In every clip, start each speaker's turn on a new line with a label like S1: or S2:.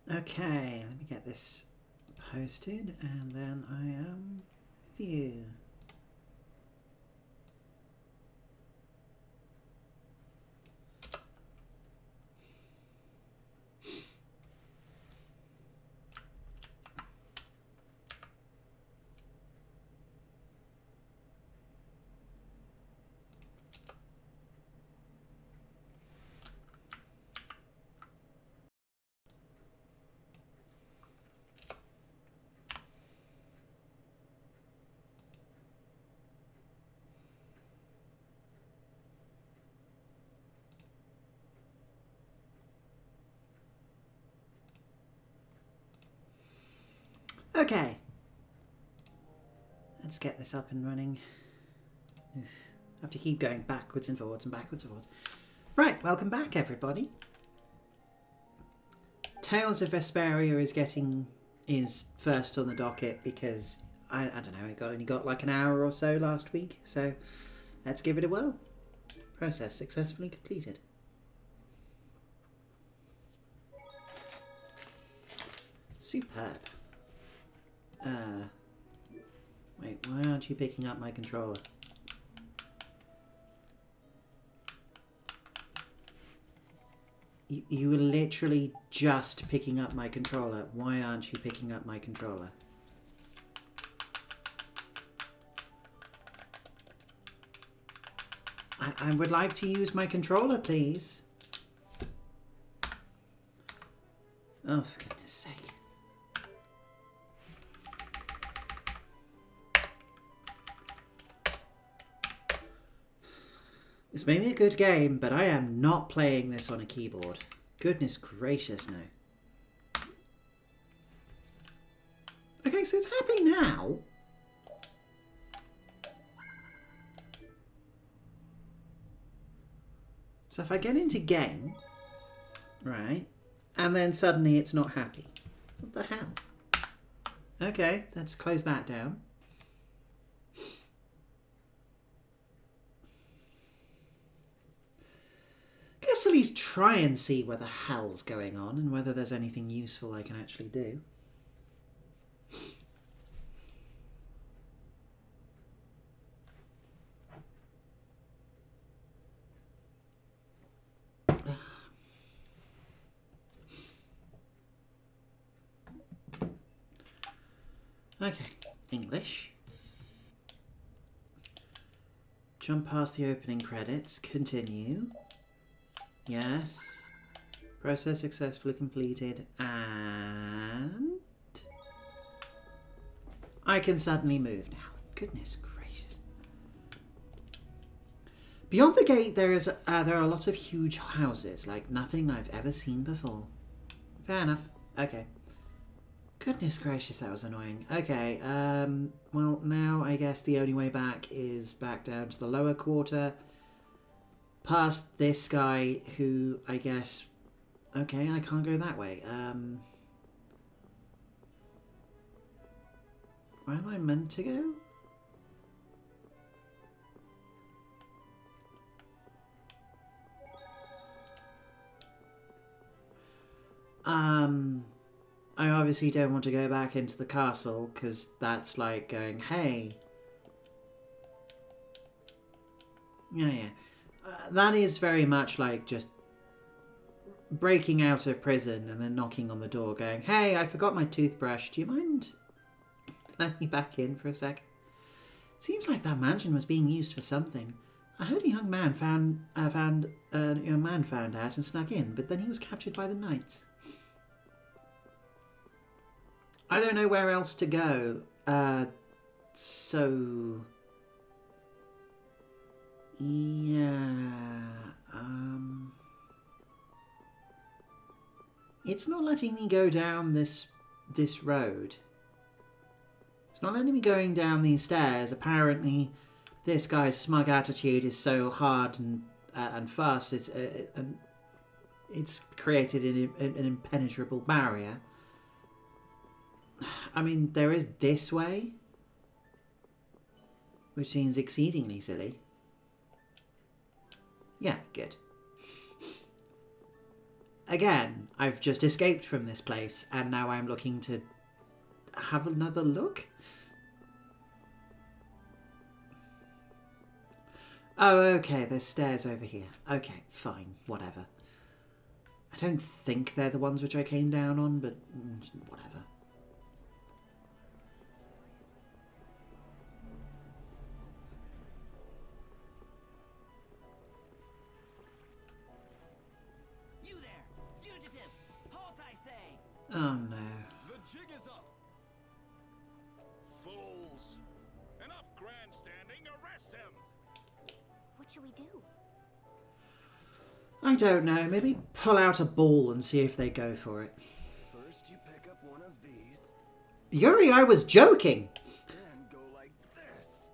S1: Okay, let me get this posted and then I am with you. Okay, let's get this up and running. I have to keep going backwards and forwards and backwards and forwards. Right, welcome back everybody. Tales of Vesperia is first on the docket because I don't know, it only got like an hour or so last week, so let's give it a whirl. Process successfully completed. Superb. Wait, why aren't you picking up my controller? You were literally just picking up my controller. Why aren't you picking up my controller? I would like to use my controller, please. Oh, for goodness sake. This may be a good game, but I am not playing this on a keyboard. Goodness gracious, no. Okay, so it's happening now. So if I get into game, right, and then suddenly it's not happy. What the hell? Okay, let's close that down. I guess at least try and see what the hell's going on and whether there's anything useful I can actually do. Okay, English. Jump past the opening credits. Continue. Yes. Process successfully completed. And I can suddenly move now. Goodness gracious. Beyond the gate there are lots of huge houses, like nothing I've ever seen before. Fair enough. Okay. Goodness gracious, that was annoying. Okay, well, now I guess the only way back is back down to the lower quarter. Past this guy who, I guess... Okay, I can't go that way. Where am I meant to go? I obviously don't want to go back into the castle because that's like going, hey. Yeah. That is very much like just breaking out of prison and then knocking on the door going, hey, I forgot my toothbrush. Do you mind letting me back in for a sec? It seems like that mansion was being used for something. I heard a young man found out and snuck in, but then he was captured by the knights. I don't know where else to go. So... Yeah... It's not letting me go down this road. It's not letting me going down these stairs. Apparently, this guy's smug attitude is so hard and fast. It's created an impenetrable barrier. I mean, there is this way, which seems exceedingly silly. Yeah, good. again, I've just escaped from this place, and now I'm looking to have another look. Oh, okay, there's stairs over here. Okay, fine, whatever. I don't think they're the ones which I came down on, but whatever.
S2: You there, fugitive! Halt, I say!
S1: Oh no.
S3: The jig is up. Fools! Enough grandstanding. Arrest him.
S4: What should we do?
S1: I don't know. Maybe pull out a ball and see if they go for it.
S2: First, you pick up one of these,
S1: Yuri, I was joking!
S2: then go like this.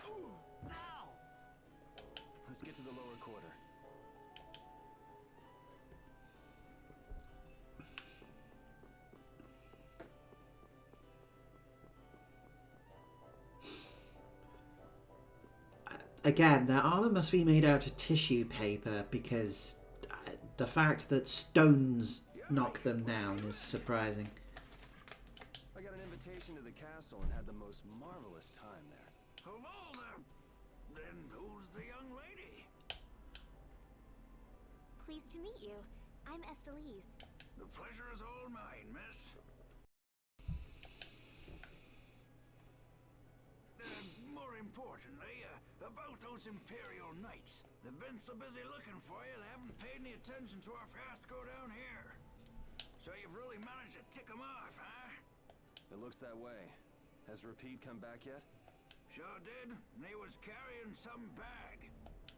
S2: Ooh, ow! Let's get to the lower quarter.
S1: Again, their armour must be made out of tissue paper because the fact that stones knock them down is surprising.
S2: I got an invitation to the castle and had the most marvelous time there.
S3: Hello there. Then who's the young lady?
S4: Pleased to meet you. I'm Estelise.
S3: The pleasure is all mine, miss. More importantly, about those Imperial Knights. They've been so busy looking for you, they haven't paid any attention to our fiasco down here. So you've really managed to tick them off, huh?
S2: It looks that way. Has Repeat come back yet?
S3: Sure did. And he was carrying some bag.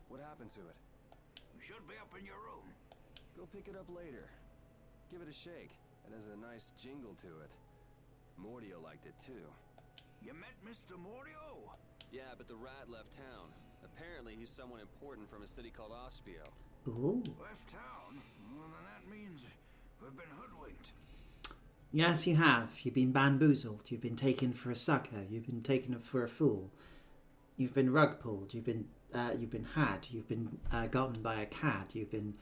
S2: What happened to it?
S3: It should be up in your room.
S2: Go pick it up later. Give it a shake. It has a nice jingle to it. Mordio liked it too.
S3: You met Mr. Mordio?
S5: Yeah, but the rat left town. Apparently, he's someone important from a city called Ospio.
S1: Ooh.
S3: Left town? Well, then that means we've been hoodwinked.
S1: Yes, you have. You've been bamboozled. You've been taken for a sucker. You've been taken for a fool. You've been rug pulled. You've been had. You've been gotten by a cat. You've been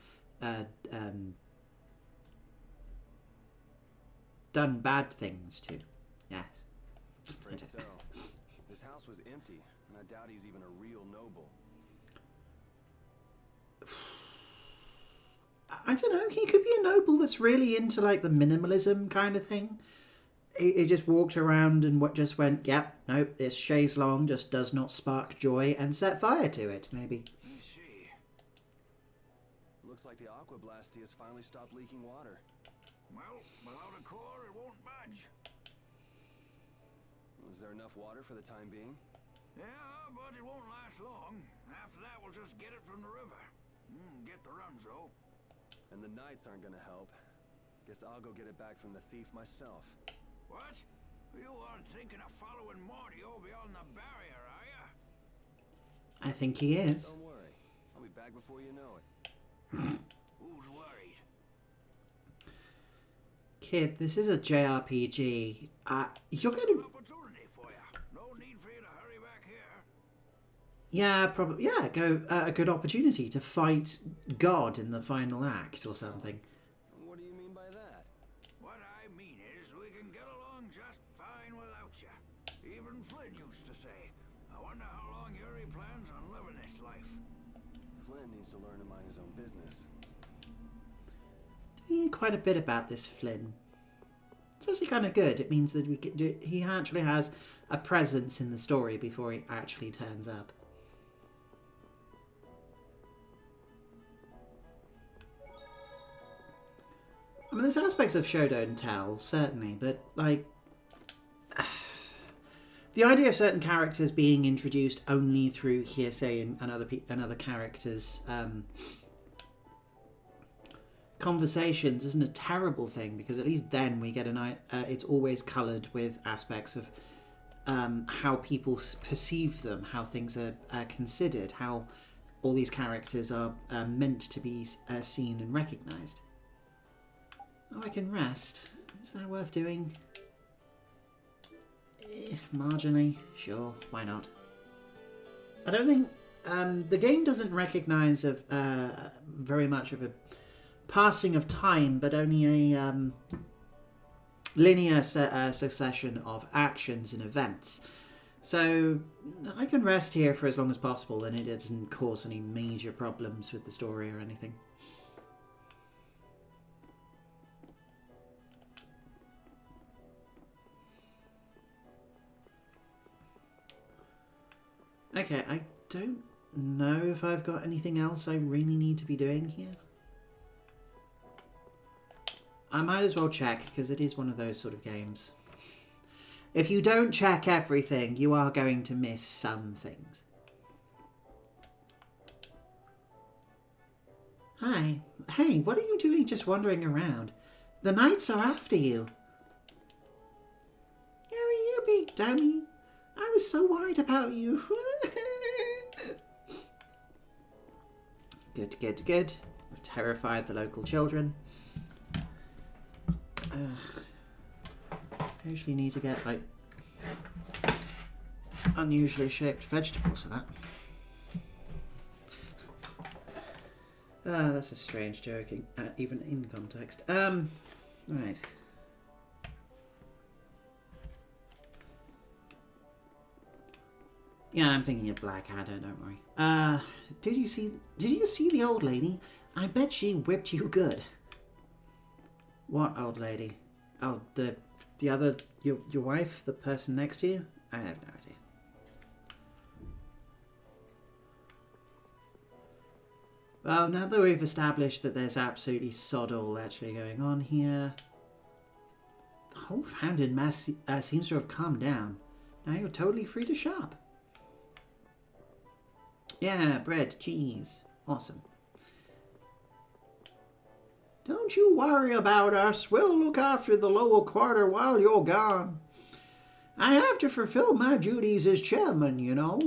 S1: done bad things to. Yes.
S2: Afraid so. This house was empty, and I doubt he's even a real noble.
S1: I don't know. He could be a noble that's really into like the minimalism kind of thing. He just walked around and just went, yep, nope, this chaise longue just does not spark joy, and set fire to it, maybe.
S3: I see.
S2: Looks like the Aqua Blasty has finally stopped leaking water.
S3: Well, without a core, it won't budge.
S2: Is there enough water for the time being?
S3: Yeah, but it won't last long. After that, we'll just get it from the river. Get the runs, though.
S2: And the knights aren't gonna help. Guess I'll go get it back from the thief myself.
S3: What? You aren't thinking of following Mordio beyond the barrier, are you?
S1: I think he is.
S2: Don't worry. I'll be back before you know it.
S3: Who's worried?
S1: Kid, this is a JRPG. You're going to...
S3: Opportunity for you. No need for you to hurry back here.
S1: Yeah, probably. Yeah, go a good opportunity to fight God in the final act or something.
S2: What do you mean by that?
S3: What I mean is, we can get along just fine without you. Even Flynn used to say, I wonder how long Yuri plans on living this life.
S2: Flynn needs to learn to mind his own business.
S1: Yeah, quite a bit about this Flynn. It's actually kind of good. It means that he actually has a presence in the story before he actually turns up. I mean, there's aspects of show don't tell, certainly, but like the idea of certain characters being introduced only through hearsay and other characters' conversations isn't a terrible thing, because at least then we get it's always coloured with aspects of how people perceive them, how things are considered, how all these characters are meant to be seen and recognised. Oh, I can rest. Is that worth doing? Marginally, sure, why not? I don't think the game doesn't recognise very much of a passing of time, but only a linear succession of actions and events. So I can rest here for as long as possible, and it doesn't cause any major problems with the story or anything. Okay, I don't know if I've got anything else I really need to be doing here. I might as well check, because it is one of those sort of games. If you don't check everything, you are going to miss some things. Hi. Hey, what are you doing just wandering around? The knights are after you. Oh, you big dummy. I was so worried about you. Good, good, good. We've terrified the local children. I usually need to get, like, unusually shaped vegetables for that. That's a strange joke, even in context. Right. Yeah, I'm thinking of Blackadder, don't worry. Did you see the old lady? I bet she whipped you good. What old lady? Oh, the other, your wife, the person next to you? I have no idea. Well, now that we've established that there's absolutely sod all actually going on here, the whole founded mess seems to have calmed down. Now you're totally free to shop. Yeah, bread, cheese. Awesome. Don't you worry about us. We'll look after the lower quarter while you're gone. I have to fulfill my duties as chairman, you know.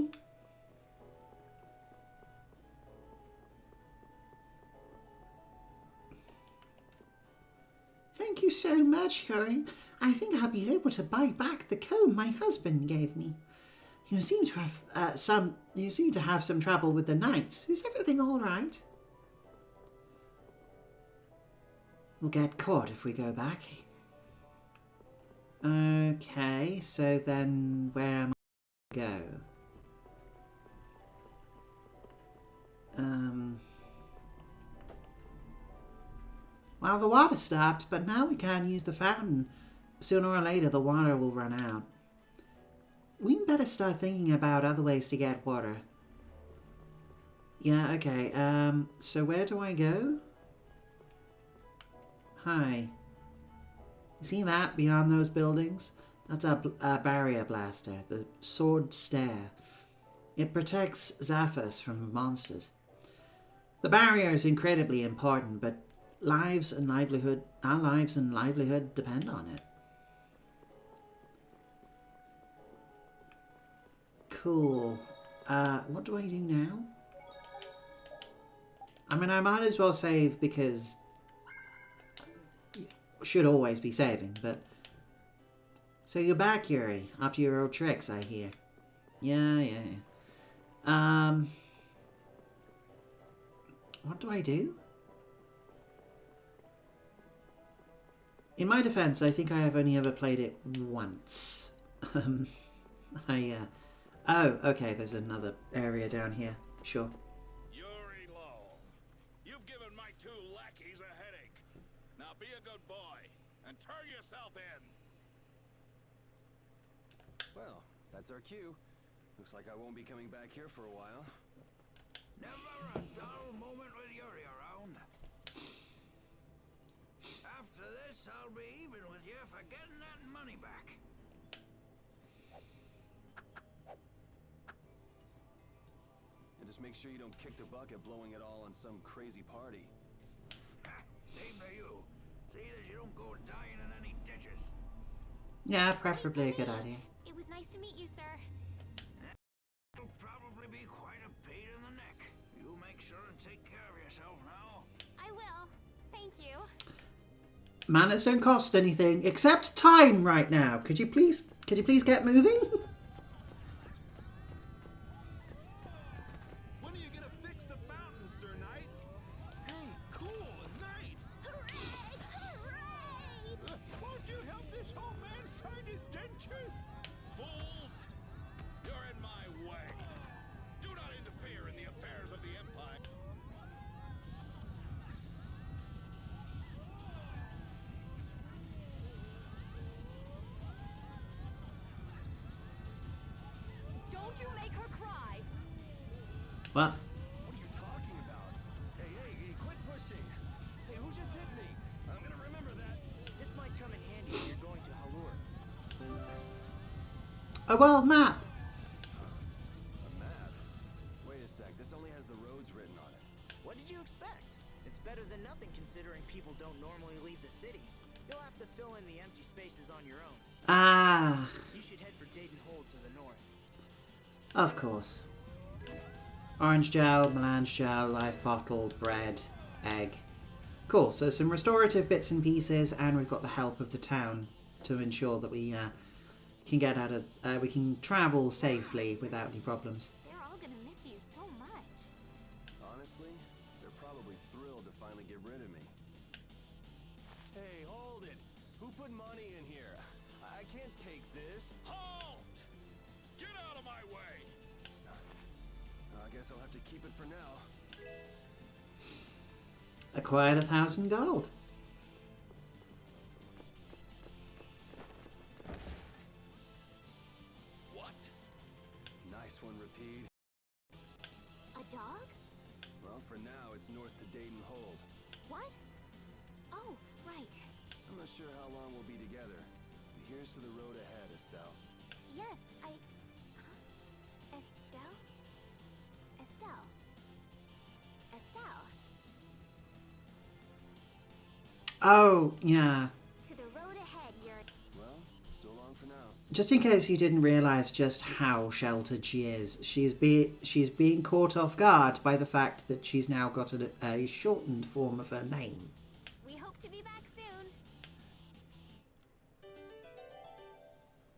S1: Thank you so much, Harry. I think I'll be able to buy back the comb my husband gave me. You seem to have some trouble with the knights. Is everything all right? We'll get caught if we go back. Okay, so then where am I going to go? Well, the water stopped, but now we can't use the fountain. Sooner or later, the water will run out. We better start thinking about other ways to get water. Yeah, okay. So where do I go? Hi. You see that beyond those buildings? That's a barrier blaster, the Sword Stare. It protects Zaphos from monsters. The barrier is incredibly important, but our lives and livelihood depend on it. Cool. What do I do now? I mean, I might as well save because should always be saving, but... So you're back, Yuri, after your old tricks, I hear. Yeah. What do I do? In my defense, I think I have only ever played it once. Oh, okay, there's another area down here. Sure.
S3: Yuri Lowell, you've given my two lackeys a headache. Now be a good boy and turn yourself in.
S5: Well, that's our cue. Looks like I won't be coming back here for a while.
S3: Never a dull moment with Yuri around. After this, I'll be even with you for getting that money back.
S5: And just make sure you don't kick the bucket blowing it all on some crazy party.
S3: Same to you. See that you don't go dying in any ditches.
S1: Yeah, preferably a good idea.
S4: It was nice to meet you, sir.
S3: It'll probably be quite a pain in the neck. You make sure and take care of yourself now.
S4: I will. Thank you.
S1: Manners don't cost anything except time right now. Could you please get moving?
S2: When are you gonna fix the fountain, Sir Knight? Hey, cool, a knight!
S4: Don't you make her cry.
S1: What?
S2: What are you talking about? Hey, quit pushing. Hey, who just hit me? I'm gonna remember that.
S6: This might come in handy when you're going to Halur.
S1: A world map.
S5: A map? Wait a sec, this only has the roads written on it.
S6: What did you expect? It's better than nothing considering people don't normally leave the city. You'll have to fill in the empty spaces on your own.
S1: Ah,
S6: You should head for Dayton Hold to the north.
S1: of course. Orange gel, melange gel, life bottle, bread, egg. Cool, so some restorative bits and pieces, and we've got the help of the town to ensure that we can get out of, we can travel safely without any problems.
S4: They're all gonna miss you so much.
S5: Honestly, they're probably thrilled to finally get rid of me. Hey, hold it! Who put money in here? I can't take this.
S3: Halt! Get out of my way!
S5: I guess I'll have to keep it for now.
S1: Acquired 1,000 gold.
S3: What?
S5: Nice one, Repeat.
S4: A dog?
S5: Well, for now, it's north to Dayton Hold.
S4: What? Oh, right.
S5: I'm not sure how long we'll be together. Here's to the road ahead, Estelle.
S4: Yes, Huh? Estelle? Estelle. Estelle.
S1: Oh, yeah.
S4: To the road ahead, you're...
S5: Well, so long for now.
S1: Just in case you didn't realise just how sheltered she is, she's being caught off guard by the fact that she's now got a shortened form of her name.
S4: We hope to be back soon.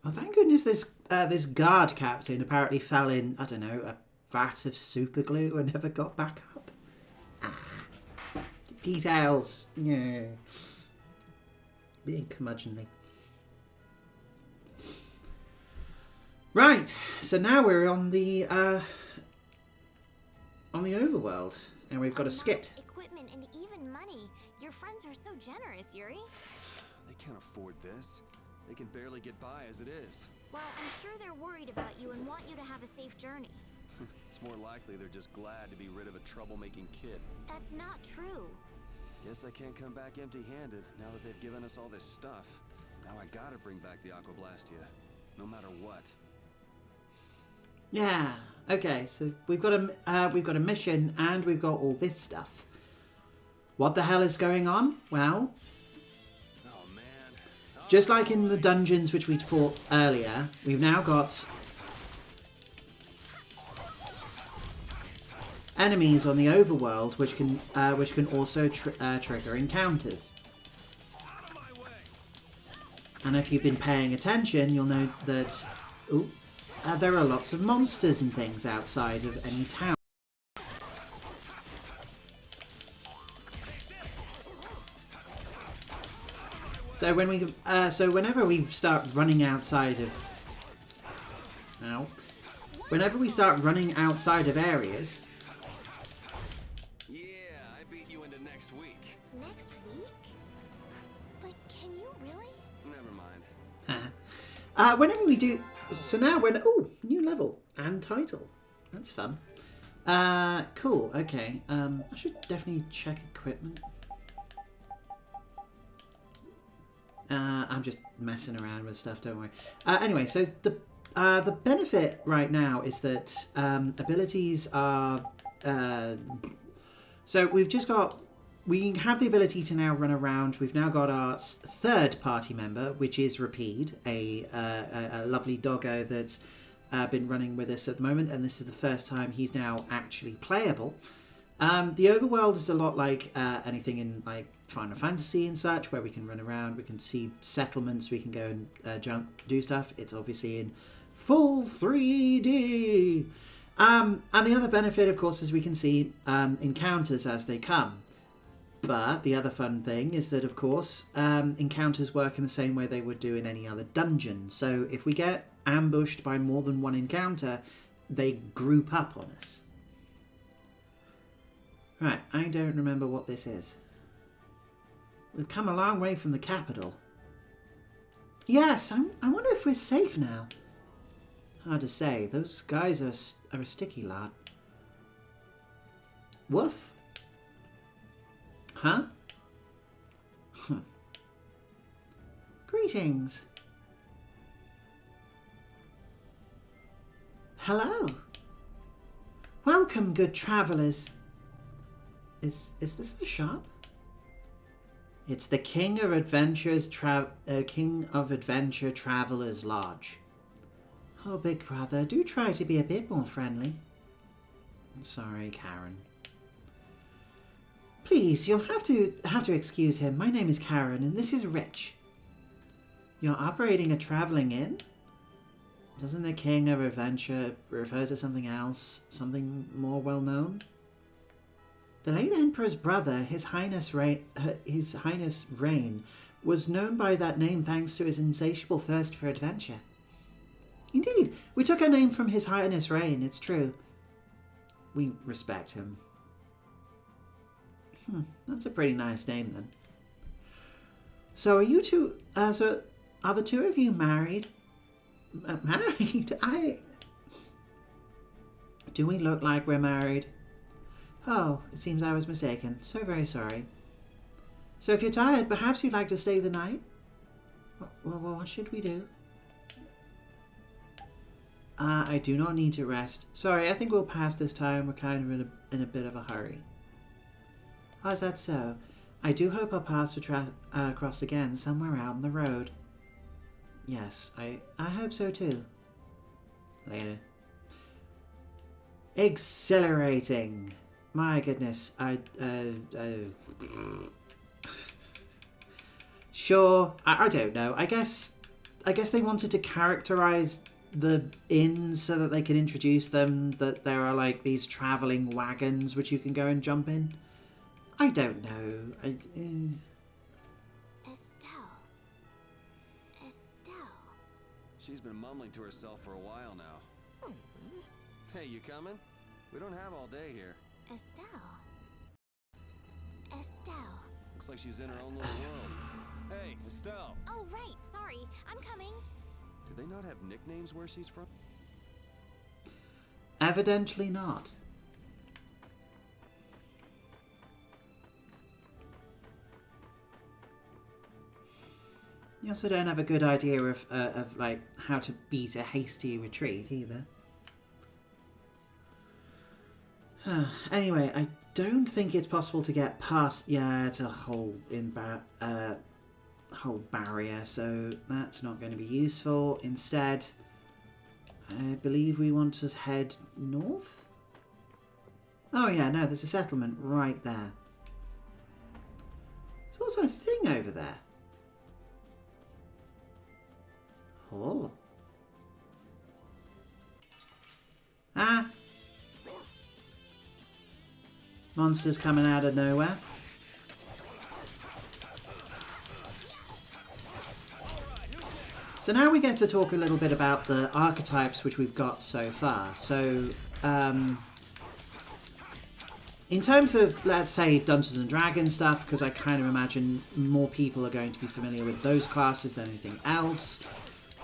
S1: Oh, thank goodness this guard captain apparently fell in, I don't know, a vat of super glue and never got back up. Ah, details. Yeah. Being curmudgeonly. Right, so now we're on the overworld, and we've got a skit.
S4: Equipment and even money. Your friends are so generous, Yuri.
S5: They can't afford this. They can barely get by as it is.
S4: Well, I'm sure they're worried about you and want you to have a safe journey.
S5: It's more likely they're just glad to be rid of a troublemaking kid.
S4: That's not true.
S5: Guess I can't come back empty-handed now that they've given us all this stuff. Now I gotta bring back the Aquablastia, no matter what.
S1: Yeah. Okay. So we've got a mission, and we've got all this stuff. What the hell is going on? Well,
S5: Oh man.
S1: just like in the dungeons which we fought earlier, we've now got enemies on the overworld which can also trigger encounters.
S3: Out of my way!
S1: And if you've been paying attention, you'll know that there are lots of monsters and things outside of any town. So whenever we start running outside of, whenever we start running outside of areas,
S5: Yeah, I beat you into next week.
S4: Next week? But can you really?
S5: Never mind.
S1: whenever we do, so now new level and title, that's fun. Cool. Okay. I should definitely check equipment. I'm just messing around with stuff, don't worry. Anyway, so the benefit right now is that abilities are... so we have the ability to now run around. We've now got our third party member, which is Rapide, a lovely doggo that's been running with us at the moment, and this is the first time he's now actually playable. The overworld is a lot like anything in like Final Fantasy and such, where we can run around, we can see settlements, we can go and do stuff. It's obviously in full 3D. And the other benefit, of course, is we can see encounters as they come. But the other fun thing is that, of course, encounters work in the same way they would do in any other dungeon. So if we get ambushed by more than one encounter, they group up on us. Right, I don't remember what this is. We've come a long way from the capital. Yes, I wonder if we're safe now. Hard to say. Those guys are a sticky lot. Woof. Huh? Greetings. Hello. Welcome, good travelers. Is this the shop? It's the King of Adventure Travelers Lodge. Oh, big brother, do try to be a bit more friendly. Sorry, Karen. Please, you'll have to excuse him. My name is Karen, and this is Rich. You're operating a traveling inn? Doesn't the King of Adventure refer to something else? Something more well known? The late Emperor's brother, His Highness Rain, was known by that name thanks to his insatiable thirst for adventure. Indeed, we took our name from His Highness Rain, it's true. We respect him. That's a pretty nice name then. So are you two, so are the two of you married? Married? Do we look like we're married? Oh, it seems I was mistaken. So very sorry. So if you're tired, perhaps you'd like to stay the night? Well, what should we do? I do not need to rest. Sorry, I think we'll pass this time. We're kind of in a bit of a hurry. Oh, is that so? I do hope our paths will cross again somewhere out on the road. Yes, I hope so too. Later. Exhilarating. My goodness, sure, I don't know. I guess they wanted to characterize the inns so that they could introduce them, that there are like these traveling wagons which you can go and jump in. I don't know.
S4: Estelle.
S5: She's been mumbling to herself for a while now. Hey, you coming? We don't have all day here.
S4: Estelle.
S5: Looks like she's in her own little world. Hey, Estelle.
S4: Oh, right. Sorry. I'm coming.
S5: Do they not have nicknames where she's from?
S1: Evidently not. You also don't have a good idea of like how to beat a hasty retreat either. Anyway, I don't think it's possible to get past. Yeah, it's a whole whole barrier, so that's not going to be useful. Instead, I believe we want to head north. Oh yeah, no, there's a settlement right there. There's also a thing over there. Oh. Ah. Monsters coming out of nowhere. So now we get to talk a little bit about the archetypes which we've got so far. So, in terms of, let's say, Dungeons and Dragons stuff, because I kind of imagine more people are going to be familiar with those classes than anything else,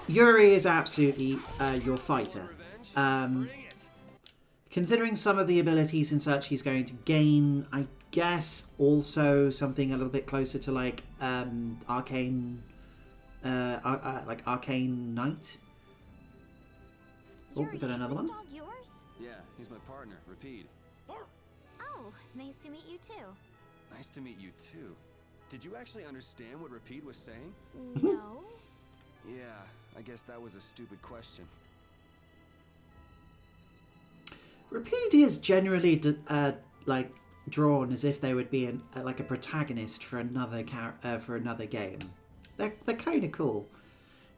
S1: Yuri is absolutely your fighter. Considering some of the abilities and such he's going to gain, I guess also something a little bit closer to like arcane, like arcane knight. Oh, we got another one.
S4: Is this dog yours?
S5: Yeah, he's my partner, Rapide.
S4: Oh, nice to meet you too.
S5: Nice to meet you too. Did you actually understand what Rapide was saying?
S4: No.
S5: Yeah, I guess that was a stupid question.
S1: Rapide is generally like drawn as if they would be like a protagonist for another game. They're kind of cool.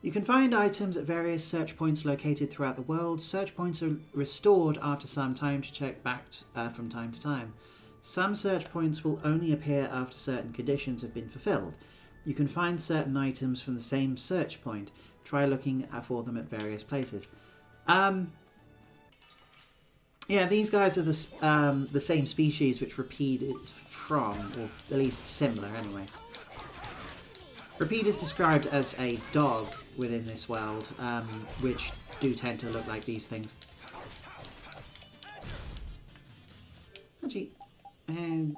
S1: You can find items at various search points located throughout the world. Search points are restored after some time to check back from time to time. Some search points will only appear after certain conditions have been fulfilled. You can find certain items from the same search point. Try looking for them at various places. Yeah, these guys are the same species which Rapide is from, or at least similar anyway. Rapide is described as a dog within this world, which do tend to look like these things. Actually, you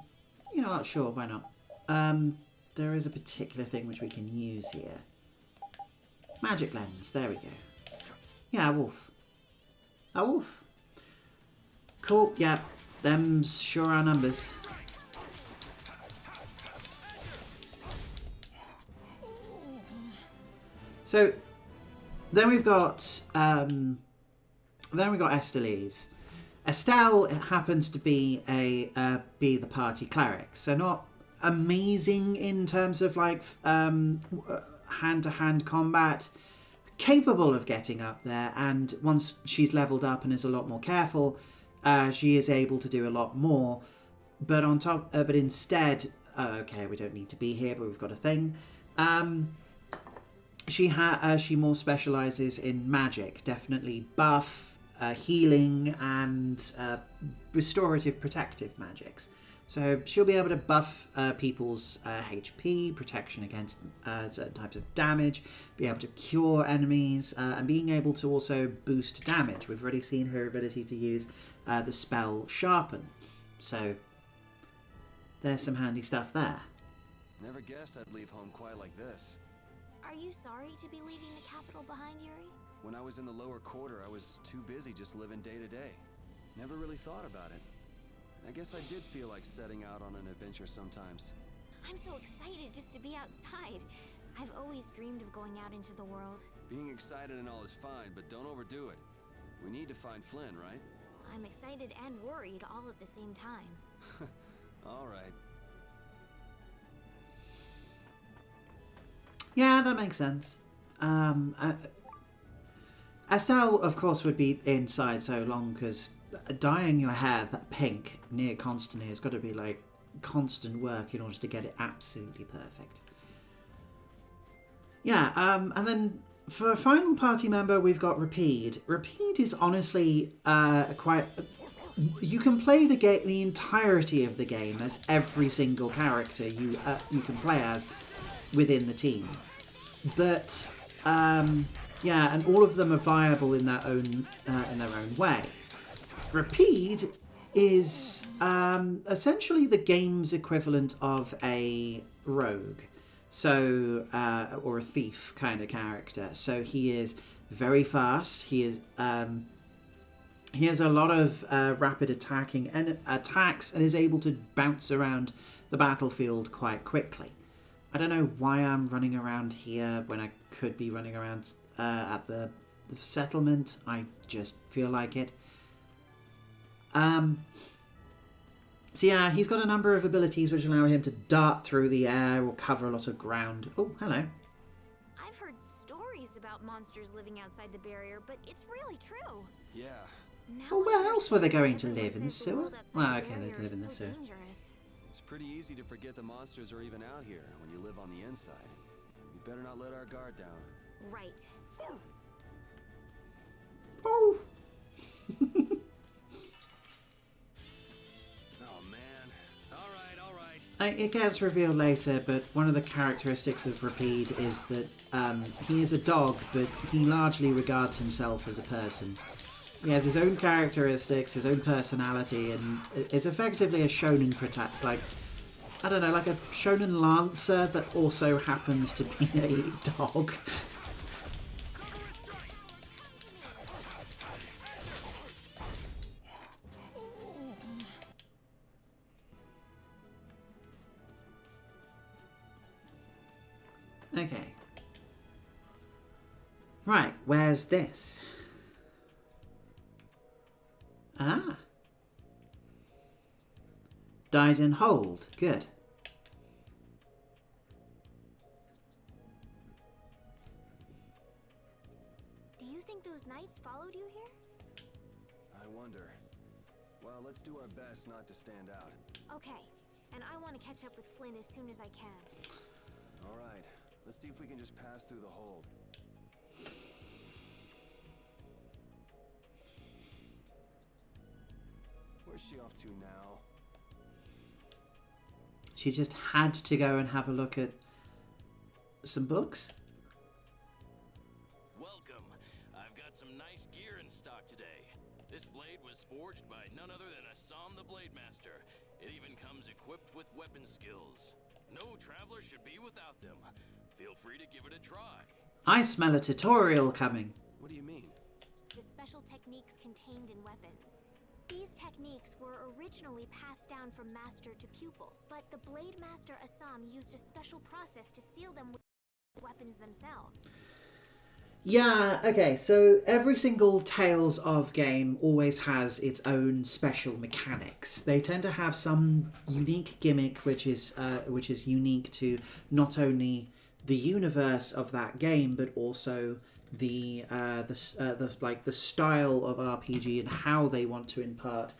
S1: know what, sure, why not? There is a particular thing which we can use here. Magic lens, there we go. Yeah, a wolf. A wolf. Cool, yeah, them's sure are numbers. So, then we've got Estellise. Estelle happens to be be the party cleric, so not amazing in terms of like hand-to-hand combat, capable of getting up there, and once she's leveled up and is a lot more careful, she is able to do a lot more. But on top, but instead, okay, we don't need to be here, but we've got a thing. She more specializes in magic, definitely buff. Healing and restorative protective magics. So she'll be able to buff people's HP, protection against certain types of damage, be able to cure enemies, and being able to also boost damage. We've already seen her ability to use the spell Sharpen. So there's some handy stuff there.
S5: Never guessed I'd leave home quite like this.
S4: Are you sorry to be leaving the capital behind, Yuri?
S5: When I was in the lower quarter, I was too busy just living day to day. Never really thought about it. I guess I did feel like setting out on an adventure sometimes.
S4: I'm so excited just to be outside. I've always dreamed of going out into the world.
S5: Being excited and all is fine, but don't overdo it. We need to find Flynn, right?
S4: I'm excited and worried all at the same time.
S5: All right.
S1: Yeah, that makes sense. Estelle, of course, would be inside so long because dyeing your hair that pink near constantly has got to be like constant work in order to get it absolutely perfect. Yeah, and then for a final party member, we've got Rapide. Rapide is honestly quite... You can play the entirety of the game as every single character you can play as within the team. But... yeah, and all of them are viable in their own way. Rapide is essentially the game's equivalent of a rogue, so or a thief kind of character. So he is very fast. He has a lot of rapid attacks and is able to bounce around the battlefield quite quickly. I don't know why I'm running around here when I could be running around at the settlement. I just feel like it. So yeah, he's got a number of abilities which allow him to dart through the air or cover a lot of ground. Oh, hello.
S4: I've heard stories about monsters living outside the barrier, but it's really true.
S5: Yeah.
S4: Now
S1: Well, where
S4: I
S1: else were they going to
S4: everyone
S1: live? In the
S4: says
S1: sewer?
S4: world outside
S1: Well,
S4: the
S1: okay, they
S4: barrier
S1: live
S4: is
S1: in the
S4: so
S1: sewer.
S4: dangerous.
S5: It's pretty easy to forget the monsters are even out here when you live on the inside. We better not let our guard down.
S4: Right.
S1: Oh.
S5: Oh man. All right.
S1: It gets revealed later, but one of the characteristics of Rapide is that he is a dog, but he largely regards himself as a person. He has his own characteristics, his own personality, and is effectively a shonen like a shonen lancer that also happens to be a dog. Okay. Right, where's this? Ah. Died in hold. Good.
S4: Do you think those knights followed you here?
S5: I wonder. Well, let's do our best not to stand out.
S4: Okay. And I want to catch up with Flynn as soon as I can.
S5: All right. Let's see if we can just pass through the hold. Where's she off to now?
S1: She just had to go and have a look at some books.
S7: Welcome. I've got some nice forged by none other than Assam the Blade Master. It even comes equipped with weapon skills. No traveler should be without them. Feel free to give it a try.
S1: I smell a tutorial coming.
S5: What do you mean?
S4: The special techniques contained in weapons. These techniques were originally passed down from master to pupil, but the Blade Master Assam used a special process to seal them with weapons themselves.
S1: Yeah, okay, so every single Tales of game always has its own special mechanics. They tend to have some unique gimmick which is unique to not only the universe of that game, but also the style of RPG and how they want to impart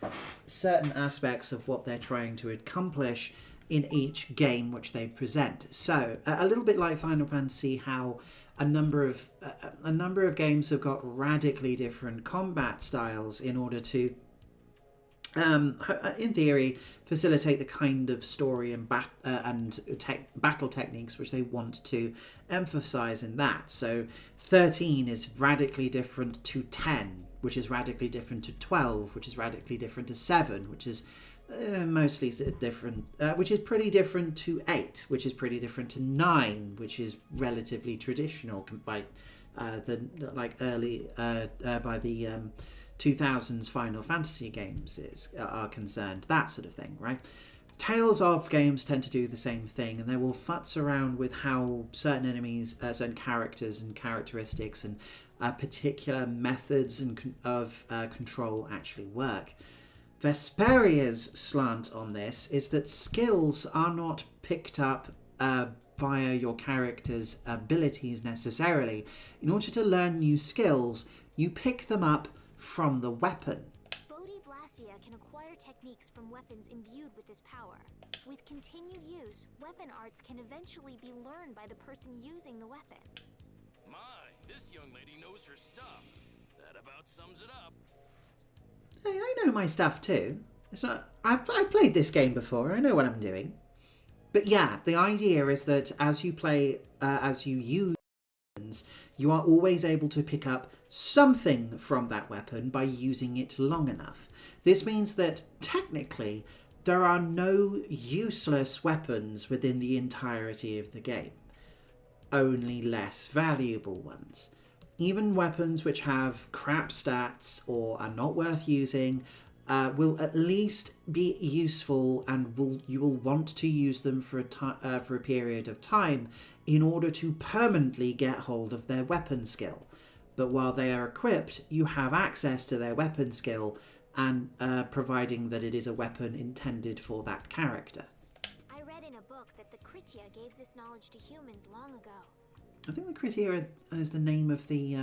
S1: certain aspects of what they're trying to accomplish in each game which they present. So a little bit like Final Fantasy, how a number of games have got radically different combat styles in order to in theory, facilitate the kind of story and battle techniques which they want to emphasize in that. So 13 is radically different to 10, which is radically different to 12, which is radically different to 7, which is mostly different, which is pretty different to 8, which is pretty different to 9, which is relatively traditional by the 2000s Final Fantasy games are concerned, that sort of thing, right? Tales of games tend to do the same thing, and they will futz around with how certain enemies, certain characters and characteristics and particular methods of control actually work. Vesperia's slant on this is that skills are not picked up via your character's abilities necessarily. In order to learn new skills, you pick them up from the weapon.
S4: Bodhi Blastia can acquire techniques from weapons imbued with this power. With continued use, weapon arts can eventually be learned by the person using the weapon.
S7: My, this young lady knows her stuff. That about sums it up.
S1: Hey, I know my stuff too. It's not. I've played this game before. I know what I'm doing. But yeah, the idea is that as you play, as you use weapons, you are always able to pick up something from that weapon by using it long enough. This means that technically there are no useless weapons within the entirety of the game. Only less valuable ones. Even weapons which have crap stats or are not worth using will at least be useful, and you will want to use them for a period of time in order to permanently get hold of their weapon skill. But while they are equipped, you have access to their weapon skill, and providing that it is a weapon intended for that character.
S4: I read in a book that the Kritia gave this knowledge to humans long ago.
S1: I think the Kritia is the name of the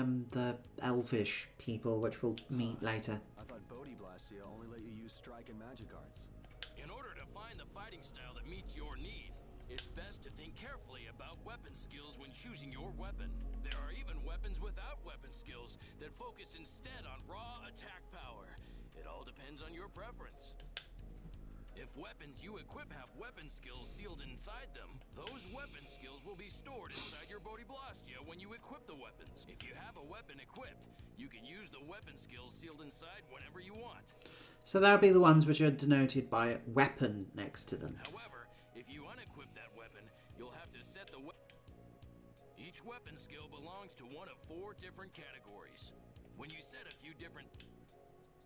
S1: elfish people, which we'll meet later.
S5: I thought Bodhi Blastia only let you use strike and magic arts.
S7: In order to find the fighting style that meets your needs, it's best to think carefully about weapon skills when choosing your weapon. There are even weapons without weapon skills that focus instead on raw attack power. It all depends on your preference. If weapons you equip have weapon skills sealed inside them, those weapon skills will be stored inside your Bodhi Blastia when you equip the weapons. If you have a weapon equipped, you can use the weapon skills sealed inside whenever you want.
S1: So that would be the ones which are denoted by weapon next to them.
S7: However, if you unequip that weapon, you'll have to set the weapon. Each weapon skill belongs to one of 4 different categories. When you set a few different...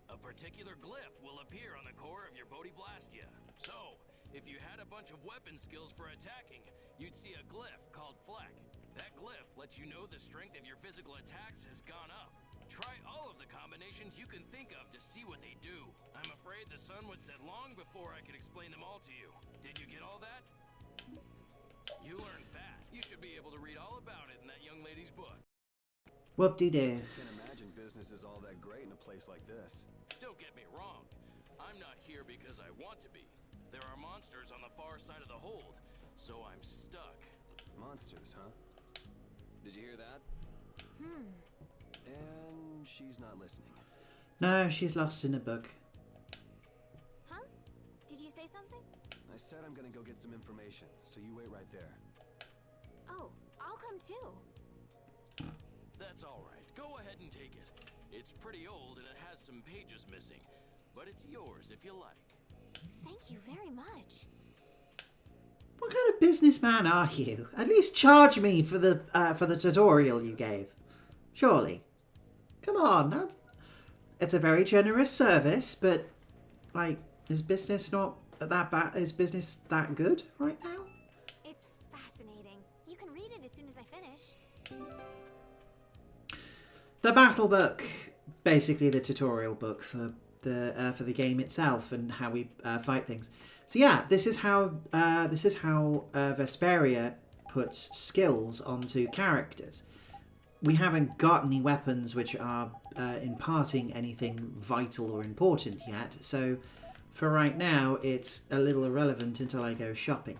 S7: A particular glyph will appear on the core of your Bodhi Blastia. So, if you had a bunch of weapon skills for attacking, you'd see a glyph called Fleck. That glyph lets you know the strength of your physical attacks has gone up. Try all of the combinations you can think of to see what they do. I'm afraid the sun would set long before I could explain them all to you. Did you get all that? You learn fast. You should be able to read all about it in that young lady's book.
S1: Whoop-de-doo.
S5: Can't imagine business is all that great in a place like this.
S7: Don't get me wrong. I'm not here because I want to be. There are monsters on the far side of the hold, so I'm stuck.
S5: Monsters, huh? Did you hear that? And she's not listening.
S1: No, she's lost in a book.
S4: Huh? Did you say something?
S5: I said I'm gonna go get some information, so you wait right there.
S4: Oh, I'll come too.
S7: That's all right. Go ahead and take it. It's pretty old and it has some pages missing. but it's yours if you like.
S4: Thank you very much.
S1: What kind of businessman are you? At least charge me for the tutorial you gave. Surely. Come on. It's a very generous service, but like, is business not that bad? Is business that good right now?
S4: It's fascinating. You can read it as soon as I finish.
S1: The battle book, basically the tutorial book for the game itself and how we fight things. So yeah, this is how Vesperia puts skills onto characters. We haven't got any weapons which are imparting anything vital or important yet, so for right now it's a little irrelevant until I go shopping.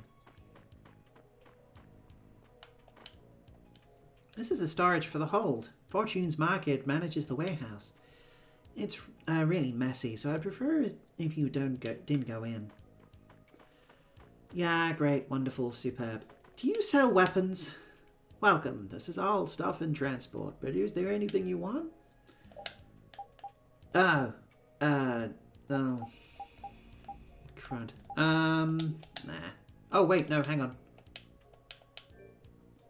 S1: This is the storage for the hold. Fortune's Market manages the warehouse. It's really messy, so I'd prefer it if you didn't go in. Yeah, great, wonderful, superb. Do you sell weapons? Welcome. This is all stuff and transport, but is there anything you want? Oh. Oh. Crud. Nah. Oh, wait, no, hang on.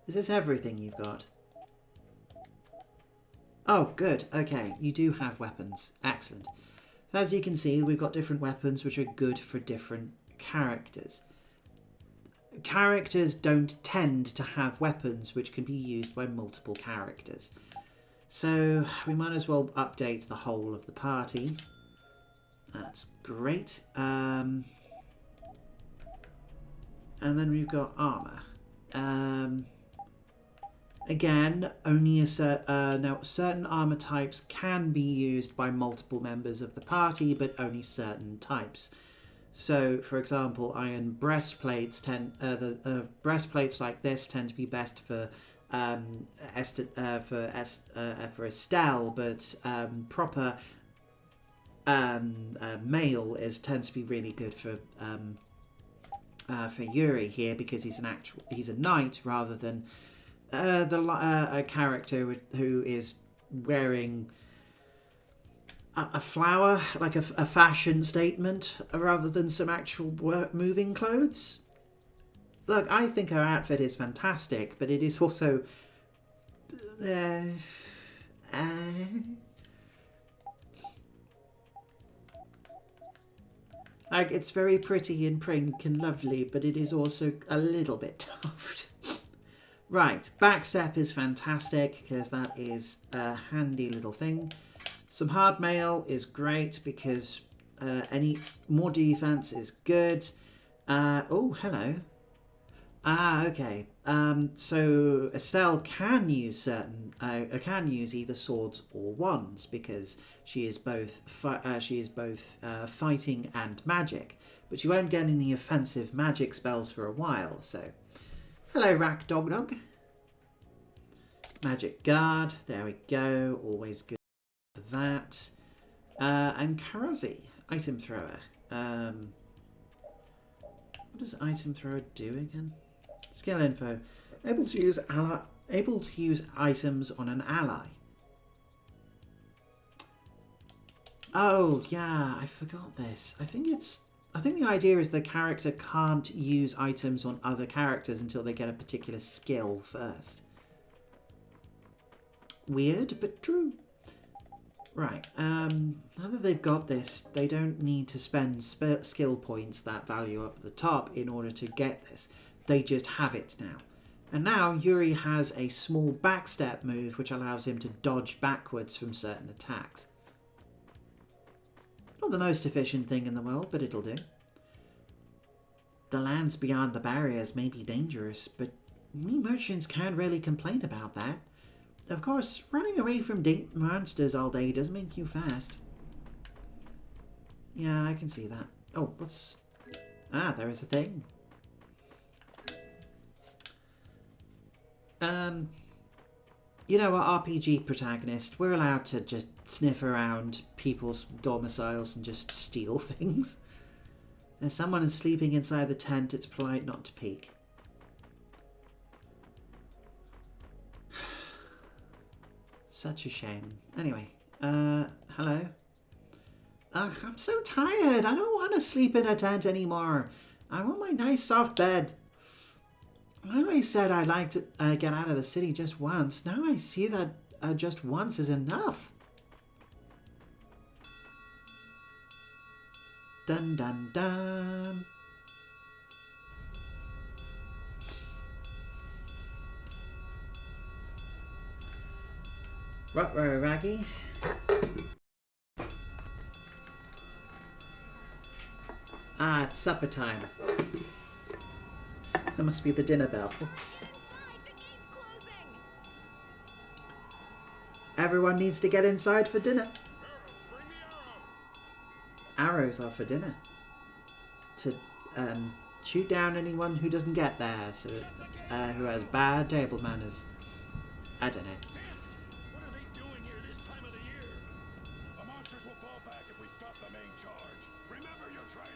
S1: Is this everything you've got? Oh, good. Okay, you do have weapons. Excellent. So as you can see, we've got different weapons which are good for different characters. Characters don't tend to have weapons which can be used by multiple characters. So we might as well update the whole of the party. That's great. And then we've got armor. Again, only now certain armor types can be used by multiple members of the party, but only certain types. So, for example, iron breastplates breastplates like this tend to be best for Estelle, but proper mail tends to be really good for Yuri here because he's a knight rather than a character who is wearing a flower, like a fashion statement, rather than some actual moving clothes. Look, I think her outfit is fantastic, but it is also... like, it's very pretty and pink and lovely, but it is also a little bit daft. Right, backstep is fantastic, because that is a handy little thing. Some hard mail is great because any more defense is good. Oh, hello. Okay. So Estelle can use either swords or wands because she is both fighting and magic, but she won't get any offensive magic spells for a while. So, hello, Rack Dog. Magic guard. There we go. Always good. That and Karazi, item thrower. What does item thrower do again? Skill info. Able to use items on an ally. Oh yeah, I forgot this. I think the idea is the character can't use items on other characters until they get a particular skill first. Weird, but true. Right, now that they've got this, they don't need to spend skill points that value up at the top in order to get this. They just have it now. And now Yuri has a small backstep move which allows him to dodge backwards from certain attacks. Not the most efficient thing in the world, but it'll do. The lands beyond the barriers may be dangerous, but we merchants can't really complain about that. Of course, running away from monsters all day does make you fast. Yeah, I can see that. Oh, what's... Ah, there is a thing. You know, our RPG protagonist, we're allowed to just sniff around people's domiciles and just steal things. If someone is sleeping inside the tent, it's polite not to peek. Such a shame. Anyway, hello. Ugh, I'm so tired. I don't want to sleep in a tent anymore. I want my nice soft bed. I always said I'd like to get out of the city just once. Now I see that just once is enough. Dun dun dun. Ruh-roh, Raggy. Ah, it's supper time. That must be the dinner bell.
S4: Inside, the gate's closing.
S1: Everyone needs to get inside for dinner.
S5: Bring the arrows!
S1: Arrows are for dinner. To shoot down anyone who doesn't get there, so who has bad table manners. I don't know.
S5: What are they doing here this time of the year?
S3: The monsters will fall back if we stop the main charge. Remember your training.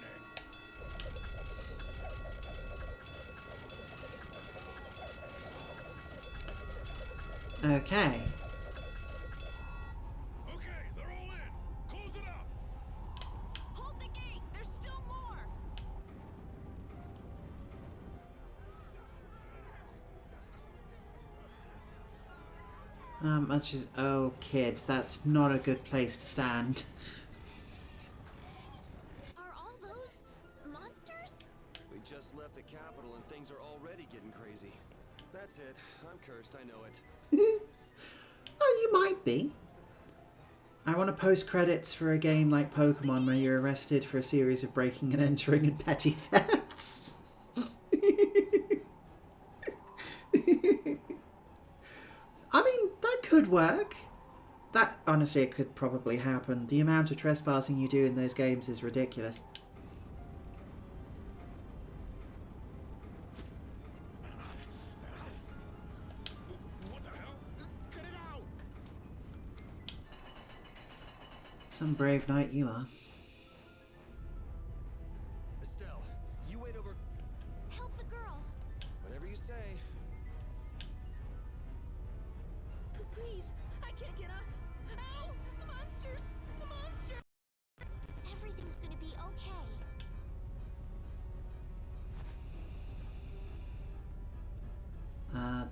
S1: Okay.
S3: Okay, they're all in. Close it up.
S4: Hold the gate. There's still more.
S1: Much as oh, kid, that's not a good place to stand.
S4: Are all those monsters?
S5: We just left the capital and things are already getting crazy. That's it. I'm cursed, I know it.
S1: Oh, you might be. I want to post credits for a game like Pokemon where you're arrested for a series of breaking and entering and petty thefts. I mean, that could work. That, honestly, it could probably happen. The amount of trespassing you do in those games is ridiculous.
S3: What the hell? Cut it out!
S1: Some brave knight you are.
S5: Estelle, you wait over...
S4: Help the girl.
S5: Whatever you say.
S4: Please, I can't get up. Ow! The monsters! The monster! Everything's gonna be okay.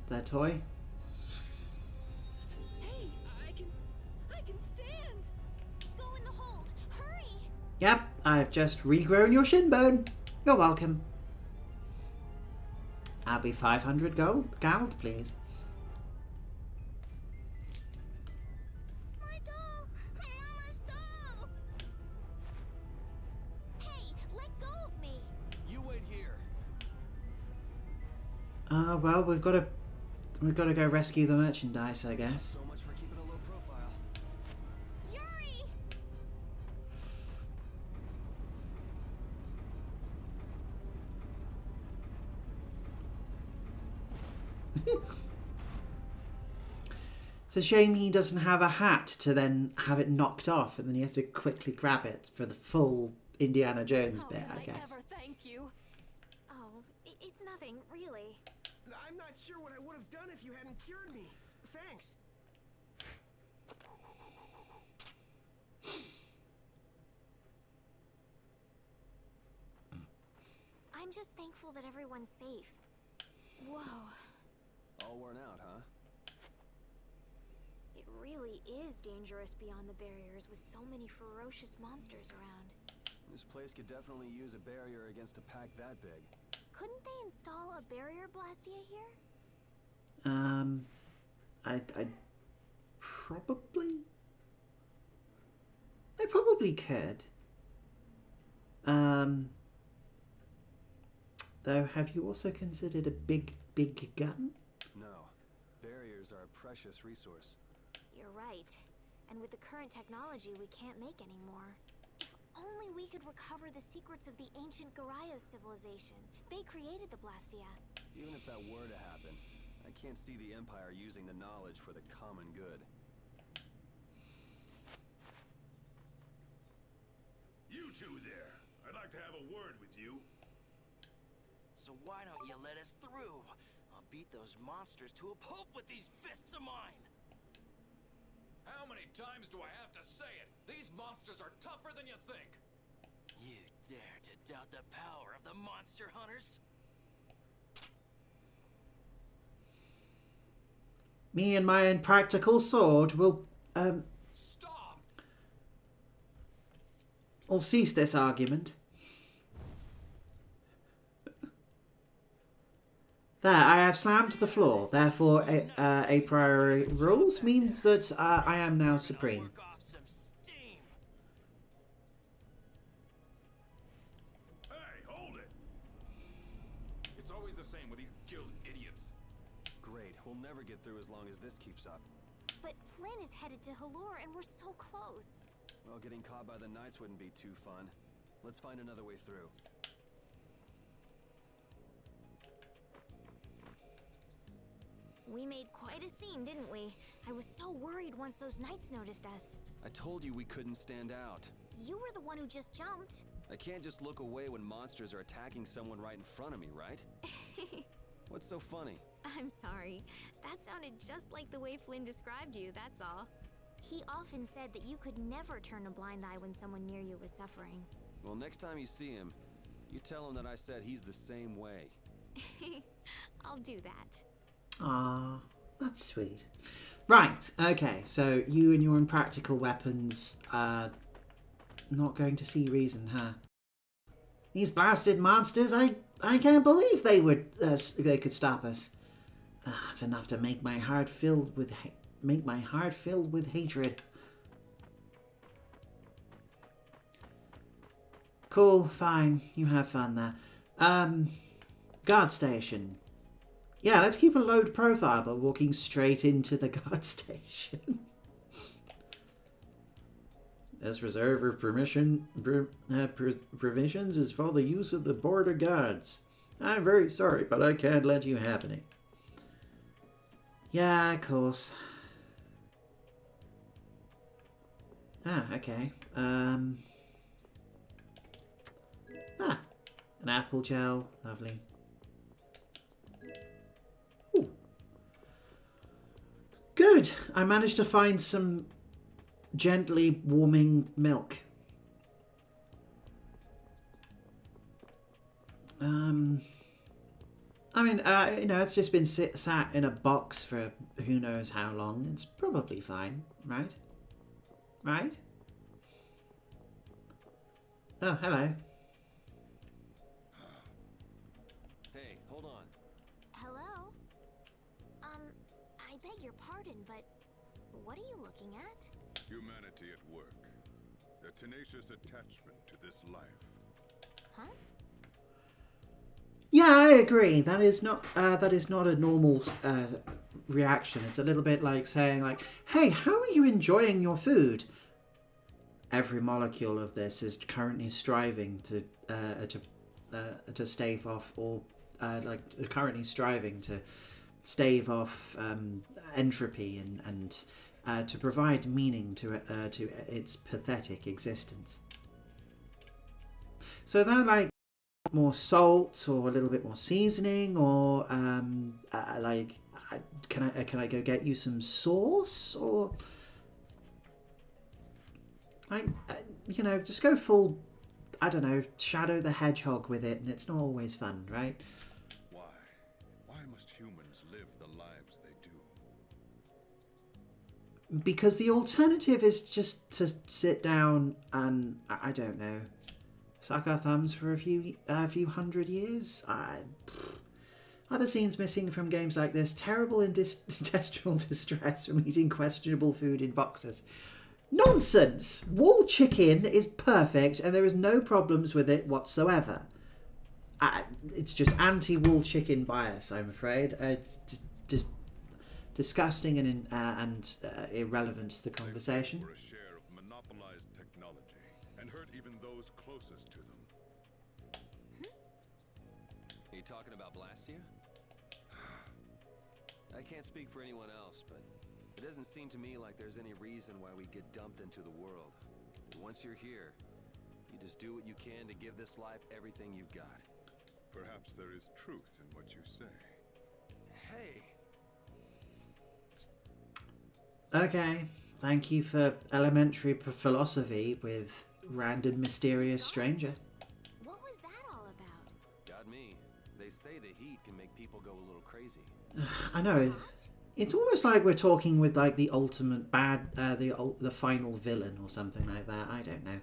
S1: Their toy?
S4: Hey, I can stand. Go in the hold. Hurry!
S1: Yep, I've just regrown your shin bone. You're welcome. I'll be 500 gold, please.
S4: My doll! Mama's doll! Hey, let go of me!
S5: You wait here.
S1: Well, we've got to go rescue the merchandise, I guess.
S5: So much for keeping a low profile.
S4: Yuri!
S1: It's a shame he doesn't have a hat to then have it knocked off, and then he has to quickly grab it for the full Indiana Jones bit, I guess.
S4: Ever thank you? Oh, it's nothing, really.
S6: I'm not sure what I would have done if you hadn't cured me. Thanks.
S4: I'm just thankful that everyone's safe. Whoa.
S5: All worn out, huh?
S4: It really is dangerous beyond the barriers with so many ferocious monsters around.
S5: This place could definitely use a barrier against a pack that big.
S4: Couldn't they install a barrier blastia here?
S1: I probably... They probably could. Though, have you also considered a big gun?
S5: No. Barriers are a precious resource.
S4: You're right. And with the current technology, we can't make any more. If only we could recover the secrets of the ancient Garayos civilization. They created the Blastia.
S5: Even if that were to happen, I can't see the Empire using the knowledge for the common good.
S3: You two there. I'd like to have a word with you.
S7: So why don't you let us through? I'll beat those monsters to a pulp with these fists of mine.
S8: How many times do I have to say it? These monsters are tougher than you think.
S7: You dare to doubt the power of the monster hunters?
S1: Me and my impractical sword will
S8: Stop!
S1: cease this argument. There, I have slammed the floor. Therefore, a priori rules means that I am now supreme.
S7: Work off some steam.
S8: Hey, hold it! It's always the same with these guild idiots.
S5: Great, we'll never get through as long as this keeps up.
S4: But Flynn is headed to Halor and we're so close.
S5: Well, getting caught by the knights wouldn't be too fun. Let's find another way through.
S4: We made quite a scene, didn't we? I was so worried once those knights noticed us.
S5: I told you we couldn't stand out.
S4: You were the one who just jumped.
S5: I can't just look away when monsters are attacking someone right in front of me, right? What's so funny?
S4: I'm sorry. That sounded just like the way Flynn described you, that's all. He often said that you could never turn a blind eye when someone near you was suffering.
S5: Well, next time you see him, you tell him that I said he's the same way.
S4: I'll do that.
S1: Ah, that's sweet. Right, okay, so you and your impractical weapons are not going to see reason, huh? These blasted monsters, I can't believe they could stop us. It's enough to make my heart filled with hatred. Cool, fine, you have fun there. Guard station. Yeah, let's keep a low profile by walking straight into the guard station. This reserve of provisions is for the use of the border guards. I'm very sorry, but I can't let you have any. Yeah, of course. Ah, okay. An apple gel, lovely. Ooh. Good. I managed to find some gently warming milk. I mean, you know, it's just been sat in a box for who knows how long. It's probably fine, right? Right? Oh, hello.
S5: Hey, hold on.
S4: Hello? I beg your pardon, but what are you looking at?
S9: Humanity at work. Their tenacious attachment to this life.
S4: Huh?
S1: Yeah, I agree. That is not a normal reaction. It's a little bit like saying, like, "Hey, how are you enjoying your food?" Every molecule of this is currently striving to stave off all, currently striving to stave off entropy and to provide meaning to its pathetic existence. So they're like more salt or a little bit more seasoning, or can I go get you some sauce, or you know, just go full, I don't know, Shadow the Hedgehog with it, and it's not always fun, right?
S9: Why must humans live the lives they do?
S1: Because the alternative is just to sit down and, I don't know, suck our thumbs for a few hundred years. Other scenes missing from games like this: terrible intestinal distress from eating questionable food in boxes. Nonsense! Wall chicken is perfect, and there is no problems with it whatsoever. It's just anti-wall chicken bias, I'm afraid. It's just disgusting and irrelevant to the conversation.
S9: For a share of monopolized technology and hurt even those closest to them.
S5: Are you talking about Blastia? I can't speak for anyone else, but it doesn't seem to me like there's any reason why we get dumped into the world. Once you're here, you just do what you can to give this life everything you've got.
S9: Perhaps there is truth in what you say.
S5: Hey!
S1: Okay, Thank you for elementary philosophy with random mysterious stranger.
S4: What was that all about?
S5: Got me. They say the heat can make people go a little crazy.
S1: I know. It's almost like we're talking with like the ultimate bad, the final villain or something like that. I don't know.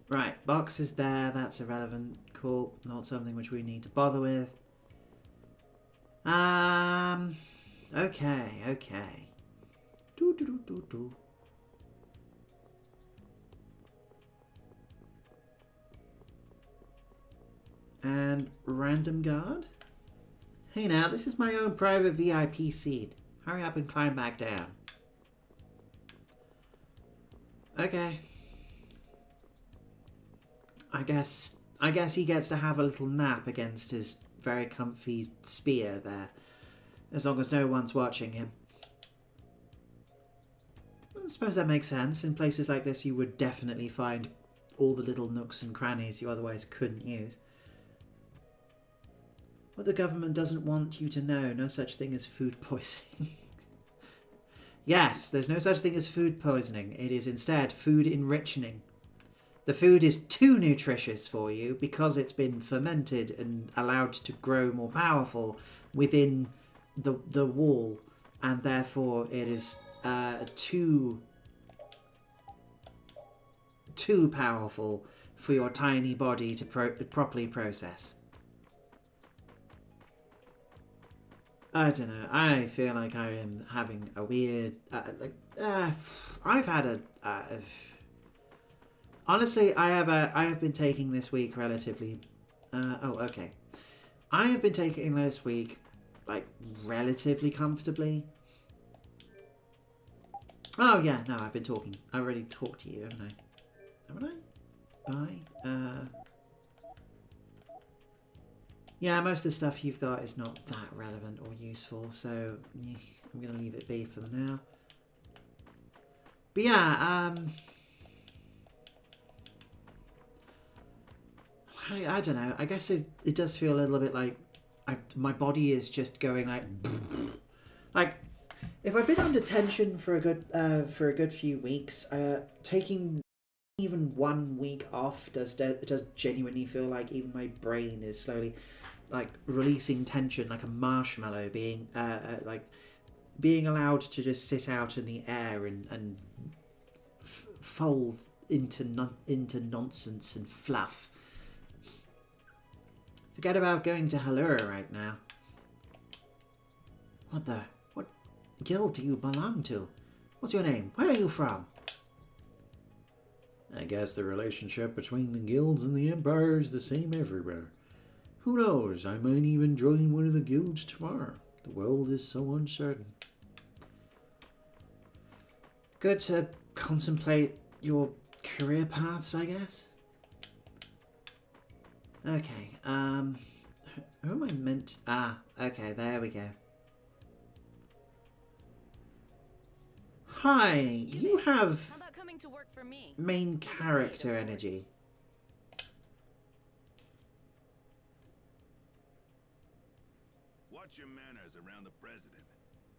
S1: Right, box is there. That's irrelevant. Cool. Not something which we need to bother with. Okay. Do. And random guard. Hey now, this is my own private VIP seat. Hurry up and climb back down. Okay. I guess he gets to have a little nap against his very comfy spear there. As long as no one's watching him. I suppose that makes sense. In places like this you would definitely find all the little nooks and crannies you otherwise couldn't use. What the government doesn't want you to know, no such thing as food poisoning. Yes, there's no such thing as food poisoning. It is instead food enrichening. The food is too nutritious for you because it's been fermented and allowed to grow more powerful within the wall, and therefore it is too powerful for your tiny body to properly process. I don't know. I feel like I am having a weird... I've had honestly, I have been taking this week relatively... okay. I have been taking this week, like, relatively comfortably. Oh, yeah, no, I've been talking. I already talked to you, haven't I? Haven't I? Bye. Yeah, most of the stuff you've got is not that relevant or useful, so yeah, I'm going to leave it be for now. But yeah, I don't know. I guess it does feel a little bit like my body is just going like if I've been under tension for a good few weeks, taking even 1 week off does genuinely feel like even my brain is slowly like releasing tension, like a marshmallow being like being allowed to just sit out in the air and fold into nonsense and fluff. Forget about going to Halura right now. What guild do you belong to? What's your name? Where are you from? I guess the relationship between the guilds and the Empire is the same everywhere. Who knows, I might even join one of the guilds tomorrow. The world is so uncertain. Good to contemplate your career paths, I guess. Okay, who am I meant... okay, there we go. Hi, you have
S10: How about coming to work for me?
S1: main character energy.
S3: Watch your manners around the president.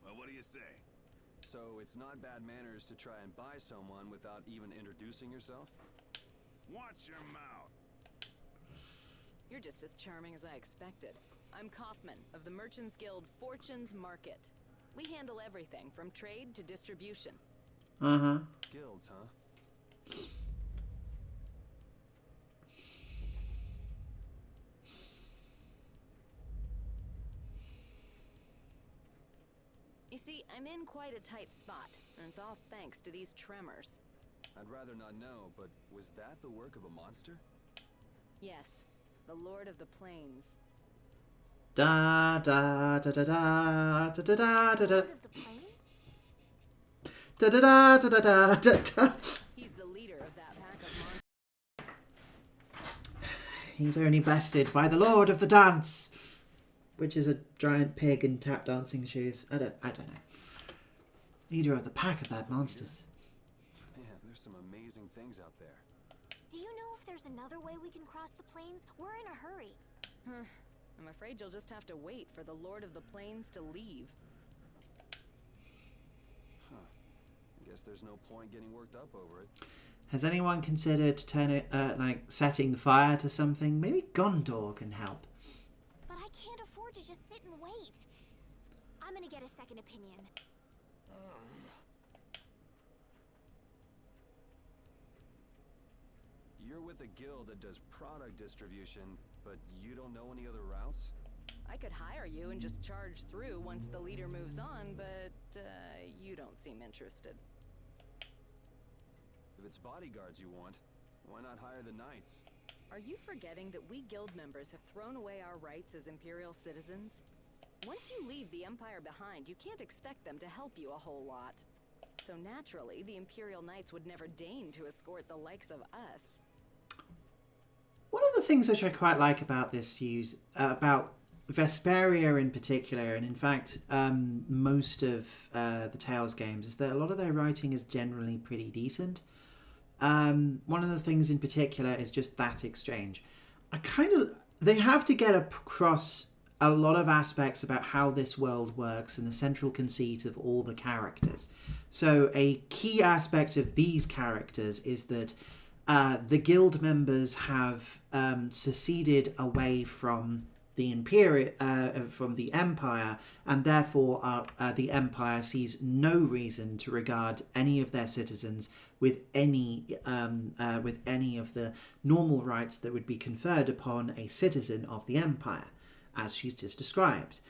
S3: Well, what do you say?
S5: So it's not bad manners to try and buy someone without even introducing yourself?
S3: Watch your mouth.
S10: You're just as charming as I expected. I'm Kaufman of the Merchants Guild Fortune's Market. We handle everything from trade to distribution.
S1: Uh-huh.
S5: Guilds, huh?
S10: You see, I'm in quite a tight spot, and it's all thanks to these tremors.
S5: I'd rather not know, but was that the work of a monster?
S10: Yes, the Lord of the Plains.
S1: Da da da da da da da da da da
S4: Lord of the Plains?
S1: da da da da da da.
S10: He's the leader of that pack of monsters.
S1: He's only bested by the Lord of the Dance, which is a giant pig in tap dancing shoes. I don't know. Leader of the pack of that monsters.
S5: Man, there's some amazing things out there.
S4: Do you know if there's another way we can cross the plains? We're in a hurry.
S10: I'm afraid you'll just have to wait for the Lord of the Plains to leave.
S5: Huh. I guess there's no point getting worked up over it.
S1: Has anyone considered setting fire to something? Maybe Gondor can help.
S4: But I can't afford to just sit and wait. I'm gonna get a second opinion.
S5: You're with a guild that does product distribution, but you don't know any other routes?
S10: I could hire you and just charge through once the leader moves on, but you don't seem interested.
S5: If it's bodyguards you want, why not hire the knights?
S10: Are you forgetting that we guild members have thrown away our rights as Imperial citizens? Once you leave the Empire behind, you can't expect them to help you a whole lot. So naturally, the Imperial Knights would never deign to escort the likes of us.
S1: One of the things which I quite like about this about Vesperia in particular, and in fact most of the Tales games, is that a lot of their writing is generally pretty decent. One of the things in particular is just that exchange. They have to get across a lot of aspects about how this world works and the central conceit of all the characters. So a key aspect of these characters is that the guild members have seceded away from the from the Empire, and therefore the Empire sees no reason to regard any of their citizens with any of the normal rights that would be conferred upon a citizen of the Empire, as she's just described.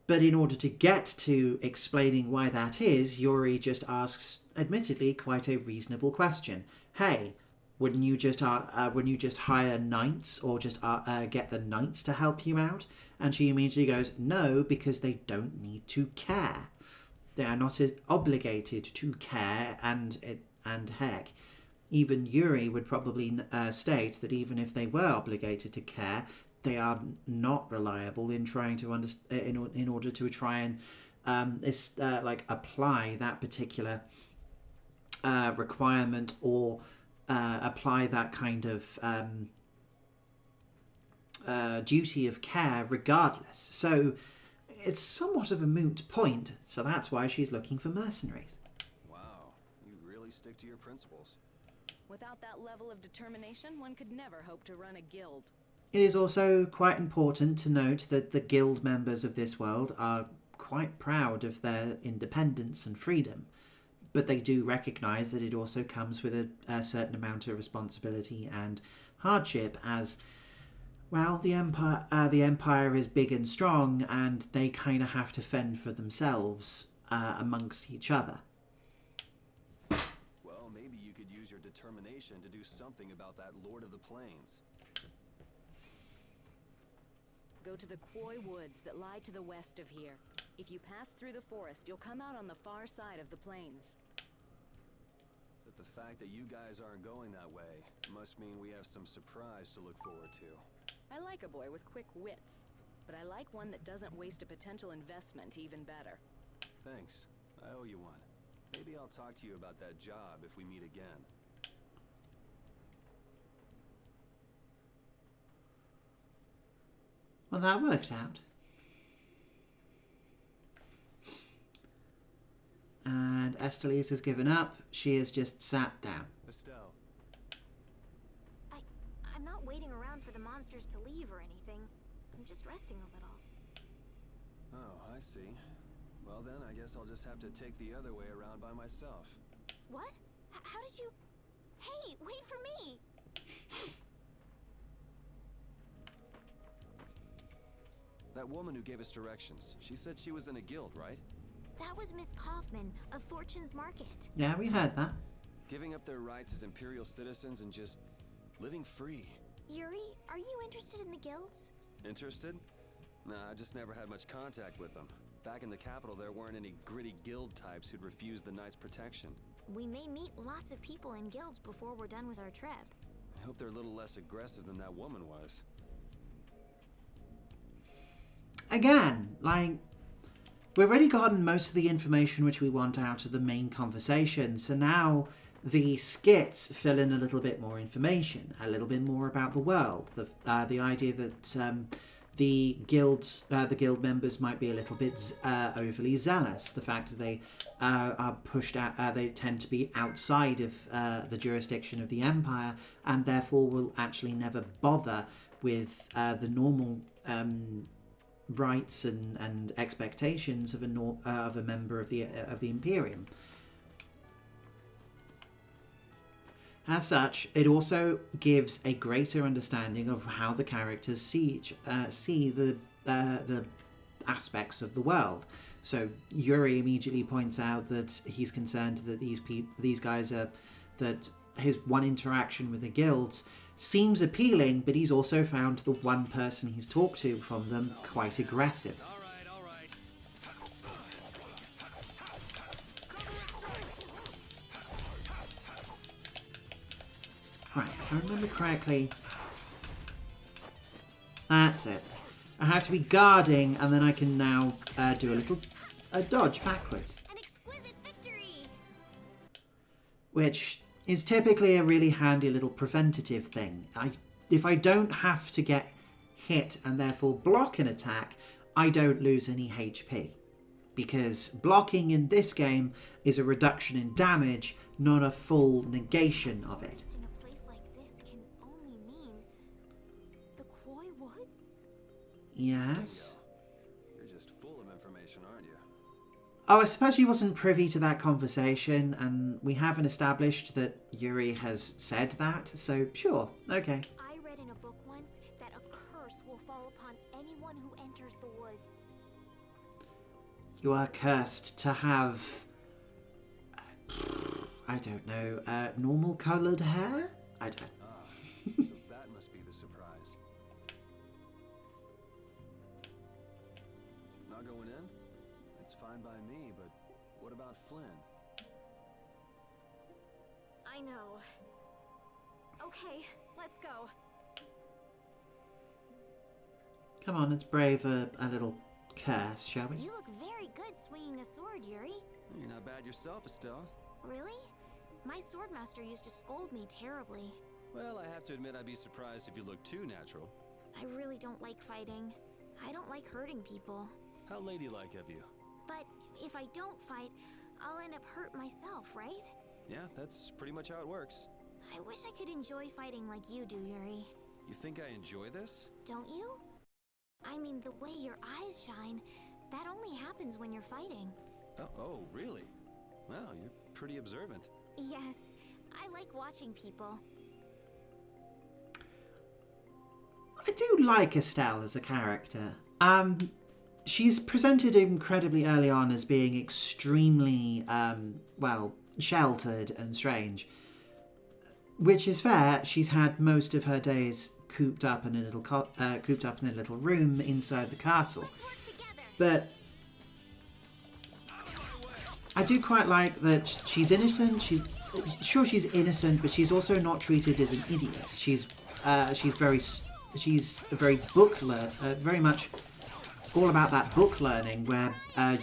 S1: But in order to get to explaining why that is, Yuri just asks, admittedly, quite a reasonable question. Hey, wouldn't you just hire knights, or just get the knights to help you out? And she immediately goes, no, because they don't need to care. They are not obligated to care, and heck, even Yuri would probably state that even if they were obligated to care, they are not reliable in trying to in order to try and apply that particular requirement, or apply that kind of duty of care regardless. So it's somewhat of a moot point, so that's why she's looking for mercenaries.
S5: Wow, you really stick to your principles.
S10: Without that level of determination, one could never hope to run a guild.
S1: It is also quite important to note that the guild members of this world are quite proud of their independence and freedom, but they do recognise that it also comes with a certain amount of responsibility and hardship, as, well, the Empire is big and strong, and they kind of have to fend for themselves amongst each other.
S5: Well, maybe you could use your determination to do something about that Lord of the Plains.
S10: Go to the Quoy Woods that lie to the west of here. If you pass through the forest, you'll come out on the far side of the plains.
S5: But the fact that you guys aren't going that way must mean we have some surprise to look forward to.
S10: I like a boy with quick wits, but I like one that doesn't waste a potential investment even better.
S5: Thanks. I owe you one. Maybe I'll talk to you about that job if we meet again.
S1: Well, that worked out. And Estellise has given up. She has just sat down.
S5: Estelle.
S4: I'm not waiting around for the monsters to leave or anything. I'm just resting a little.
S5: Oh, I see. Well then, I guess I'll just have to take the other way around by myself.
S4: What? How did you... Hey, wait for me!
S5: That woman who gave us directions, she said she was in a guild, right?
S4: That was Miss Kaufman of Fortune's Market.
S1: Yeah, we heard that.
S5: Giving up their rights as Imperial citizens and just living free.
S4: Yuri, are you interested in the guilds?
S5: Interested? Nah, I just never had much contact with them. Back in the capital, there weren't any gritty guild types who'd refuse the Knights' protection.
S4: We may meet lots of people in guilds before we're done with our trip.
S5: I hope they're a little less aggressive than that woman was.
S1: Again, we've already gotten most of the information which we want out of the main conversation, so now the skits fill in a little bit more information, a little bit more about the world, the idea that the guild members might be a little bit overly zealous. The fact that they are pushed out, they tend to be outside of the jurisdiction of the Empire, and therefore will actually never bother with the normal rights and expectations of a member of the Imperium. As such, it also gives a greater understanding of how the characters see the aspects of the world. So Yuri immediately points out that he's concerned that these guys are, that his one interaction with the guilds seems appealing, but he's also found the one person he's talked to from them quite aggressive. Right, if I remember correctly, that's it. I have to be guarding, and then I can now do a dodge backwards.
S4: An exquisite victory!
S1: Which is typically a really handy little preventative thing. If I don't have to get hit and therefore block an attack, I don't lose any HP. Because blocking in this game is a reduction in damage, not a full negation of it.
S4: In a place like this can only mean the Koi Woods?
S1: Yes?
S5: You're just full of information, aren't you?
S1: Oh, I suppose you wasn't privy to that conversation, and we haven't established that Yuri has said that, so sure, okay.
S4: I read in a book once that a curse will fall upon anyone who enters the woods.
S1: You are cursed to have, I don't know, normal coloured hair? I don't.
S5: So that must be the surprise. Not going in? It's fine by me, but what about Flynn?
S4: I know. Okay, let's go.
S1: Come on, let's brave a little curse, shall we?
S4: You look very good swinging a sword, Yuri.
S5: You're not bad yourself, Estelle.
S4: Really? My swordmaster used to scold me terribly.
S5: Well, I have to admit I'd be surprised if you looked too natural.
S4: I really don't like fighting. I don't like hurting people.
S5: How ladylike of you.
S4: But if I don't fight, I'll end up hurt myself, right?
S5: Yeah, that's pretty much how it works.
S4: I wish I could enjoy fighting like you do, Yuri.
S5: You think I enjoy this?
S4: Don't you? I mean, the way your eyes shine, that only happens when you're fighting.
S5: Oh, really? Well, you're pretty observant.
S4: Yes, I like watching people.
S1: I do like Estelle as a character. She's presented incredibly early on as being extremely, well, sheltered and strange. Which is fair. She's had most of her days cooped up in a little room inside the castle. But I do quite like that she's innocent. She's innocent, but she's also not treated as an idiot. She's very very much all about that book learning, where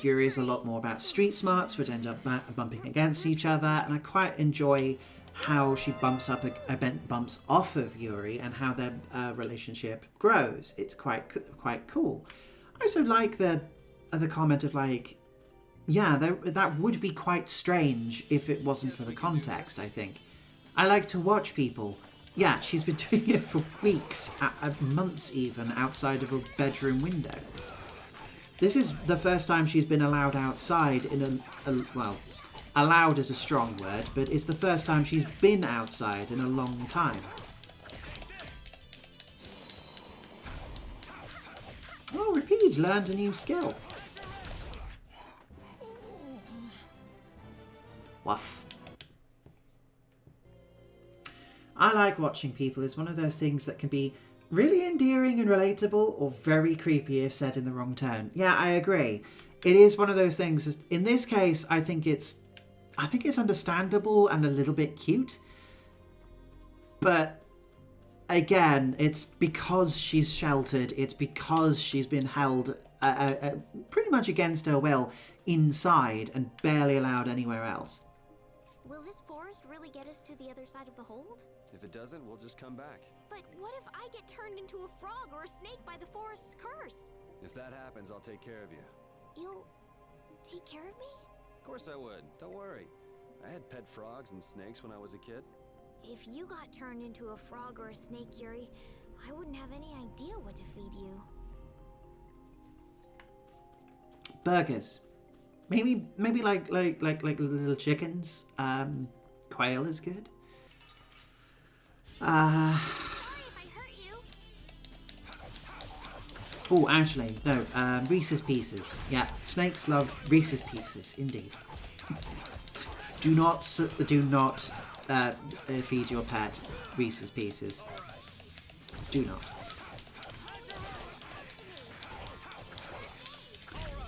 S1: Yuri is a lot more about street smarts, would end up bumping against each other, and I quite enjoy how she bumps off of Yuri and how their relationship grows. It's quite cool. I also like the comment of like, yeah, that would be quite strange if it wasn't for the context, I think. I like to watch people. Yeah, she's been doing it for weeks, months even, outside of a bedroom window. This is the first time she's been allowed outside in well, allowed is a strong word, but it's the first time she's been outside in a long time. Oh, Repeat learned a new skill. Woof. I like watching people. It's one of those things that can be really endearing and relatable, or very creepy if said in the wrong tone. Yeah, I agree. It is one of those things. In this case, I think it's understandable and a little bit cute. But again, it's because she's sheltered. It's because she's been held pretty much against her will inside and barely allowed anywhere else.
S4: Will this forest really get us to the other side of the hold?
S5: If it doesn't, we'll just come back.
S4: But what if I get turned into a frog or a snake by the forest's curse?
S5: If that happens, I'll take care of you.
S4: You'll take care of me?
S5: Of course I would. Don't worry. I had pet frogs and snakes when I was a kid.
S4: If you got turned into a frog or a snake, Yuri, I wouldn't have any idea what to feed you.
S1: Burgers. Maybe like little chickens. Quail is good.
S4: Sorry if I hurt you.
S1: Oh, actually, no. Reese's Pieces. Yeah, snakes love Reese's Pieces, indeed. Do not feed your pet Reese's Pieces. Do not.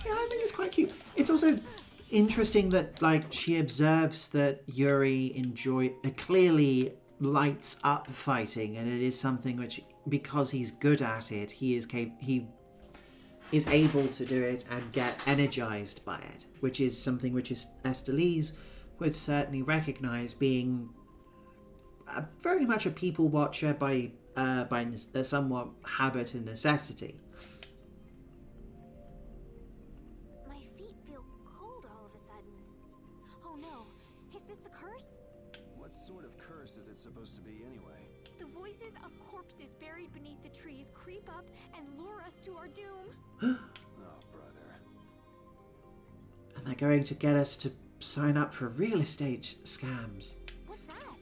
S1: Yeah, I think it's quite cute. It's also interesting that, like, she observes that Yuri clearly lights up fighting, and it is something which, because he's good at it, he is able to do it and get energized by it, which is something which is Estelise would certainly recognize, being very much a people watcher by somewhat habit and necessity.
S4: My feet feel cold all of a sudden. Oh no, is this the curse?
S5: What sort of curse is it supposed to be anyway?
S4: The voices of corpses buried beneath the trees creep up and lure us to our doom.
S5: Oh, brother.
S1: And they're going to get us to sign up for real estate scams.
S4: What's that?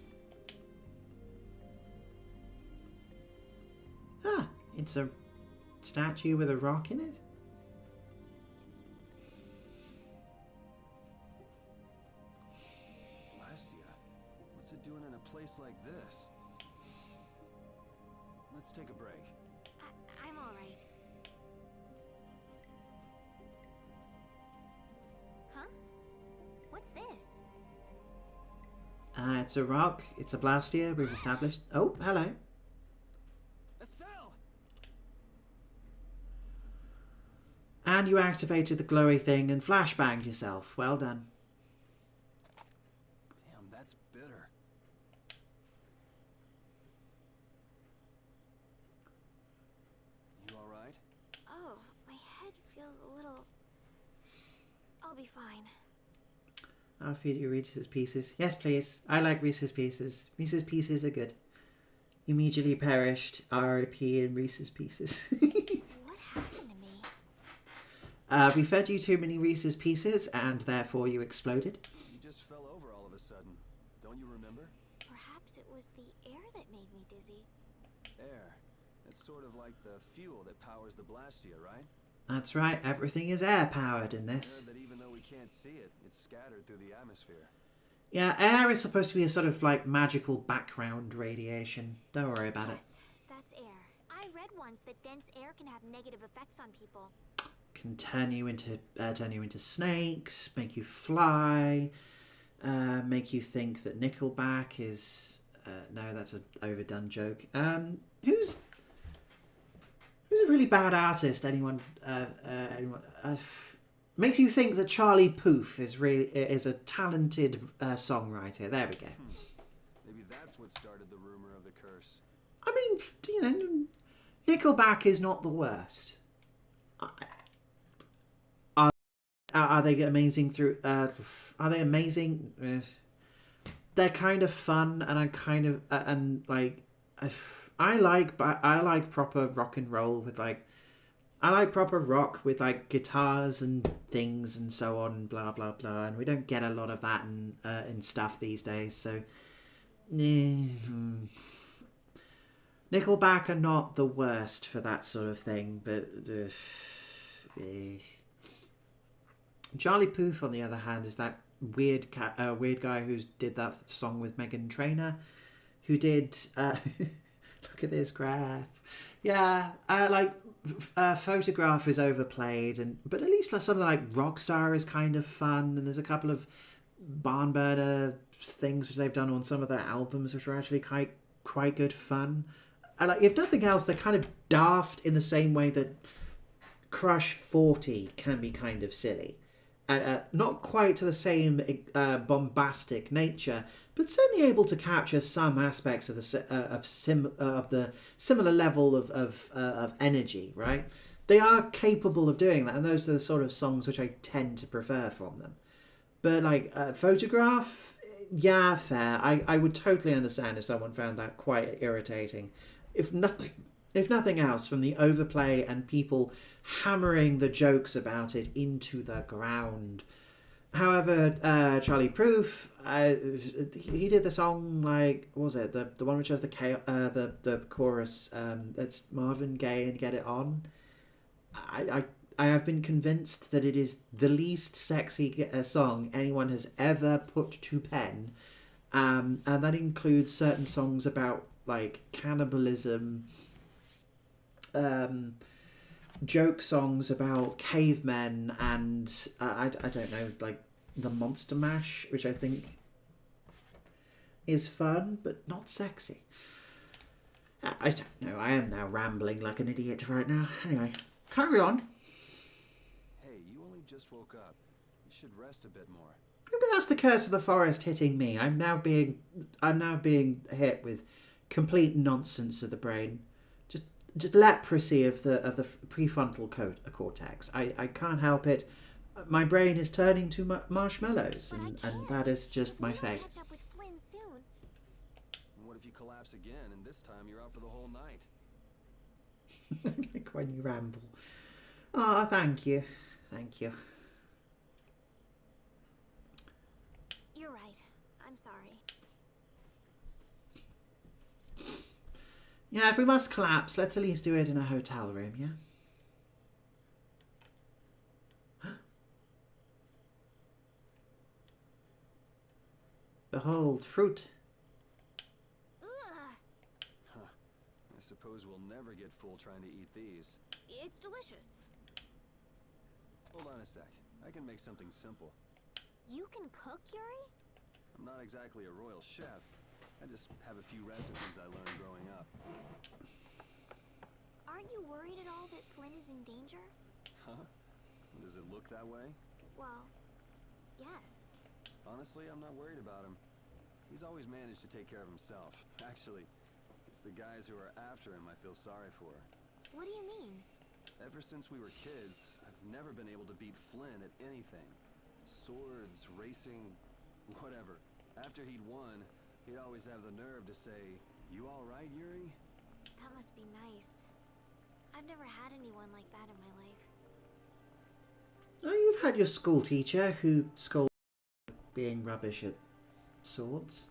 S1: Ah, it's a statue with a rock in it.
S5: Blastia, what's it doing in a place like this? Let's take a break.
S4: I'm all right. Huh? What's this?
S1: It's a rock. It's a Blastia. We've established. Oh, hello.
S5: Estelle!
S1: And you activated the glowy thing and flashbanged yourself. Well done.
S5: Damn, that's bitter. You alright?
S4: Oh, my head feels a little... I'll be fine.
S1: I'll feed you Reese's Pieces. Yes, please. I like Reese's Pieces. Reese's Pieces are good. Immediately perished. R.I.P. in Reese's Pieces.
S4: What happened to me?
S1: We fed you too many Reese's Pieces, and therefore you exploded.
S5: You just fell over all of a sudden. Don't you remember?
S4: Perhaps it was the air that made me dizzy.
S5: Air. It's sort of like the fuel that powers the Blastia, right?
S1: That's right. Everything is air-powered in this.
S5: Air that even though we can't see it, it's scattered through the atmosphere.
S1: Yeah, air is supposed to be a sort of like magical background radiation. Don't worry about it.
S4: Yes, that's air. I read once that dense air can have negative effects on people.
S1: Can turn you into snakes, make you fly, make you think that Nickelback is. No, that's an overdone joke. Who's a really bad artist? Anyone? Makes you think that Charlie Puth is a talented songwriter. There we go.
S5: Maybe that's what started the rumor of the curse.
S1: I mean, you know, Nickelback is not the worst. Are they amazing through? Are they amazing? They're kind of fun, and I like proper rock and roll with like. I like proper rock with like guitars and things and so on, and blah blah blah, and we don't get a lot of that in stuff these days. So, Nickelback are not the worst for that sort of thing, but Charlie Puth, on the other hand, is that weird guy who did that song with Meghan Trainor, who did look at this graph. Yeah, Photograph is overplayed, but at least something like Rockstar is kind of fun, and there's a couple of barn burner things which they've done on some of their albums which are actually quite good fun. If nothing else, they're kind of daft in the same way that Crush 40 can be kind of silly. not quite to the same bombastic nature, but certainly able to capture some aspects of the similar level of energy. Right, they are capable of doing that, and those are the sort of songs which I tend to prefer from them. But like Photograph, yeah, fair. I would totally understand if someone found that quite irritating. If nothing else, from the overplay and people hammering the jokes about it into the ground. However, Charlie Proof, he did the song, like, what was it, the one which has the chorus, it's Marvin Gaye and Get It On. I have been convinced that it is the least sexy song anyone has ever put to pen, and that includes certain songs about like cannibalism, joke songs about cavemen, and I don't know, like the Monster Mash, which I think is fun but not sexy. I don't know. I am now rambling like an idiot right now. Anyway, carry on.
S5: Hey, you only just woke up. You should rest a bit more.
S1: Maybe that's the curse of the forest hitting me. I'm now being hit with complete nonsense of the brain. Just leprosy of the prefrontal cortex. I can't help it. My brain is turning to marshmallows, and that is just my fate.
S4: Catch up with Flynn soon.
S5: And what if you collapse again, and this time you're out for the whole night?
S1: Like when you ramble. Oh, thank you. Thank you.
S4: You're right. I'm sorry.
S1: Yeah, if we must collapse, let's at least do it in a hotel room, yeah? Behold, fruit.
S4: Ugh,
S5: Huh. I suppose we'll never get full trying to eat these.
S4: it's delicious.
S5: Hold on a sec. I can make something simple.
S4: You can cook, Yuri?
S5: I'm not exactly a royal chef. I just have a few recipes I learned growing up.
S4: Aren't you worried at all that Flynn is in danger?
S5: Huh? Does it look that way?
S4: Well, yes.
S5: Honestly, I'm not worried about him. He's always managed to take care of himself. Actually, it's the guys who are after him I feel sorry for.
S4: What do you mean?
S5: Ever since we were kids, I've never been able to beat Flynn at anything. Swords, racing, whatever. After he'd won, he'd always have the nerve to say, "You all right, Yuri?"
S4: That must be nice. I've never had anyone like that in my life.
S1: Oh, you've had your school teacher who scolded you for being rubbish at swords.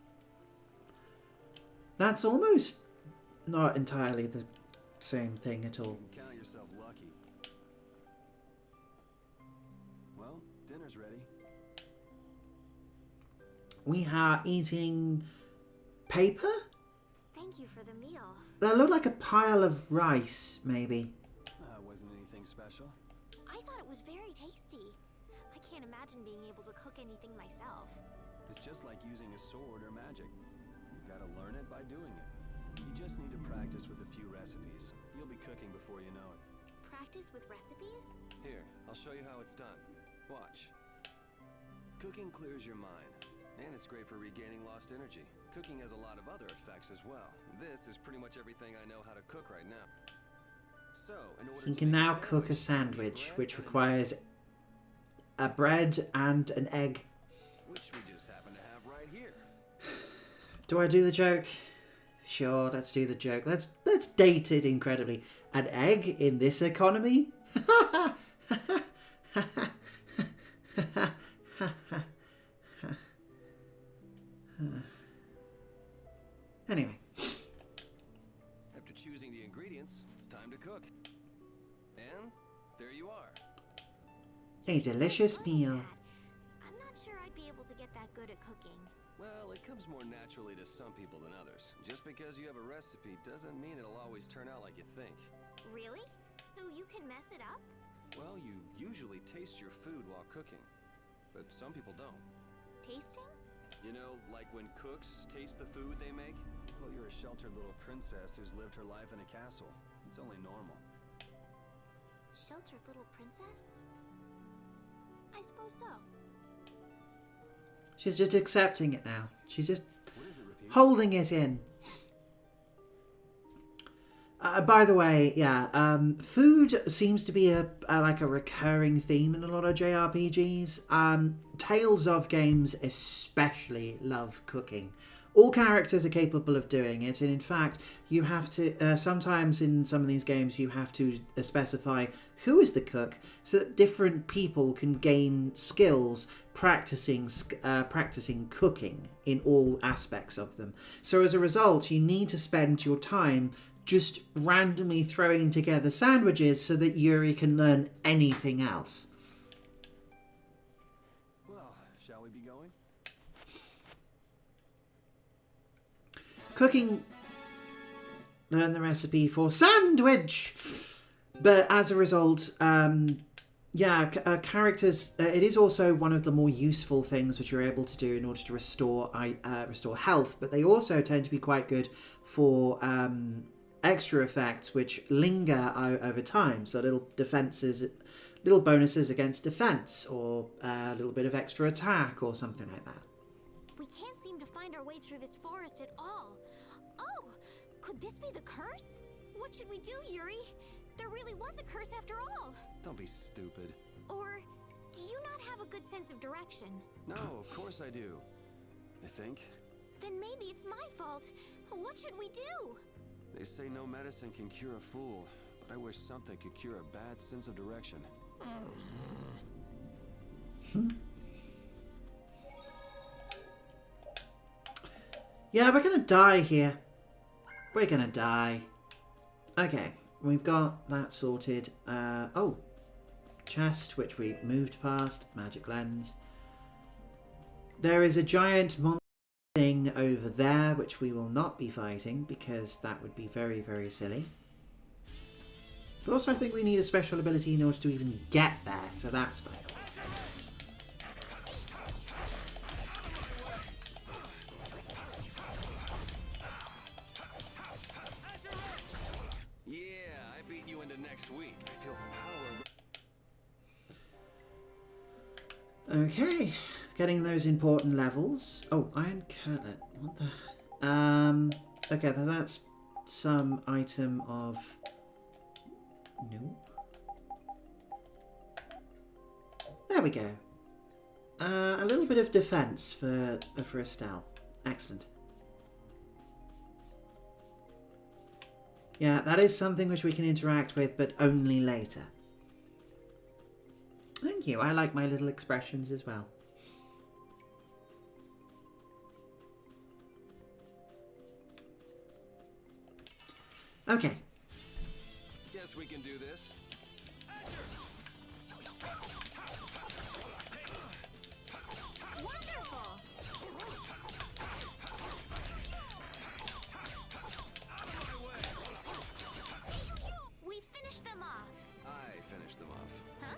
S1: That's almost not entirely the same thing at all.
S5: You can count yourself lucky. Well, dinner's ready.
S1: We are eating paper?
S4: Thank you for the meal.
S1: That looked like a pile of rice, maybe.
S5: Wasn't anything special.
S4: I thought it was very tasty. I can't imagine being able to cook anything myself.
S5: It's just like using a sword or magic. You gotta learn it by doing it. You just need to practice with a few recipes. You'll be cooking before you know it.
S4: Practice with recipes?
S5: Here, I'll show you how it's done. Watch. Cooking clears your mind, and it's great for regaining lost energy. Cooking has a lot of other effects as well. This is pretty much everything I know how to cook right now. So, in order
S1: You
S5: to
S1: can
S5: make
S1: now cook a sandwich,
S5: bread
S1: which
S5: and
S1: requires a bread and an egg.
S5: which we just happen to have right here.
S1: Do I do the joke? Sure, let's do the joke. Let's date it incredibly. An egg in this economy? Anyway.
S5: After choosing the ingredients, it's time to cook. And there you are.
S1: A delicious meal.
S4: I'm not sure I'd be able to get that good at cooking.
S5: Well, it comes more naturally to some people than others. Just because you have a recipe doesn't mean it'll always turn out like you think.
S4: Really? So you can mess it up?
S5: Well, you usually taste your food while cooking, but some people don't.
S4: Tasting?
S5: You know, like when cooks taste the food they make? Well, you're a sheltered little princess who's lived her life in a castle. It's only normal.
S4: Sheltered little princess? I suppose so.
S1: She's just accepting it now. She's just
S5: What is it, Repeat?
S1: holding it in. By the way, yeah, food seems to be like a recurring theme in a lot of JRPGs. Tales of games especially love cooking. All characters are capable of doing it, and in fact, you have to, sometimes in some of these games, you have to specify who is the cook so that different people can gain skills practicing cooking in all aspects of them. So as a result, you need to spend your time just randomly throwing together sandwiches so that Yuri can learn anything else.
S5: Well, shall we be going?
S1: Cooking, learn the recipe for sandwich. But as a result, characters, it is also one of the more useful things which you're able to do in order to restore health, but they also tend to be quite good for extra effects which linger over time. So little bonuses against defense, or a little bit of extra attack or something like that.
S4: We can't seem to find our way through this forest at all. Oh, could this be the curse? What should we do, Yuri? There really was a curse after all.
S5: Don't be stupid.
S4: Or do you not have a good sense of direction?
S5: No, of course I do. I think.
S4: Then maybe it's my fault. What should we do?
S5: They say no medicine can cure a fool, but I wish something could cure a bad sense of direction.
S1: Yeah, we're gonna die here. We're gonna die. Okay, we've got that sorted. Oh, chest, which we moved past. Magic lens. There is a giant monster thing over there, which we will not be fighting because that would be very, very silly. But also I think we need a special ability in order to even get there, so that's fine.
S5: Yeah, I beat you into next week. I feel power.
S1: Okay, getting those important levels. Oh, iron cutlet. What the? Okay, that's some item of. No. There we go. A little bit of defense for Estelle. Excellent. Yeah, that is something which we can interact with, but only later. Thank you. I like my little expressions as well. Okay.
S5: Guess we can do this.
S4: Wonderful! We finished them off.
S5: I finished them off.
S4: Huh?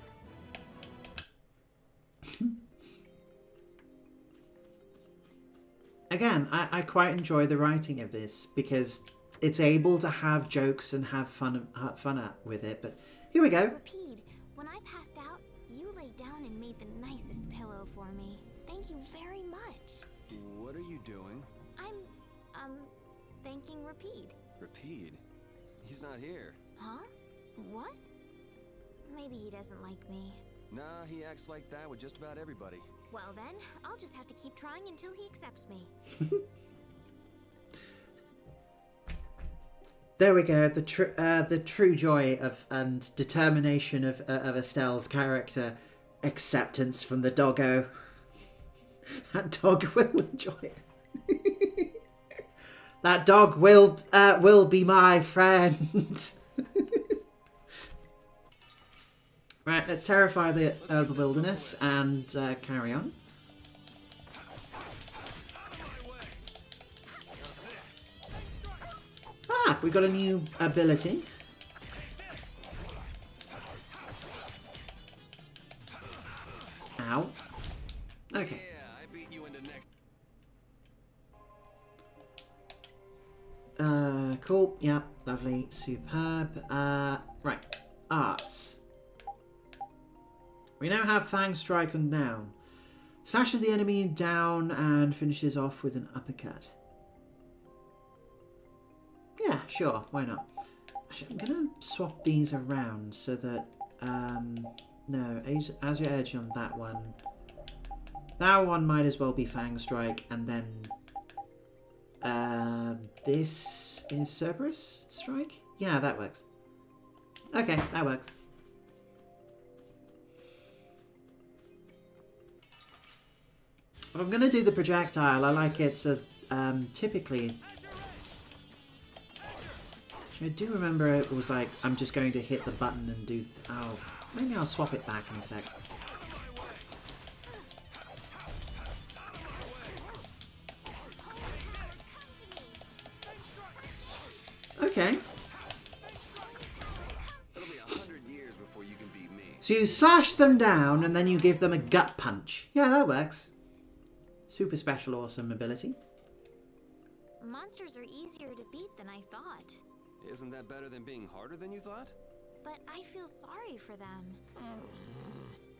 S1: Again, I quite enjoy the writing of this because it's able to have jokes and have fun with it. But here we go.
S4: Repeat, when I passed out, you laid down and made the nicest pillow for me. Thank you very much.
S5: What are you doing?
S4: I'm thanking Repeat.
S5: Repeat? He's not here.
S4: Huh? What? Maybe he doesn't like me.
S5: Nah, he acts like that with just about everybody.
S4: Well then, I'll just have to keep trying until he accepts me.
S1: There we go. The true joy of and determination of Estelle's character. Acceptance from the doggo. That dog will enjoy it. That dog will be my friend. Right, let's terrify the wilderness and carry on. Ah, we got a new ability. Ow. Okay.
S5: Yeah, I beat you into next.
S1: Cool. Yeah, lovely. Superb. Right. Arts. We now have Fang Strike on down. Slashes the enemy down and finishes off with an uppercut. Yeah, sure, why not? Actually, I'm going to swap these around so that... no, as your edge on that one. That one might as well be Fang Strike, and then... this is Cerberus Strike? Yeah, that works. Okay, that works. If I'm going to do the projectile, I like it to, typically... I do remember it was like, I'm just going to hit the button and do... oh, maybe I'll swap it back in a sec. Okay.
S5: It'll be 100 years before you can beat me.
S1: So you slash them down and then you give them a gut punch. Yeah, that works. Super special awesome ability.
S4: Monsters are easier to beat than I thought.
S5: Isn't that better than being harder than you thought?
S4: But I feel sorry for them.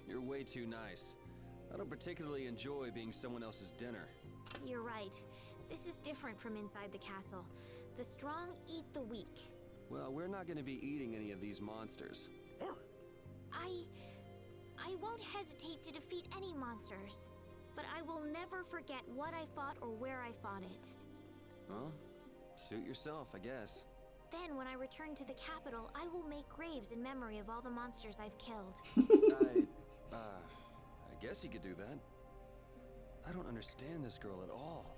S5: You're way too nice. I don't particularly enjoy being someone else's dinner.
S4: You're right. This is different from inside the castle. The strong eat the weak.
S5: Well, we're not going to be eating any of these monsters.
S4: I won't hesitate to defeat any monsters. But I will never forget what I fought or where I fought it.
S5: Well, suit yourself, I guess.
S4: Then, when I return to the capital, I will make graves in memory of all the monsters I've killed.
S5: I guess you could do that. I don't understand this girl at all.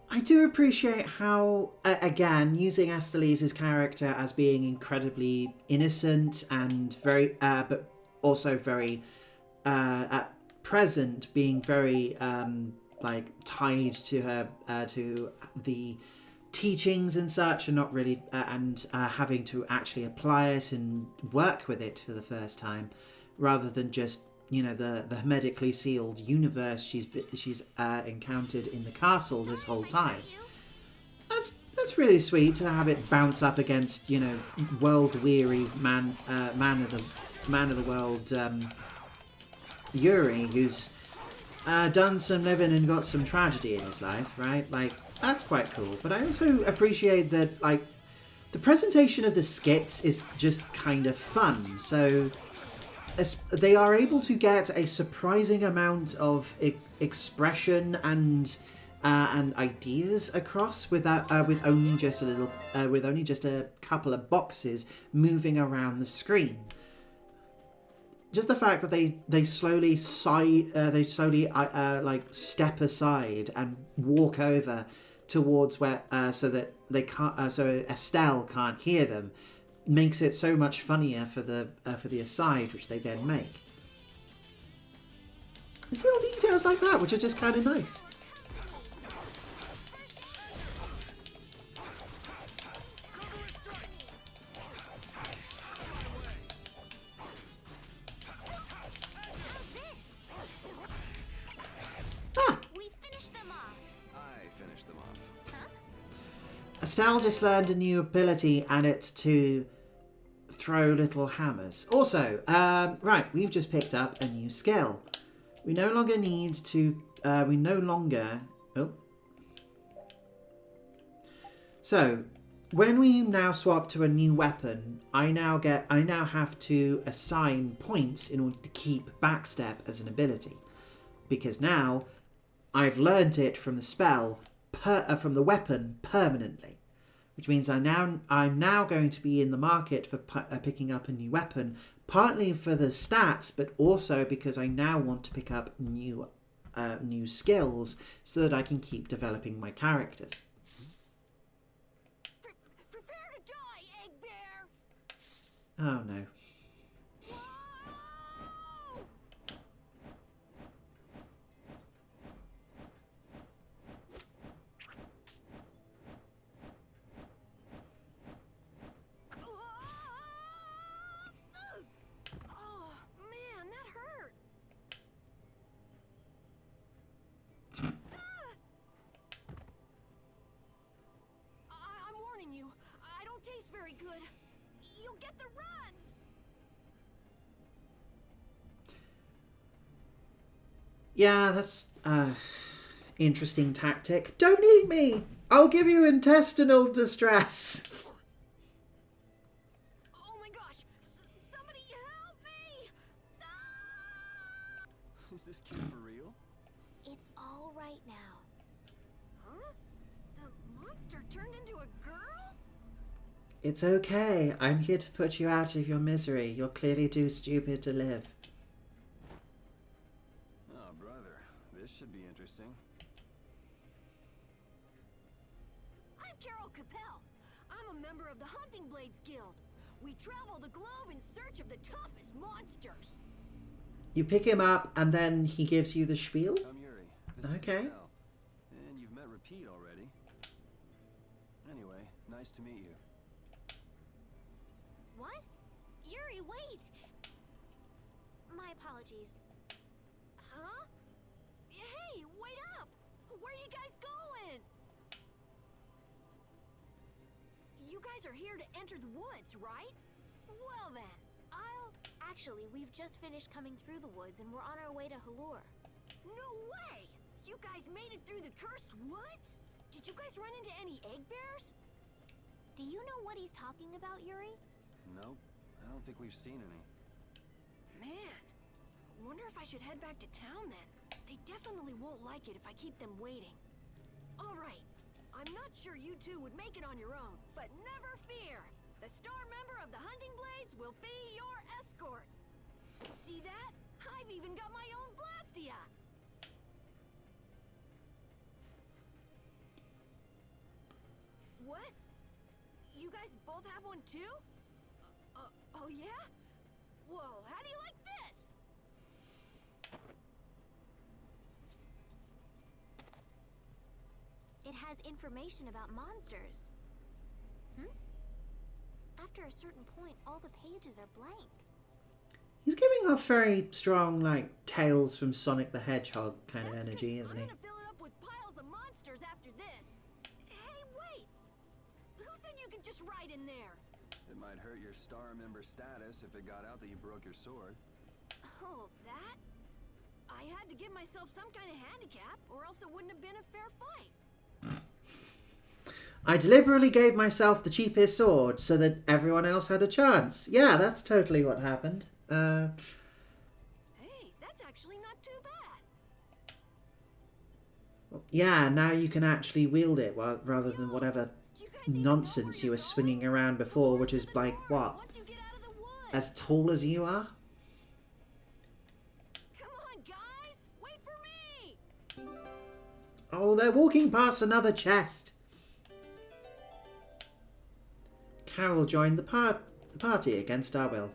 S1: I do appreciate how, again, using Estelise's character as being incredibly innocent and very, but also very, at present, being very, like, tied to her, to the teachings and such, and not really, and having to actually apply it and work with it for the first time, rather than just, you know, the hermetically sealed universe she's encountered in the castle this whole time. That's really sweet to have it bounce up against, you know, world weary man of the world Yuri, who's done some living and got some tragedy in his life, right? Like, that's quite cool. But I also appreciate that, like, the presentation of the skits is just kind of fun. So they are able to get a surprising amount of expression and ideas across with only just a little, with only just a couple of boxes moving around the screen. Just the fact that they slowly like step aside and walk over towards where so that they can't, so Estelle can't hear them, makes it so much funnier for the aside which they then make. There's little details like that which are just kind of nice.
S4: We finished them off.
S5: I finished them off.
S4: Huh?
S1: Estelle just learned a new ability, and it's to throw little hammers. Also, right, we've just picked up a new skill. We no longer need to, So, when we now swap to a new weapon, I now have to assign points in order to keep backstep as an ability. Because now, I've learned it from the spell, from the weapon permanently. Which means I'm now going to be in the market for picking up a new weapon, partly for the stats, but also because I now want to pick up new skills so that I can keep developing my characters.
S4: Prepare to die, Egg Bear!
S1: Oh no.
S4: Oh, man, that hurt. I'm warning you, I don't taste very good. You'll get the runs.
S1: Yeah, that's interesting tactic. Don't eat me! I'll give you intestinal distress.
S6: Oh my gosh! Somebody help me!
S5: Is this kid for real?
S4: It's all right now.
S6: Huh? The monster turned into a girl?
S1: It's okay. I'm here to put you out of your misery. You're clearly too stupid to live.
S5: Oh, brother. This should be interesting.
S6: I'm Carol Capel. I'm a member of the Hunting Blades Guild. We travel the globe in search of the toughest monsters.
S1: You pick him up and then he gives you the spiel?
S5: I'm Yuri. This is
S1: Okay.
S5: Estelle. And you've met Repeat already. Anyway, nice to meet you.
S4: What? Yuri, wait! My apologies.
S6: Huh? Hey, wait up! Where are you guys going? You guys are here to enter the woods, right? Well then,
S4: Actually, we've just finished coming through the woods and we're on our way to Halur.
S6: no way! You guys made it through the cursed woods? Did you guys run into any egg bears?
S4: Do you know what he's talking about, Yuri?
S5: Nope. I don't think we've seen any.
S6: Man, wonder if I should head back to town then. They definitely won't like it if I keep them waiting. Alright, I'm not sure you two would make it on your own, but never fear! The star member of the Hunting Blades will be your escort! See that? I've even got my own Blastia! What? You guys both have one too? Oh yeah? Whoa, how do you like this?
S4: It has information about monsters. After a certain point, all the pages are blank.
S1: He's giving off very strong, like, Tales from Sonic the Hedgehog kind of
S6: That's
S1: energy,
S6: 'cause
S1: isn't he?
S6: I'm gonna fill it up with piles of monsters after this. Hey, wait! Who said you could just ride in there?
S5: It might hurt your star member status if it got out that you broke your sword.
S6: Oh, that? I had to give myself some kind of handicap, or else it wouldn't have been a fair fight.
S1: I deliberately gave myself the cheapest sword so that everyone else had a chance. Yeah, that's totally what happened.
S6: Hey, that's actually not too bad.
S1: Yeah, now you can actually wield it rather than whatever
S6: Do you guys even know
S1: nonsense
S6: where
S1: you
S6: you're
S1: were
S6: going?
S1: swinging around before, which is like, what,
S6: Once you get out of the woods.
S1: as tall as you are?
S6: Come on, guys! Wait for me!
S1: Oh, they're walking past another chest. Carol joined the party against our will.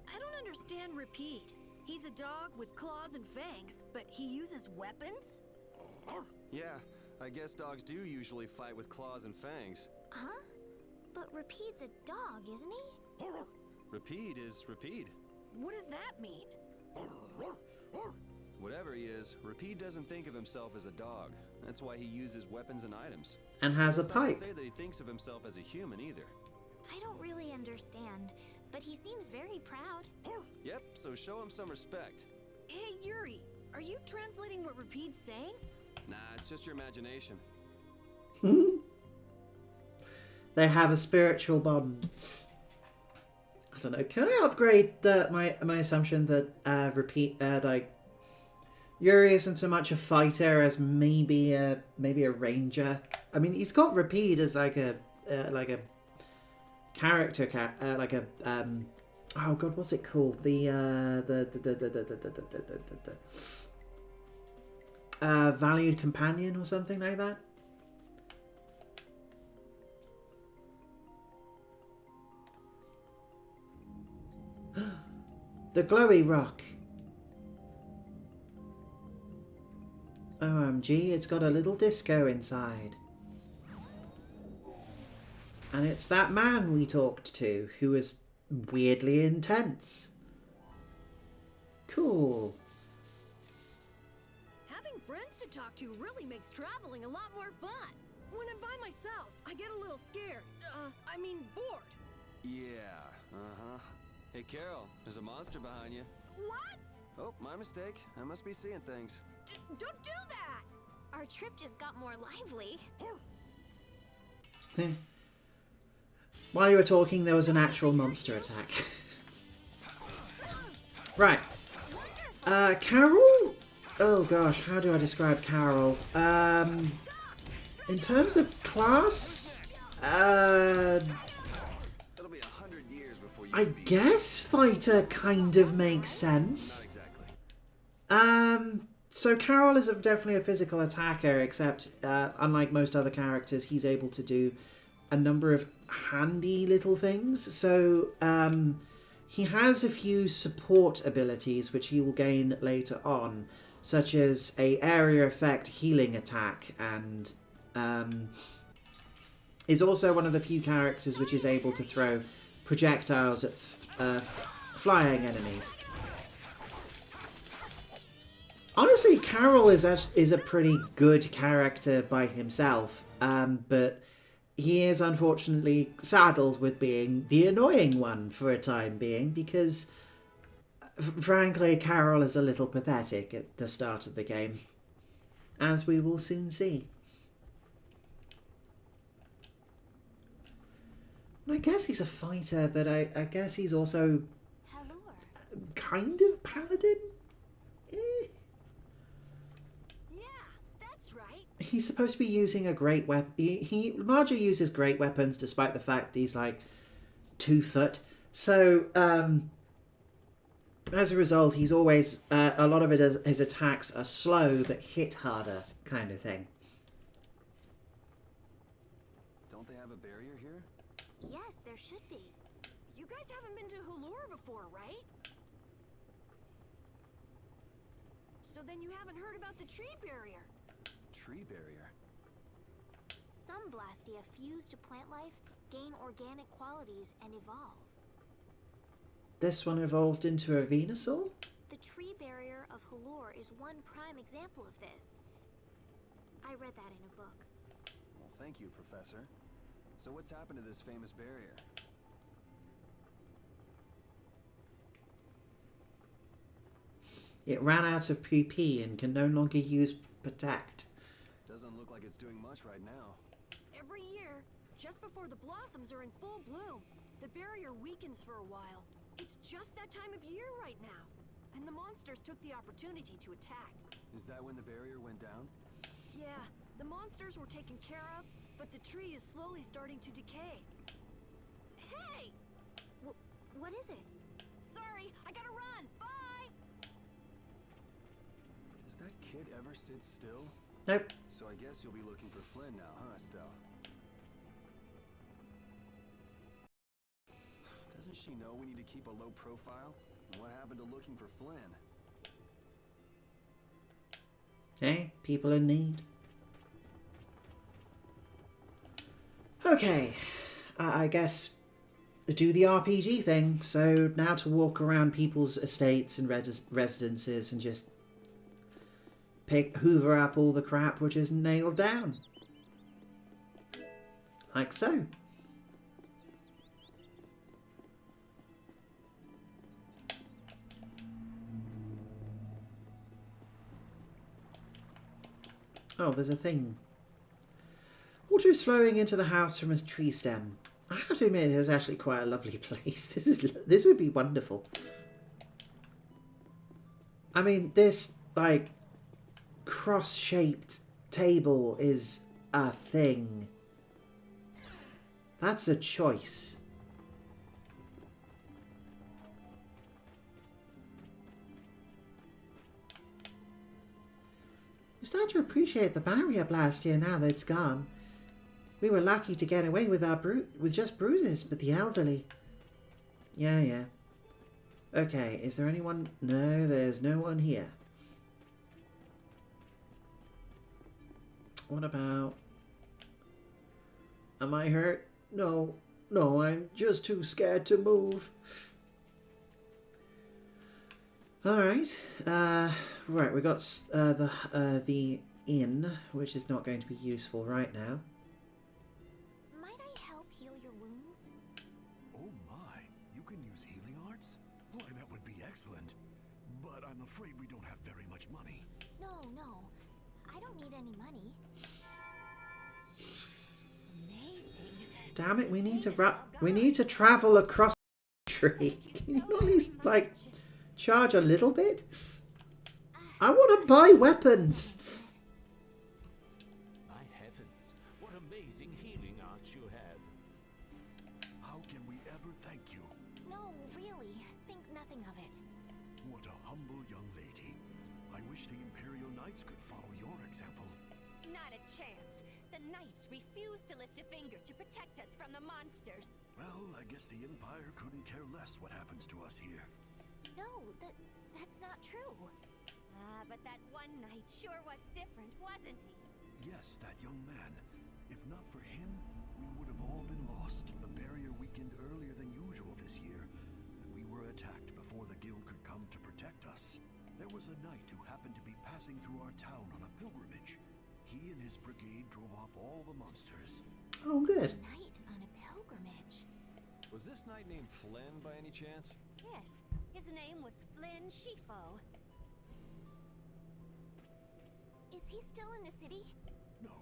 S6: I don't understand Repeat. He's a dog with claws and fangs, but he uses weapons?
S5: Yeah, I guess dogs do usually fight with claws and fangs.
S4: Huh? But Repeat's a dog, isn't he?
S5: Repeat is Repeat.
S6: What does that mean?
S5: Whatever he is, Repeat doesn't think of himself as a dog. That's why he uses weapons and items.
S1: And has a
S5: It's not to
S1: pipe.
S5: say that he thinks of himself as a human either.
S4: I don't really understand, but he seems very proud.
S5: Yep, so show him some respect.
S6: Hey, Yuri, are you translating what Repeat's saying?
S5: Nah, it's just your imagination.
S1: They have a spiritual bond. I don't know. Can I upgrade my assumption that like Yuri isn't so much a fighter as maybe a ranger? I mean, he's got Repeat as like a character, like a oh god, what's it called? The valued companion or something like that. The glowy rock. OMG, it's got a little disco inside. And it's that man we talked to who was weirdly intense. Cool.
S6: Having friends to talk to really makes traveling a lot more fun. When I'm by myself, I get a little scared. I mean bored.
S5: Yeah, uh-huh. Hey, Carol, there's a monster behind you.
S6: What?
S5: Oh, my mistake. I must be seeing things.
S6: Don't do that!
S4: Our trip just got more lively.
S1: While you were talking, there was an actual monster attack. Right. Carol? Oh gosh, how do I describe Carol? In terms of class,
S5: It'll be 100 years before you
S1: I
S5: can be-
S1: guess fighter kind of makes sense.
S5: Not exactly.
S1: So Carol is definitely a physical attacker, except unlike most other characters, he's able to do a number of handy little things. So he has a few support abilities which he will gain later on, such as a area effect healing attack, and is also one of the few characters which is able to throw projectiles at flying enemies. Honestly, Carol is a pretty good character by himself, but he is unfortunately saddled with being the annoying one for a time being, because frankly, Carol is a little pathetic at the start of the game, as we will soon see. I guess he's a fighter, but I guess he's also kind of paladin? He's supposed to be using a great weapon. Larger uses great weapons, despite the fact that he's like 2 foot. So, as a result, he's always a lot of his attacks are slow but hit harder, kind of thing.
S5: Don't they have a barrier here?
S4: Yes, there should be.
S6: You guys haven't been to Hulur before, right? So then you haven't heard about the tree barrier.
S5: Tree barrier?
S4: Some Blastia fuse to plant life, gain organic qualities, and evolve.
S1: This one evolved into a Venusaur?
S4: The tree barrier of Hulur is one prime example of this. I read that in a book.
S5: Well, thank you, Professor. So what's happened to this famous barrier?
S1: It ran out of PP and can no longer use Protect.
S5: Doesn't look like it's doing much right now.
S6: Every year, just before the blossoms are in full bloom, the barrier weakens for a while. It's just that time of year right now. And the monsters took the opportunity to attack.
S5: Is that when the barrier went down?
S6: Yeah, the monsters were taken care of, but the tree is slowly starting to decay. Hey!
S4: What is it?
S6: Sorry, I gotta run! Bye!
S5: Does that kid ever sit still?
S1: Nope.
S5: So I guess you'll be looking for Flynn now, huh, Estelle? Doesn't she know we need to keep a low profile? What happened to looking for Flynn?
S1: Hey, people in need. Okay, I guess do the RPG thing. So now to walk around people's estates and residences and just hoover up all the crap which isn't nailed down. Like so. Oh, there's a thing. Water is flowing into the house from a tree stem. I have to admit, it is actually quite a lovely place. This would be wonderful. I mean, this, like, cross-shaped table is a thing. That's a choice. You start to appreciate the barrier blast here now that it's gone. We were lucky to get away with with just bruises, but the elderly... Yeah. Okay, is there anyone? No, there's no one here. What about... Am I hurt? No, I'm just too scared to move. Alright, right, we got the inn, which is not going to be useful right now.
S4: Might I help heal your wounds?
S3: Oh my, you can use healing arts? Why, that would be excellent. But I'm afraid we don't have very much money.
S4: No, no. I don't need any money. Amazing.
S1: Damn it, we need to travel across the country. Can you not at least, like, charge a little bit? I want to buy weapons.
S7: My heavens, what amazing healing art you have.
S3: How can we ever thank you?
S4: No, really. Think nothing of it.
S3: What a humble young lady. I wish the Imperial Knights could follow your example.
S11: Not a chance. The Knights refuse to lift a finger to protect us from the monsters.
S3: Well, I guess the Empire couldn't care less what happens to us here.
S4: No, that's not true.
S11: Ah, but that one knight sure was different, wasn't he?
S3: Yes, that young man. If not for him, we would have all been lost. The barrier weakened earlier than usual this year, and we were attacked before the guild could come to protect us. There was a knight who happened to be passing through our town on a pilgrimage. He and his brigade drove off all the monsters.
S1: Oh, good.
S4: Knight on a pilgrimage.
S5: Was this knight named Flynn by any chance?
S11: Yes, his name was Flynn Shifo.
S4: Is he still in the city?
S3: No,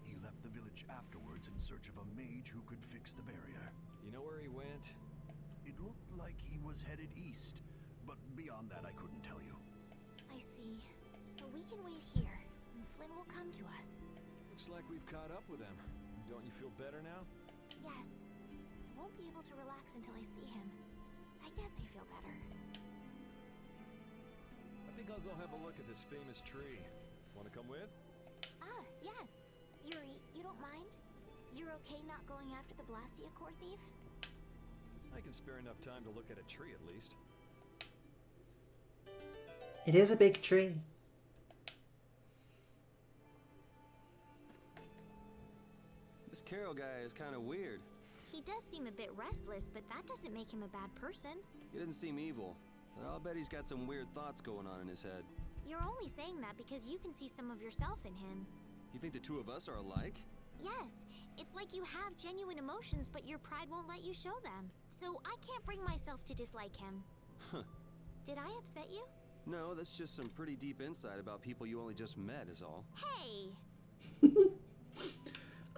S3: he left the village afterwards in search of a mage who could fix the barrier.
S5: You know where he went?
S3: It looked like he was headed east, but beyond that I couldn't tell you.
S4: I see. So we can wait here, and Flynn will come to us.
S5: Looks like we've caught up with him. Don't you feel better now?
S4: Yes. Won't be able to relax until I see him. I guess I feel better.
S5: I think I'll go have a look at this famous tree. Want to come with?
S4: Ah, yes. Yuri, you don't mind? You're okay not going after the Blastia core thief?
S5: I can spare enough time to look at a tree at least.
S1: It is a big tree.
S5: This Carol guy is kind of weird.
S4: He does seem a bit restless, but that doesn't make him a bad person.
S5: He doesn't seem evil, but I'll bet he's got some weird thoughts going on in his head.
S4: You're only saying that because you can see some of yourself in him.
S5: You think the two of us are alike?
S4: Yes, it's like you have genuine emotions, but your pride won't let you show them. So I can't bring myself to dislike him.
S5: Huh.
S4: Did I upset you?
S5: No, that's just some pretty deep insight about people you only just met is all.
S4: Hey!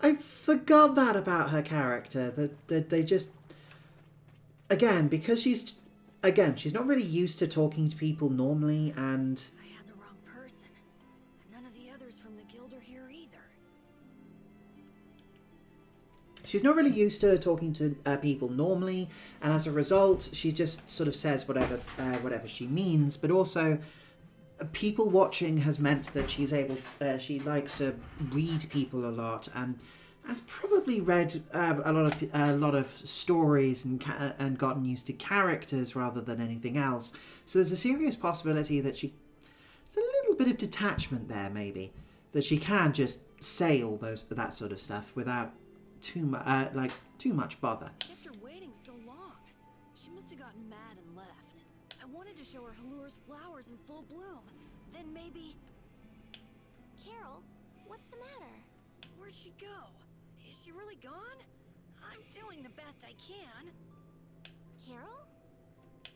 S1: I forgot that about her character. That they just... Again, because she's not really used to talking to people normally, and...
S6: I had the wrong person. And none of the others from the guild are here either.
S1: She's not really used to talking to people normally, and as a result, she just sort of says whatever she means. But also, people watching has meant that she's able. She likes to read people a lot, and has probably read a lot of stories and gotten used to characters rather than anything else. So there's a serious possibility that there's a little bit of detachment there, maybe, that she can just say all that sort of stuff without too much bother.
S6: After waiting so long, she must have gotten mad and left. I wanted to show her Halur's flowers in full bloom. Then maybe...
S4: Carol, what's the matter?
S6: Where'd she go? Is she really gone? I'm doing the best I can.
S4: Carol?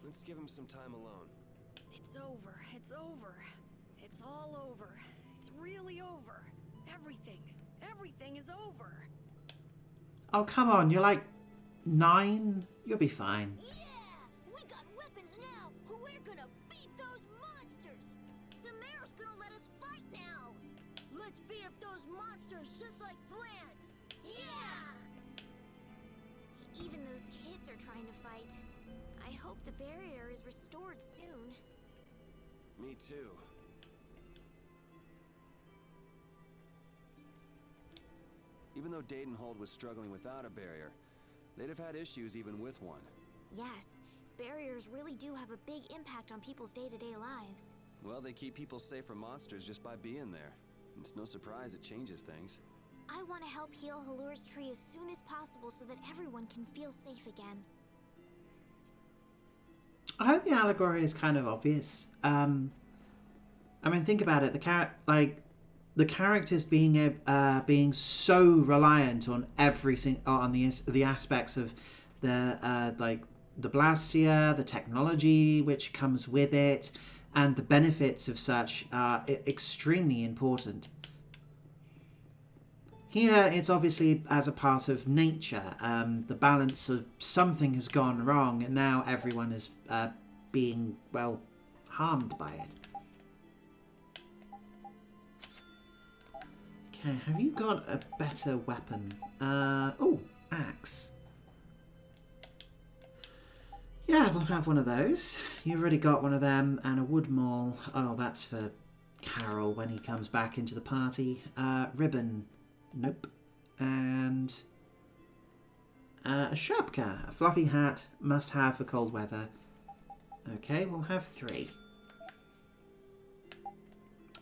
S5: Let's give him some time alone.
S6: It's over. It's over. It's all over. It's really over. Everything is over.
S1: Oh, come on, you're like 9? You'll be fine.
S4: Yeah! We got weapons now! We're gonna beat those monsters! The mayor's gonna let us fight now! Let's beat up those monsters just like planned! Yeah! Even those kids are trying to fight. I hope the barrier is restored soon.
S5: Me too. Even though Dadenhold was struggling without a barrier, they'd have had issues even with one.
S4: Yes, barriers really do have a big impact on people's day-to-day lives.
S5: Well, they keep people safe from monsters just by being there. It's no surprise it changes things.
S4: I want to help heal Halur's tree as soon as possible so that everyone can feel safe again.
S1: I hope the allegory is kind of obvious. I mean, think about it. The characters being so reliant on the aspects of the the Blastia, the technology which comes with it, and the benefits of such are extremely important. Here, it's obviously as a part of nature. The balance of something has gone wrong, and now everyone is being, well, harmed by it. Okay, have you got a better weapon? Oh, axe. Yeah, we'll have one of those. You've already got one of them, and a wood maul. Oh, that's for Carol when he comes back into the party. Ribbon. Nope. And a shapka, a fluffy hat, must have for cold weather. Okay, we'll have 3.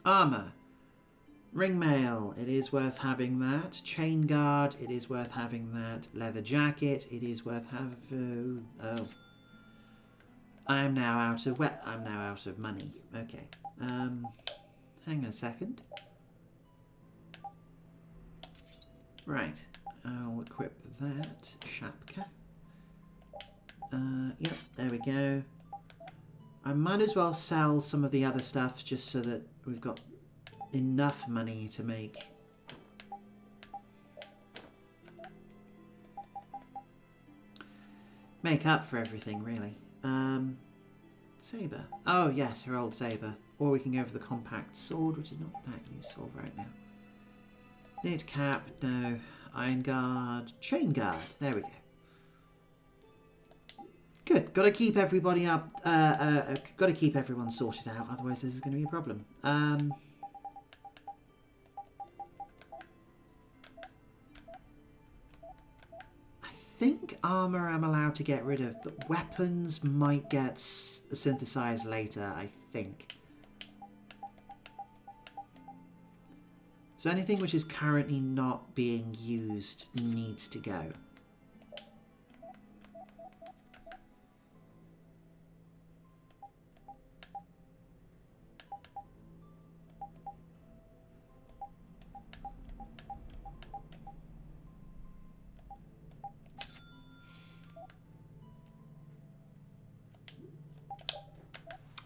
S1: Armour. Ring mail, it is worth having that. Chain guard, it is worth having that. Leather jacket, it is worth having. Oh. I am now out of money. Okay. Hang on a second. Right. I'll equip that. Shapka. Yep, there we go. I might as well sell some of the other stuff just so that we've got enough money to make up for everything, really. Saber. Oh yes, her old saber. Or we can go for the compact sword, which is not that useful right now. Knit cap, no. Iron guard, chain guard. There we go. Good. Got to keep everybody up. Got to keep everyone sorted out. Otherwise, this is going to be a problem. I think armor I'm allowed to get rid of, but weapons might get synthesized later, I think. So anything which is currently not being used needs to go.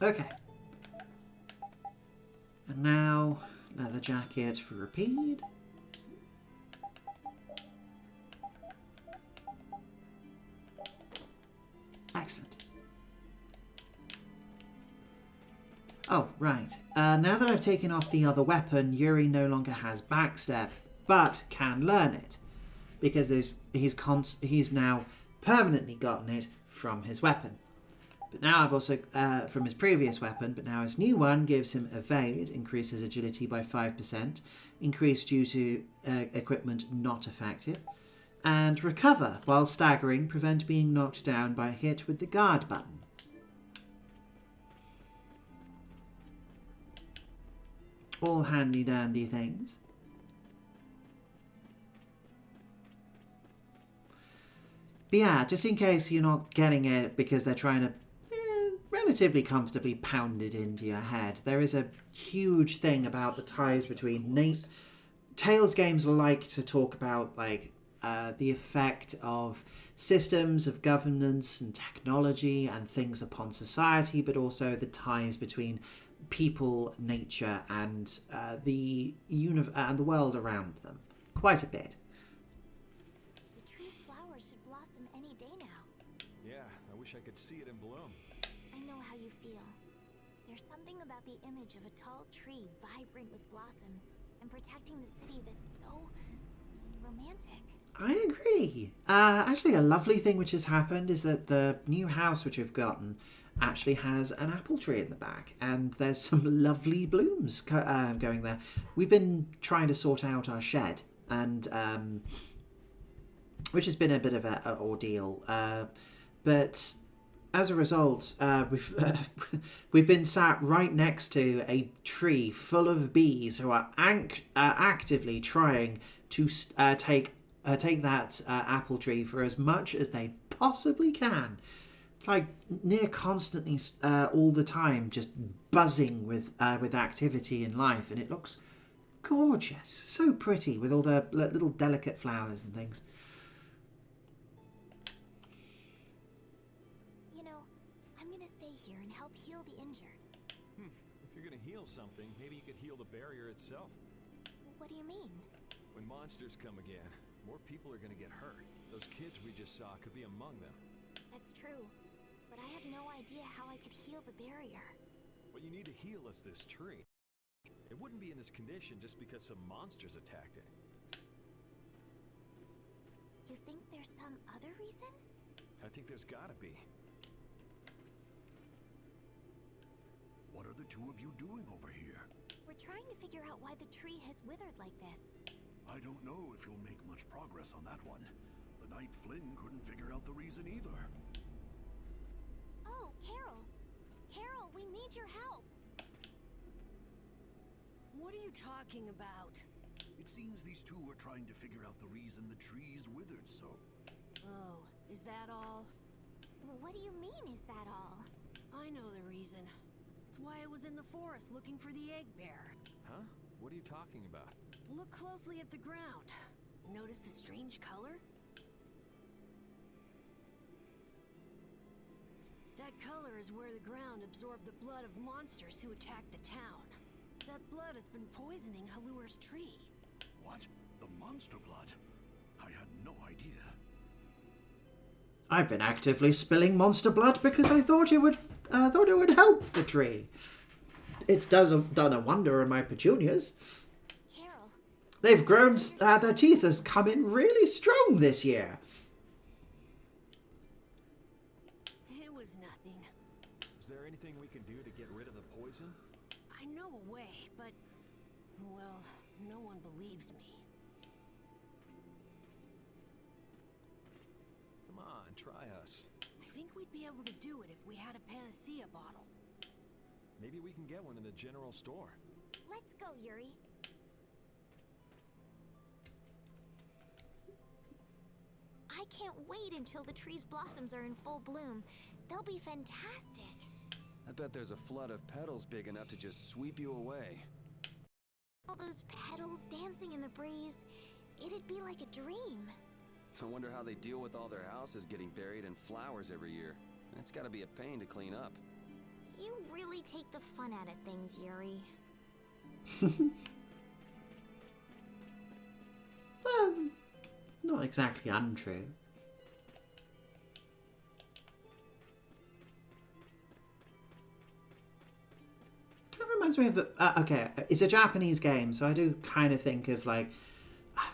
S1: Okay. And now, leather jacket for repeat. Excellent. Oh, right. Now that I've taken off the other weapon, Yuri no longer has backstep, but can learn it. Because he's now permanently gotten it from his weapon. But now I've also, from his previous weapon, but now his new one gives him evade, increases agility by 5%, increase due to equipment not effective, and recover while staggering, prevent being knocked down by a hit with the guard button. All handy dandy things. But yeah, just in case you're not getting it because they're trying to relatively comfortably pounded into your head. There is a huge thing about the ties between Tales games like to talk about like the effect of systems of governance and technology and things upon society, but also the ties between people, nature, and the world around them. Quite a bit.
S4: The tree's flowers should blossom any day now.
S8: Yeah, I wish I could see it in bloom.
S4: I know how you feel. There's something about the image of a tall tree vibrant with blossoms and protecting the city that's so romantic.
S1: I agree. Actually, a lovely thing which has happened is that the new house which we've gotten actually has an apple tree in the back, and there's some lovely blooms going there. We've been trying to sort out our shed, and which has been a bit of an ordeal, but as a result, we've been sat right next to a tree full of bees who are actively trying to take that apple tree for as much as they possibly can. It's like near constantly all the time, just buzzing with activity and life, and it looks gorgeous, so pretty with all the little delicate flowers and things.
S4: You know, I'm gonna stay here and help heal the injured.
S12: heal something, maybe you could heal the barrier itself.
S4: What do you mean?
S12: When monsters come again, more people are gonna get hurt. Those kids we just saw could be among them.
S4: That's true. But I have no idea how I could heal the barrier.
S12: What you need to heal is this tree. It wouldn't be in this condition just because some monsters attacked it.
S4: You think there's some other reason?
S12: I think there's gotta be.
S3: What are the two of you doing over here?
S4: We're trying to figure out why the tree has withered like this.
S3: I don't know if you'll make much progress on that one. The Knight Flynn couldn't figure out the reason either.
S4: Oh, Carol! Carol, we need your help!
S6: What are you talking about?
S3: It seems these two are trying to figure out the reason the trees withered so.
S6: Oh, is that all?
S4: What do you mean, is that all?
S6: I know the reason. It's why I was in the forest looking for the egg bear.
S12: Huh? What are you talking about?
S6: Look closely at the ground. Notice the strange color? That color is where the ground absorbed the blood of monsters who attacked the town. That blood has been poisoning Halur's tree.
S3: What? The monster blood? I had no idea.
S1: I've been actively spilling monster blood because I thought it would help the tree. It's done a wonder on my petunias.
S4: Carol.
S1: They've grown, their teeth has come in really strong this year.
S6: It was nothing.
S12: Is there anything we can do to get rid of the poison?
S6: I know a way, but, well, no one believes me.
S12: Come on, try us.
S6: I think we'd be able to do it if we had a panacea bottle.
S12: Maybe we can get one in the general store.
S4: Let's go, Yuri. I can't wait until the tree's blossoms are in full bloom. They'll be fantastic.
S5: I bet there's a flood of petals big enough to just sweep you away.
S4: All those petals dancing in the breeze. It'd be like a dream.
S5: I wonder how they deal with all their houses getting buried in flowers every year. That's gotta be a pain to clean up.
S4: You really take the fun out of things, Yuri.
S1: Not exactly untrue. Kind of reminds me of the... okay, it's a Japanese game, so I do kind of think of, like...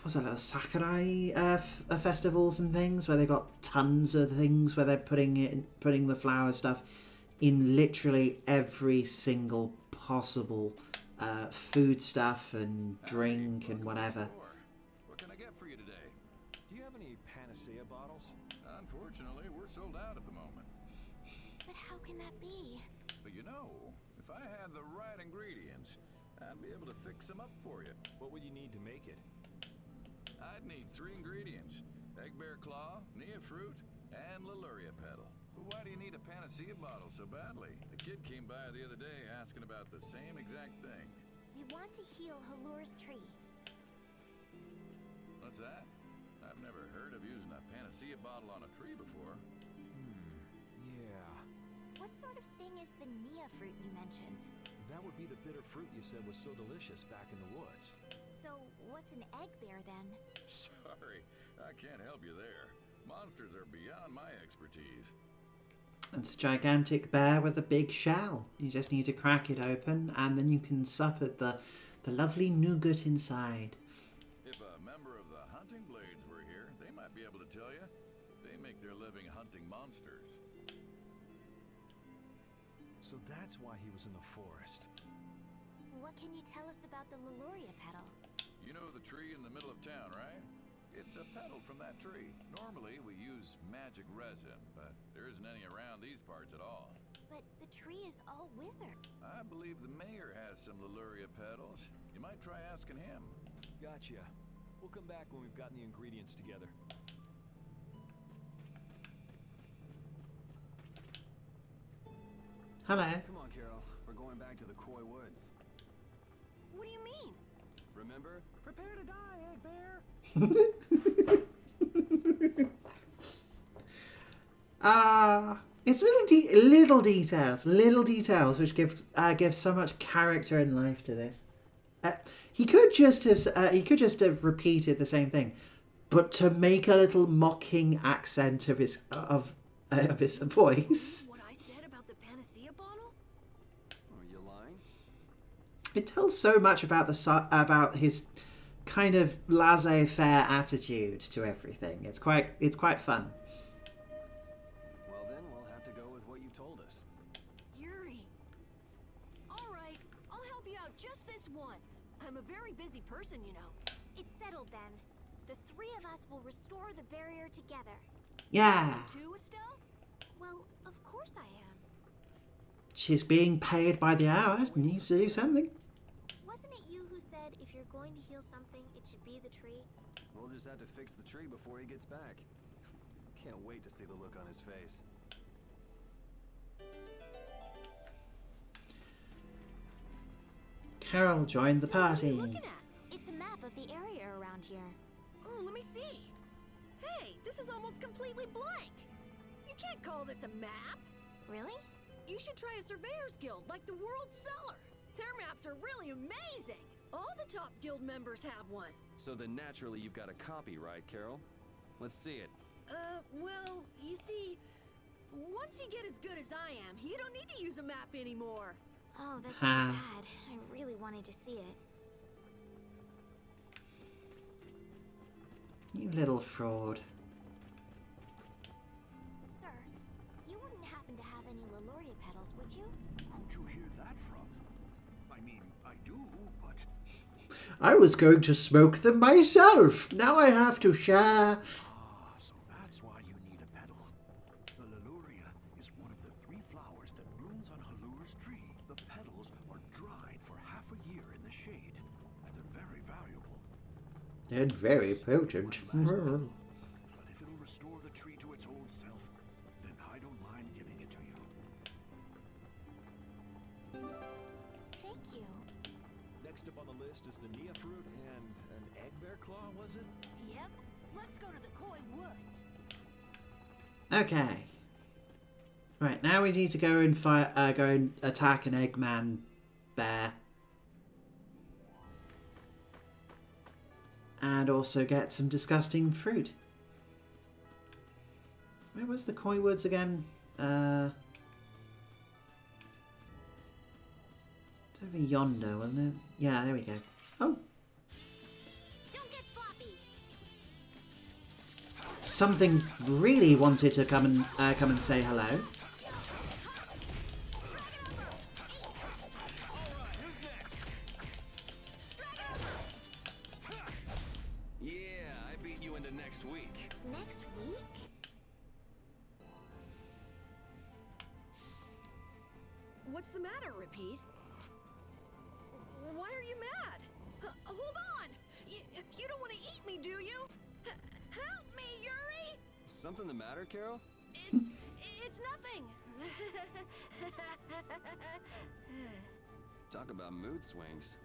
S1: Was that the Sakurai festivals and things, where they got tons of things where they're putting the flower stuff in literally every single possible food stuff and drink and whatever.
S8: What can I get for you today?
S12: Do you have any panacea bottles?
S8: Unfortunately, we're sold out at the moment.
S4: But how can that be?
S8: But you know, if I had the right ingredients, I'd be able to fix them up for you.
S12: What would you need to make it?
S8: I'd need 3 ingredients: egg bear claw, nia fruit, and Leluria petal. But why do you need a panacea bottle so badly? The kid came by the other day asking about the same exact thing.
S4: We want to heal Halur's tree.
S8: What's that? I've never heard of using a panacea bottle on a tree before.
S12: Yeah.
S4: What sort of thing is the nia fruit you mentioned?
S12: That would be the bitter fruit you said was so delicious back in the woods.
S4: So, what's an egg bear then?
S8: Sorry, I can't help you there. Monsters are beyond my expertise.
S1: It's a gigantic bear with a big shell. You just need to crack it open, and then you can sup at the lovely nougat inside.
S8: If a member of the hunting blades were here, they might be able to tell you. They make their living hunting monsters.
S12: So that's why he was in the forest.
S4: What can you tell us about the Leluria petal?
S8: You know the tree in the middle of town, right? It's a petal from that tree. Normally we use magic resin, but there isn't any around these parts at all.
S4: But the tree is all withered.
S8: I believe the mayor has some Leluria petals. You might try asking him.
S12: Gotcha. We'll come back when we've gotten the ingredients together.
S1: Hello.
S5: Come on, Carol. We're going back to the Koi Woods.
S6: What do you mean?
S5: Remember? Prepare to die, egg bear!
S1: It's little details which give so much character and life to this. He could just have repeated the same thing, but to make a little mocking accent of his voice.
S6: What I said about the panacea bottle?
S5: Are you lying?
S1: It tells so much about his kind of laissez-faire attitude to everything. It's quite fun.
S5: Well then, we'll have to go with what you told us.
S6: Yuri. All right, I'll help you out just this once. I'm a very busy person, you know.
S4: It's settled then. The three of us will restore the barrier together.
S1: Yeah.
S6: Too, Estelle?
S4: Well, of course I am.
S1: She's being paid by the hour. Needs to do something.
S4: Wasn't it you who said if you're going to heal something, it should be the tree?
S5: We'll just have to fix the tree before he gets back. Can't wait to see the look on his face.
S1: Carol joined the party.
S6: What are you looking at?
S4: It's a map of the area around here.
S6: Oh, let me see. Hey, this is almost completely blank. You can't call this a map.
S4: Really?
S6: You should try a surveyor's guild like the World Cellar. Their maps are really amazing. All the top guild members have one.
S5: So then naturally you've got a copy, right, Carol? Let's see it.
S6: Well, you see, once you get as good as I am, you don't need to use a map anymore.
S4: Oh, that's too bad. I really wanted to see it.
S1: You little fraud.
S4: Sir, you wouldn't happen to have any Leluria petals, would you?
S3: Who'd you hear that from? I mean, I do, but...
S1: I was going to smoke them myself. Now I have to share.
S3: Ah, so that's why you need a petal. The Leluria is one of the 3 flowers that blooms on Halur's tree. The petals are dried for half a year in the shade, and they're very valuable.
S1: And very potent.
S3: But if it'll restore the tree to its old self, then I don't mind giving it to you.
S4: Thank you.
S12: Next up on the list is the Nia fruit and an egg bear claw, was it?
S6: Yep. Let's go to the Koi Woods.
S1: Okay. Right, now we need to go and go and attack an Eggman bear. And also get some disgusting fruit. Where was the Koi Woods again? It's over yonder, wasn't it? Yeah, there we go. Oh!
S4: Don't get sloppy.
S1: Something really wanted to come and say hello.
S5: Next week.
S4: Next week?
S6: What's the matter, Repeat? Why are you mad? Hold on! You don't want to eat me, do you? Help me, Yuri!
S5: Something the matter, Carol?
S6: It's nothing.
S5: Talk about mood swings.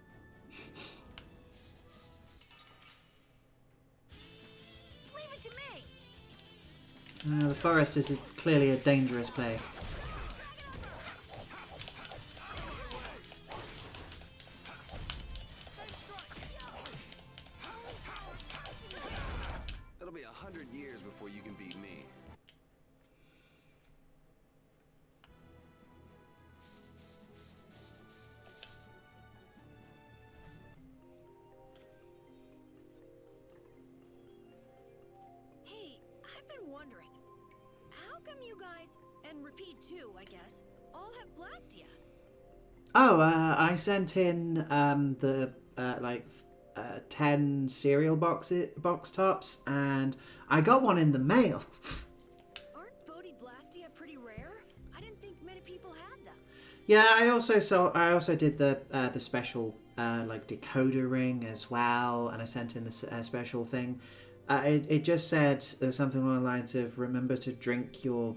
S6: Leave it to me.
S1: The forest is clearly a dangerous place.
S5: It'll be 100 years before you can beat me.
S6: Hey, I've been wondering, how come you guys, and Repeat too, I guess, all have Blastia?
S1: Oh, I sent in the 10 cereal box tops, and I got one in the mail.
S6: Aren't Bodhi Blastia pretty rare? I didn't think many people had them.
S1: Yeah, I also did the special decoder ring as well, and I sent in the special thing. It just said something along the lines of remember to drink your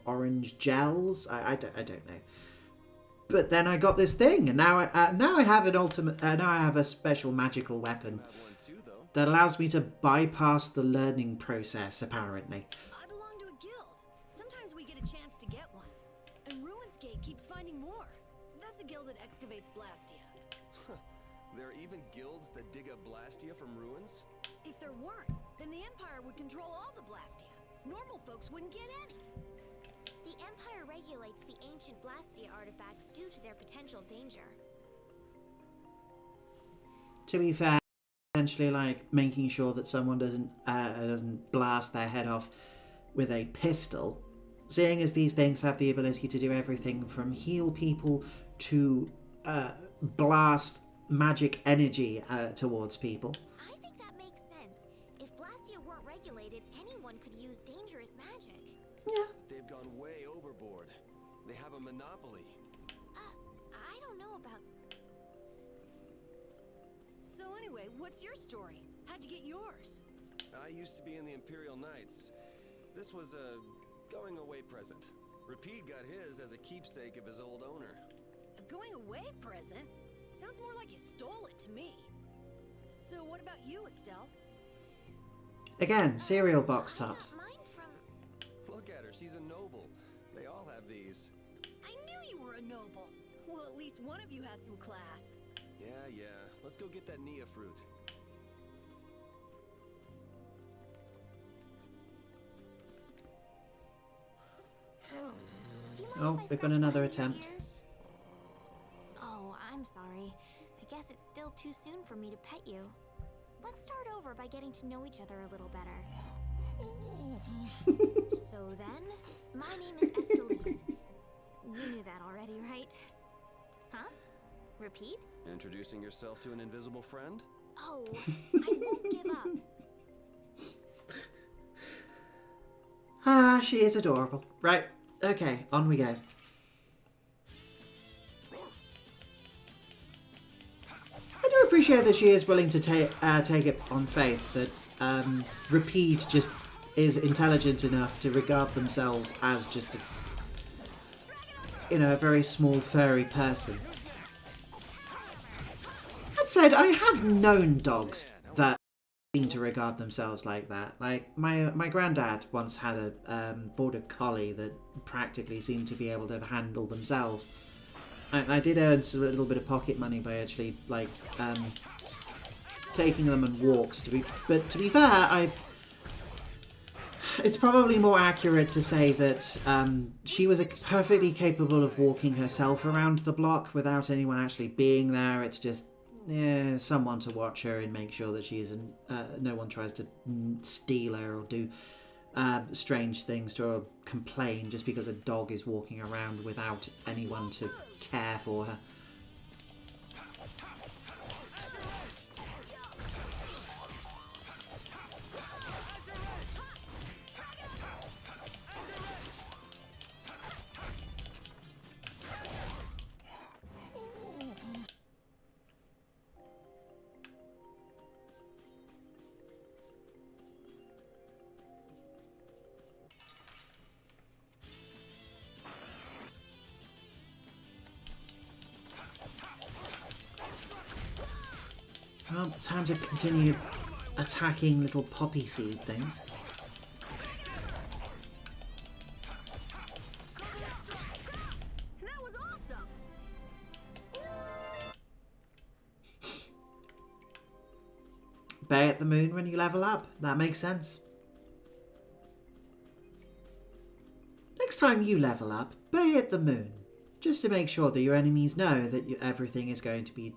S1: orange gels. I don't know. But then I got this thing, and now I have an ultimate. Now I have a special magical weapon.
S5: You have one too, though.
S1: that allows me to bypass the learning process, apparently.
S6: I belong to a guild. Sometimes we get a chance to get one. And Ruins Gate keeps finding more. That's a guild that excavates Blastia.
S5: There are even guilds that dig up Blastia from ruins?
S6: If there weren't, then the Empire would control all the Blastia. Normal folks wouldn't get any.
S4: The Empire regulates the ancient Blastia artifacts due to their potential danger.
S1: To be fair, essentially like making sure that someone doesn't blast their head off with a pistol, seeing as these things have the ability to do everything from heal people to blast magic energy towards people.
S4: I think that makes sense. If Blastia weren't regulated, anyone could use dangerous magic.
S1: Yeah.
S5: They've gone way overboard. They have a monopoly.
S4: I don't know about...
S6: So anyway, what's your story? How'd you get yours?
S5: I used to be in the Imperial Knights. This was a going-away present. Repeat got his as a keepsake of his old owner.
S6: A going-away present? Sounds more like you stole it to me. So what about you, Estelle?
S1: Again, cereal box tops.
S4: I got mine from...
S5: Look at her, she's a noble. They all have these.
S6: I knew you were a noble. Well, at least one of you has some class.
S5: Yeah. Let's go get that Nia fruit.
S4: Do you mind
S1: Oh,
S4: if I
S1: they've got
S4: scratch
S1: another
S4: behind your
S1: attempt.
S4: ears? Oh, I'm sorry. I guess it's still too soon for me to pet you. Let's start over by getting to know each other a little better. So then, my name is Estelise. You knew that already, right? Huh? Repeat?
S5: Introducing yourself to an invisible friend?
S4: Oh, I won't give up.
S1: Ah, she is adorable. Right, okay, on we go. I do appreciate that she is willing to take it on faith that Repeat just is intelligent enough to regard themselves as just a very small furry person. That said, I have known dogs that seem to regard themselves like that. Like my granddad once had a border collie that practically seemed to be able to handle themselves. I did earn a little bit of pocket money by actually taking them on walks. But to be fair, it's probably more accurate to say that she was perfectly capable of walking herself around the block without anyone actually being there. It's just someone to watch her and make sure that she isn't. No one tries to steal her or do strange things to her, complain just because a dog is walking around without anyone to care for her. Well, time to continue attacking little poppy seed things.
S6: That was awesome.
S1: Bay at the moon when you level up. That makes sense. Next time you level up, bay at the moon. Just to make sure that your enemies know that everything is going to be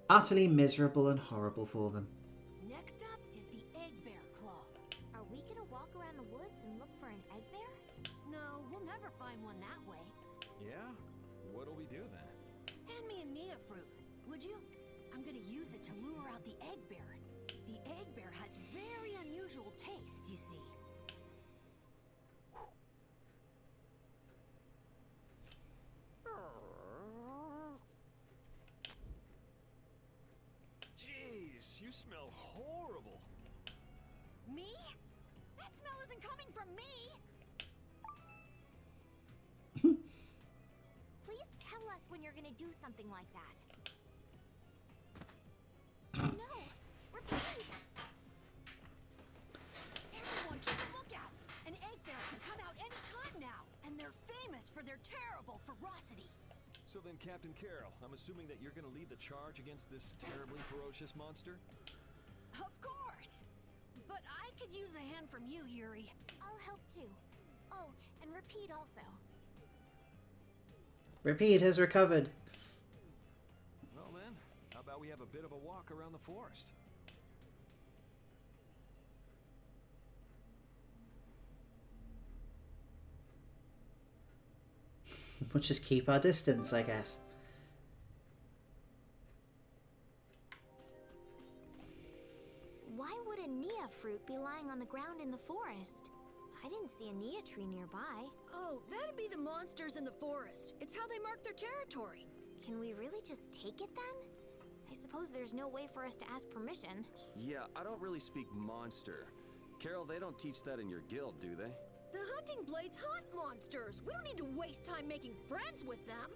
S1: utterly miserable and horrible for them.
S6: Next up is the egg bear claw.
S4: Are we gonna walk around the woods and look for an egg bear?
S6: No, we'll never find one that way.
S12: Yeah? What'll we do then?
S6: Hand me a Nia fruit, would you? I'm gonna use it to lure out the egg bear. The egg bear has very unusual tastes, you see.
S12: Jeez, you smell horrible.
S6: Me? That smell isn't coming from me!
S4: Please tell us when you're gonna do something like that. No,
S12: So then, Captain Carroll, I'm assuming that you're gonna lead the charge against this terribly ferocious monster?
S6: Of course! But I could use a hand from you, Yuri.
S4: I'll help too. Oh, and Repeat also.
S1: Repeat has recovered.
S12: Well then, how about we have a bit of a walk around the forest?
S1: We'll just keep our distance, I guess.
S4: Why would a Nia fruit be lying on the ground in the forest? I didn't see a Nia tree nearby.
S6: Oh, that'd be the monsters in the forest. It's how they mark their territory.
S4: Can we really just take it then? I suppose there's no way for us to ask permission.
S5: Yeah, I don't really speak monster. Carol, they don't teach that in your guild, do they?
S6: The hunting blades hunt monsters. We don't need to waste time making friends with them.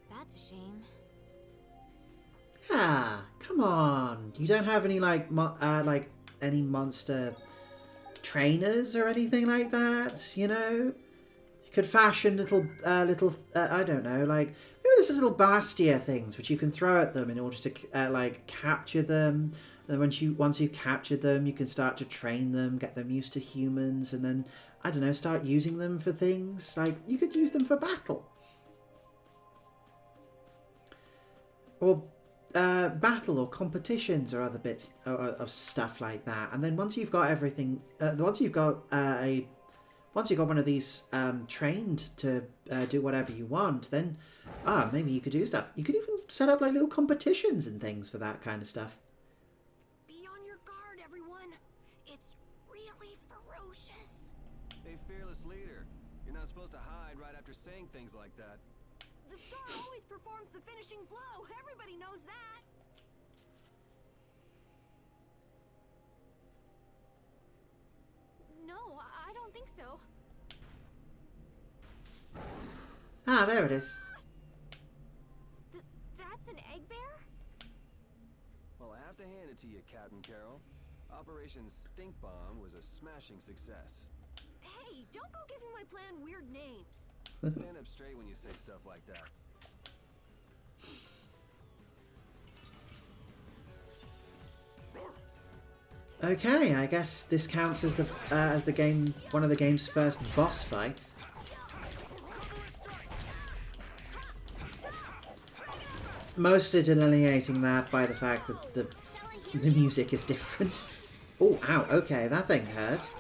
S4: That's a shame.
S1: Ah, come on. You don't have any like any monster trainers or anything like that, you know? You could fashion little I don't know, like maybe there's little bastia things which you can throw at them in order to like capture them. And then once you capture them, you can start to train them, get them used to humans, and then I don't know, start using them for things. Like you could use them for battle. Or battle or competitions or other bits of stuff like that. And then once you've got everything, once you've got one of these trained to do whatever you want, then maybe you could do stuff. You could even set up like little competitions and things for that kind of stuff.
S6: Be on your guard, everyone. It's really ferocious.
S5: Hey, fearless leader. You're not supposed to hide right after saying things like that.
S6: The star always performs the finishing blow. Everybody knows that.
S4: No, I don't think so.
S1: Ah, there it is.
S4: That's an egg bear?
S5: Well, I have to hand it to you, Captain Carroll. Operation Stink Bomb was a smashing success.
S6: Hey, don't go giving my plan weird names.
S5: Stand up straight when you say stuff like that.
S1: Okay, I guess this counts as the game, one of the game's first boss fights. Mostly delineating that by the fact that the music is different. Oh, ow! Okay, that thing hurts.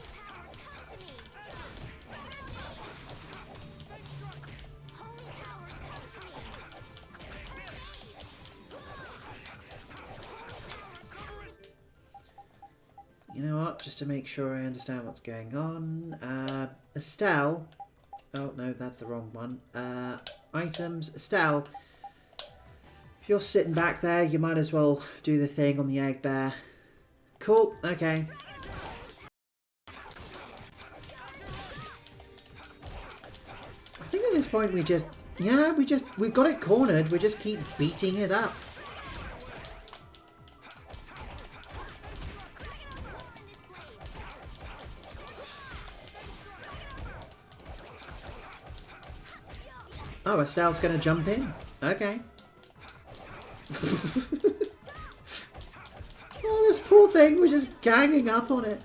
S1: You know what? Just to make sure I understand what's going on. Estelle. Oh, no, that's the wrong one. Items. Estelle. If you're sitting back there, you might as well do the thing on the egg bear. Cool. Okay. I think at this point we just... Yeah, we've got it cornered. We just keep beating it up. Oh, Estelle's gonna jump in. Okay. Oh, this poor thing, we're just ganging up on it.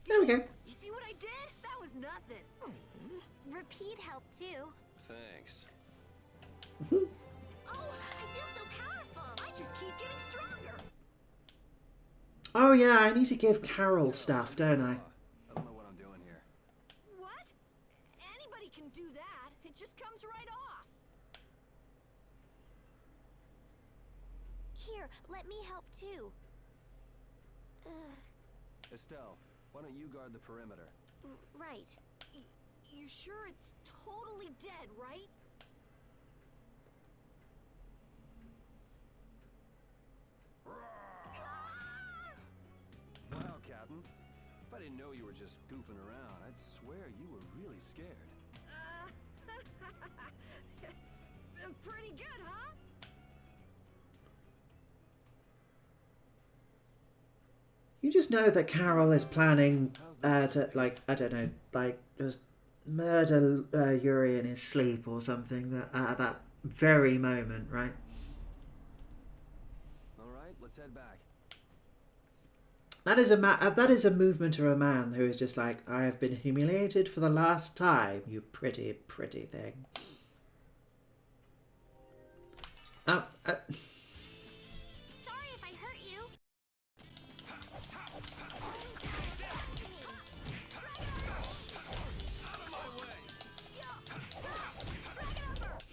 S1: There we go.
S6: You see what I did? That was nothing.
S4: Repeat helped too.
S5: Thanks.
S4: Oh, I feel so powerful.
S6: I just keep getting stronger.
S1: Oh yeah, I need to give Carol stuff, don't I?
S5: I don't know what I'm doing here.
S6: What? Anybody can do that. It just comes right off.
S4: Here, let me help too.
S5: Estelle, why don't you guard the perimeter?
S4: Right.
S6: You're sure it's totally dead, right?
S5: Wow, Captain. If I didn't know you were just goofing around, I'd swear you were really scared.
S6: Pretty good, huh?
S1: You just know that Carol is planning to, like, I don't know, like, just murder Yuri in his sleep or something at that very moment, right?
S5: All right, let's head back.
S1: That is a movement of a man who is just like, I have been humiliated for the last time, you pretty, pretty thing.
S4: Sorry if I hurt you.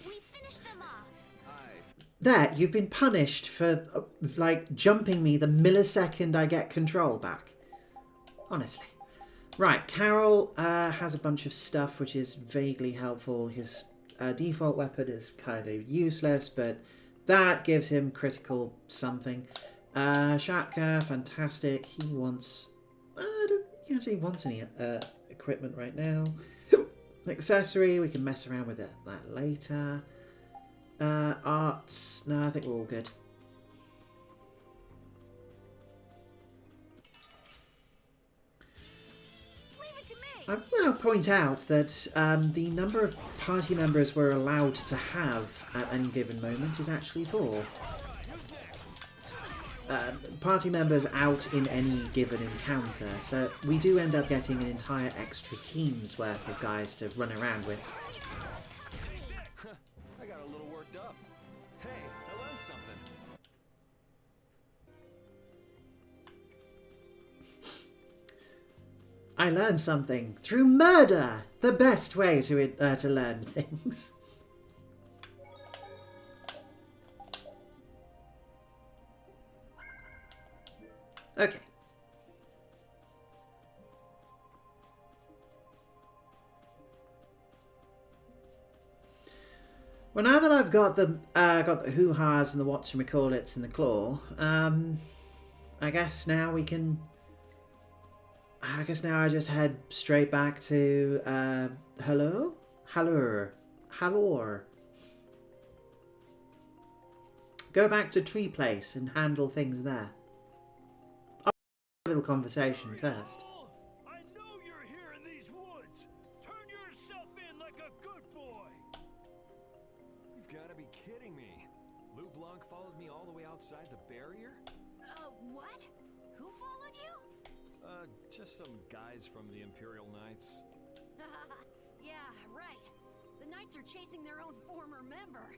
S4: We finished them off.
S1: There, you've been punished for, like, jumping me the millisecond I get control back. Honestly. Right, Carol has a bunch of stuff which is vaguely helpful. His default weapon is kind of useless, but that gives him critical something. Shapka, fantastic. He wants... I don't think he actually wants any equipment right now. Accessory, we can mess around with that later. Arts, no, I think we're all good. I will now point out that the number of party members we're allowed to have at any given moment is actually 4. Party members out in any given encounter, so we do end up getting an entire extra team's worth of guys to run around with.
S5: I got a little worked up. Hey, I learned something.
S1: I learned something through murder. The best way to learn things. Okay. Well, now that I've got the hoo-has and the whatchamacallits and the claw, I guess now we can. I guess now I just head straight back to hello. Go back to Tree Place and handle things there. I'll have a little conversation first.
S3: I know you're here in these woods. Turn yourself in like a good boy.
S12: You've got to be kidding me. Lou Blanc followed me all the way outside the barrier?
S6: What? Who followed you?
S12: Just some guys from the Imperial Knights.
S6: Yeah, right. The Knights are chasing their own former member.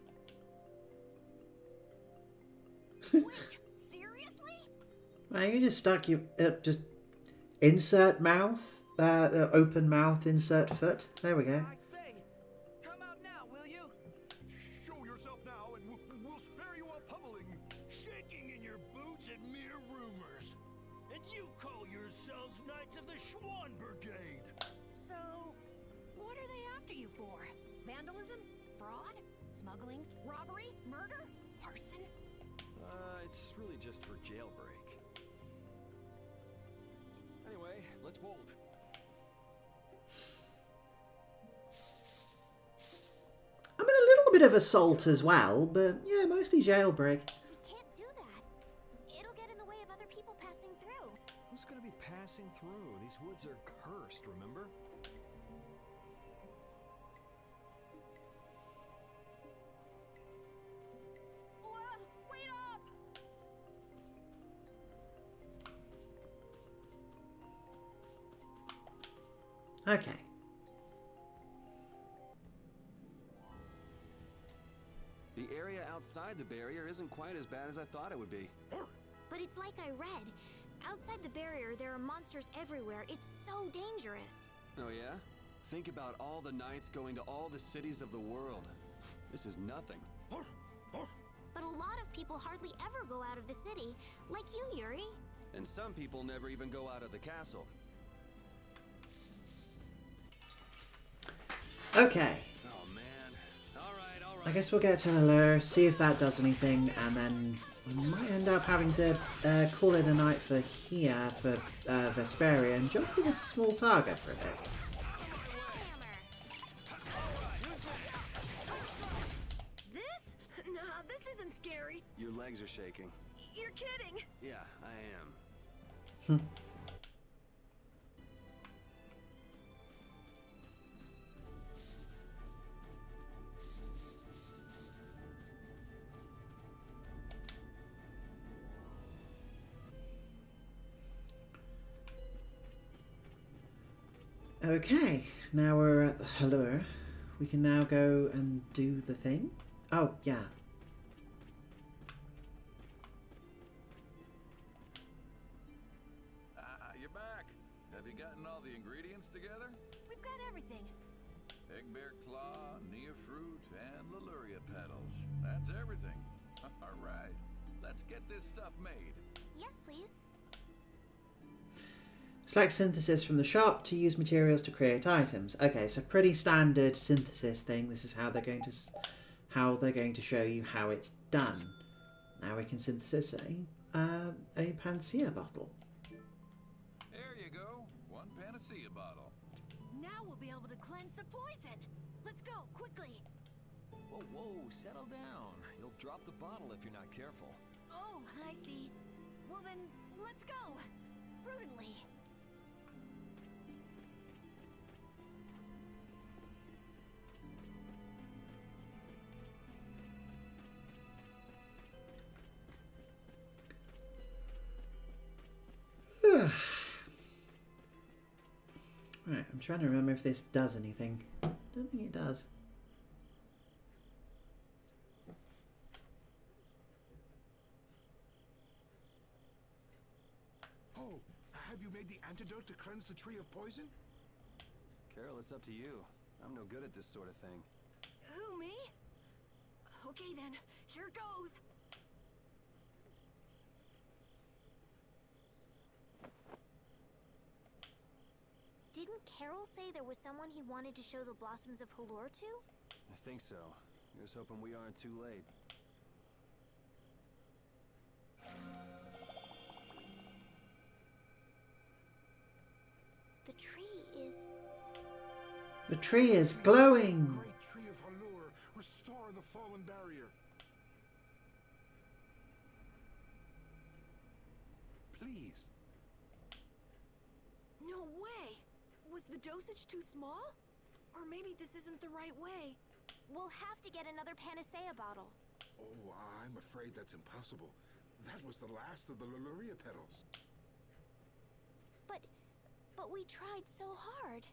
S6: Wait, seriously?
S1: Well, you just stuck you just insert mouth, open mouth, insert foot. There we go.
S3: I say, come out now, will you? Show yourself now, and we'll spare you a pummeling. Shaking in your boots at mere rumors. And you call yourselves Knights of the Schwann Brigade.
S6: So, what are they after you for? Vandalism? Fraud? Smuggling? Robbery? Murder? Arson?
S12: It's really just for jailbreak. Anyway, let's bolt.
S1: I mean, a little bit of assault as well, but yeah, mostly jailbreak.
S4: We can't do that. It'll get in the way of other people passing through.
S12: Who's gonna be passing through? These woods are cursed, remember?
S6: Wait up!
S1: Okay.
S5: The area outside the barrier isn't quite as bad as I thought it would be.
S4: But it's like I read. Outside the barrier, there are monsters everywhere. It's so dangerous.
S5: Oh yeah? Think about all the knights going to all the cities of the world. This is nothing.
S4: But a lot of people hardly ever go out of the city, like you, Yuri.
S5: And some people never even go out of the castle.
S1: Okay.
S5: Oh man. Alright.
S1: I guess we'll get to the lure, see if that does anything, and then we might end up having to call it a night for here, for Vesperia, and jump over to Small Saga for a bit.
S6: This? Nah, this isn't scary.
S5: Your legs are shaking.
S6: You're kidding.
S5: Yeah, I am.
S1: Okay, now we're at the Halure. We can now go and do the thing. Oh, yeah.
S8: You're back. Have you gotten all the ingredients together?
S6: We've got everything.
S8: Eggbear claw, nia fruit, and Leluria petals. That's everything. All right. Let's get this stuff made.
S4: Yes, please.
S1: Select synthesis from the shop to use materials to create items. Okay, so pretty standard synthesis thing. This is how they're going to show you how it's done. Now we can synthesize a panacea bottle.
S8: There you go. One panacea bottle.
S6: Now we'll be able to cleanse the poison. Let's go, quickly.
S12: Whoa, whoa, settle down. You'll drop the bottle if you're not careful.
S6: Oh, I see. Well then, let's go. Prudently.
S1: Right, I'm trying to remember if this does anything. I don't think it does.
S3: Oh, have you made the antidote to cleanse the tree of poison?
S5: Carol, it's up to you. I'm no good at this sort of thing.
S6: Who, me? Okay then, here goes.
S4: Didn't Carol say there was someone he wanted to show the blossoms of Halure to?
S5: I think so. Here's hoping we aren't too late.
S4: The tree is...
S1: The tree is glowing!
S3: Great tree of Halure, restore the fallen barrier. Please.
S6: No way! Was the dosage too small? Or maybe this isn't the right way.
S4: We'll have to get another panacea bottle.
S3: Oh, I'm afraid that's impossible. That was the last of the Leluria petals.
S4: But we tried so hard.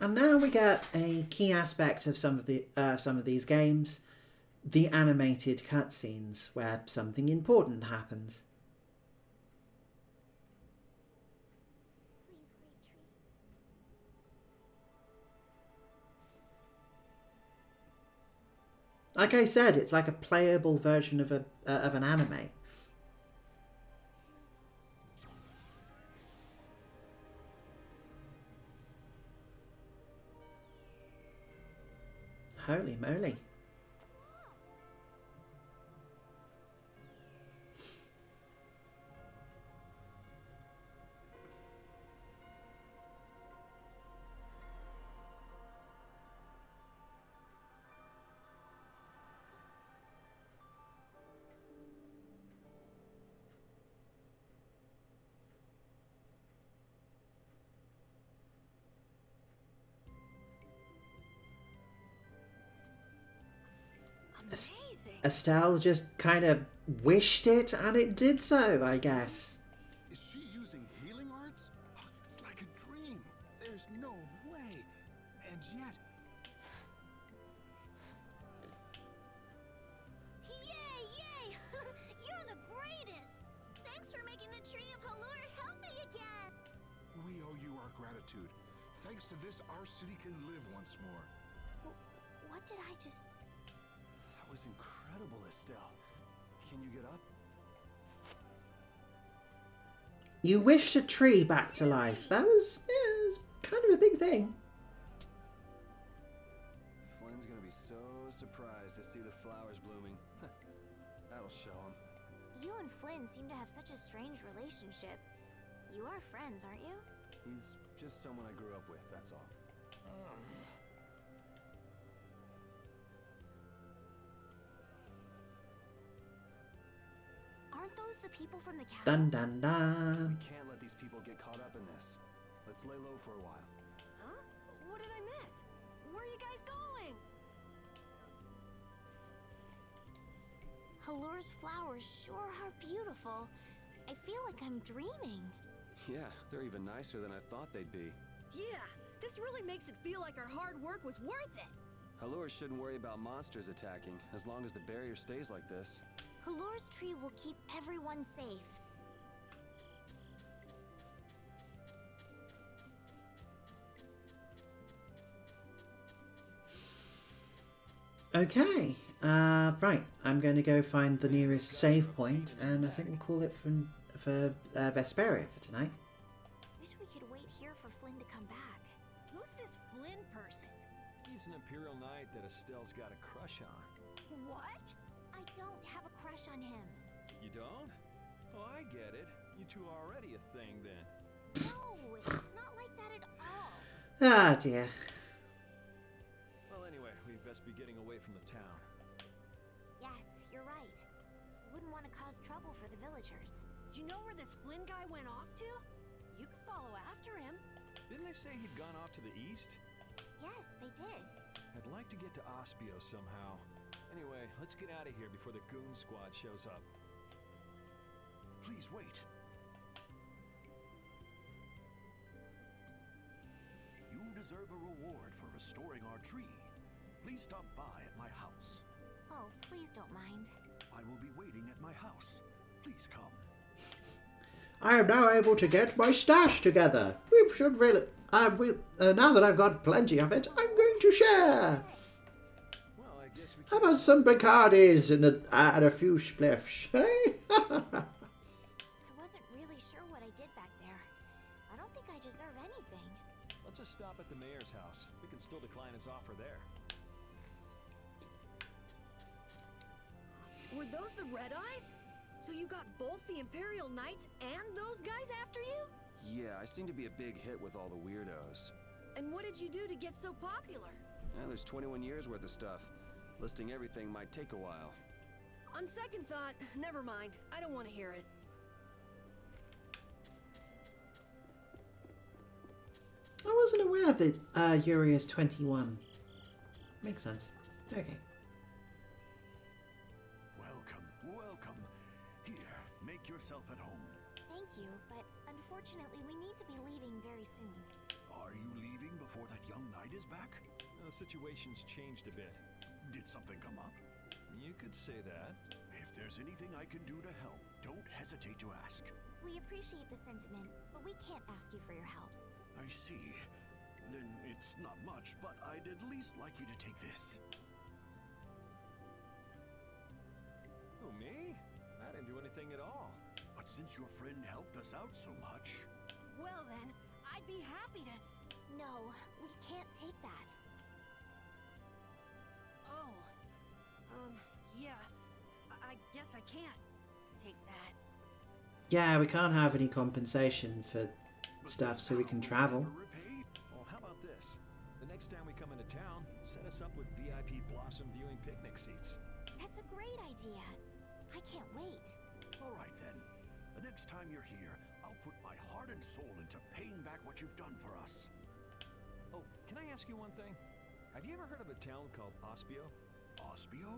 S1: And now we get a key aspect of some of these games, the animated cutscenes, where something important happens.
S4: Please, great tree.
S1: Like I said, it's like a playable version of an anime. Holy moly.
S6: Amazing!
S1: Estelle just kind of wished it, and it did so, I guess.
S3: Is she using healing arts? It's like a dream. There's no way. And yet...
S4: Yay, yay! You're the greatest! Thanks for making the tree of Halure healthy again!
S3: We owe you our gratitude. Thanks to this, our city can live once more.
S4: What did I just...
S5: That was incredible, Estelle. Can you get up?
S1: You wished a tree back to life. That was, yeah, it was kind of a big thing.
S5: Flynn's gonna be so surprised to see the flowers blooming. That'll show him.
S4: You and Flynn seem to have such a strange relationship. You are friends, aren't you?
S5: He's just someone I grew up with, that's all.
S4: Aren't those the people from the castle?
S1: Dun dun dun.
S5: We can't let these people get caught up in this. Let's lay low for a while.
S6: Huh? What did I miss? Where are you guys going?
S4: Halure's flowers sure are beautiful. I feel like I'm dreaming.
S5: Yeah, they're even nicer than I thought they'd be.
S6: Yeah, this really makes it feel like our hard work was worth it.
S5: Halure shouldn't worry about monsters attacking, as long as the barrier stays like this.
S4: Halure's tree will keep everyone safe.
S1: Okay, right. I'm going to go find the nearest save point, and I think we'll call it for Vesperia for tonight.
S4: Wish we could wait here for Flynn to come back.
S6: Who's this Flynn person?
S12: He's an Imperial Knight that Estelle's got a crush on.
S6: What?
S4: I don't have a crush on him.
S12: You don't? Oh, I get it. You two are already a thing then.
S4: No, it's not like that at all.
S1: Ah, dear.
S12: Well, anyway, we best be getting away from the town.
S4: Yes, you're right. We wouldn't want to cause trouble for the villagers.
S6: Do you know where this Flynn guy went off to? You could follow after him.
S12: Didn't they say he'd gone off to the east?
S4: Yes, they did.
S12: I'd like to get to Ospio somehow. Anyway, let's get out of here before the goon squad shows up.
S3: Please wait. You deserve a reward for restoring our tree. Please stop by at my house.
S4: Oh, please don't mind.
S3: I will be waiting at my house. Please come.
S1: I am now able to get my stash together. We should really... now that I've got plenty of it, I'm going to share.
S12: Well, I guess we
S1: How about some Bacardis and a few spliffs, eh?
S4: I wasn't really sure what I did back there. I don't think I deserve anything.
S12: Let's just stop at the mayor's house. We can still decline his offer there.
S6: Were those the Red Eyes? So you got both the Imperial Knights and those guys after you?
S5: Yeah, I seem to be a big hit with all the weirdos.
S6: And what did you do to get so popular?
S5: There's 21 years worth of stuff. Listing everything might take a while.
S6: On second thought, never mind. I don't want to hear it.
S1: I wasn't aware that Yuri is 21. Makes sense. Okay.
S3: Welcome. Here, make yourself at home.
S4: Thank you, but unfortunately we need to be leaving very soon.
S3: Are you leaving before that young knight is back?
S12: The situation's changed a bit.
S3: Did something come up?
S12: You could say that.
S3: If there's anything I can do to help, don't hesitate to ask.
S4: We appreciate the sentiment, but we can't ask you for your help.
S3: I see. Then it's not much, but I'd at least like you to take this.
S12: Who, me? I didn't do anything at all.
S3: But since your friend helped us out so much...
S6: Well then, I'd be happy to...
S4: No, we can't take that.
S6: Oh. Yeah. I guess I can't take that.
S1: Yeah, we can't have any compensation for stuff so we can travel.
S12: Well, how about this? The next time we come into town, set us up with VIP blossom viewing picnic seats.
S4: That's a great idea. I can't wait.
S3: All right then. The next time you're here, I'll put my heart and soul into paying back what you've done for us.
S12: Oh, can I ask you one thing? Have you ever heard of a town called Ospio?
S3: Ospio?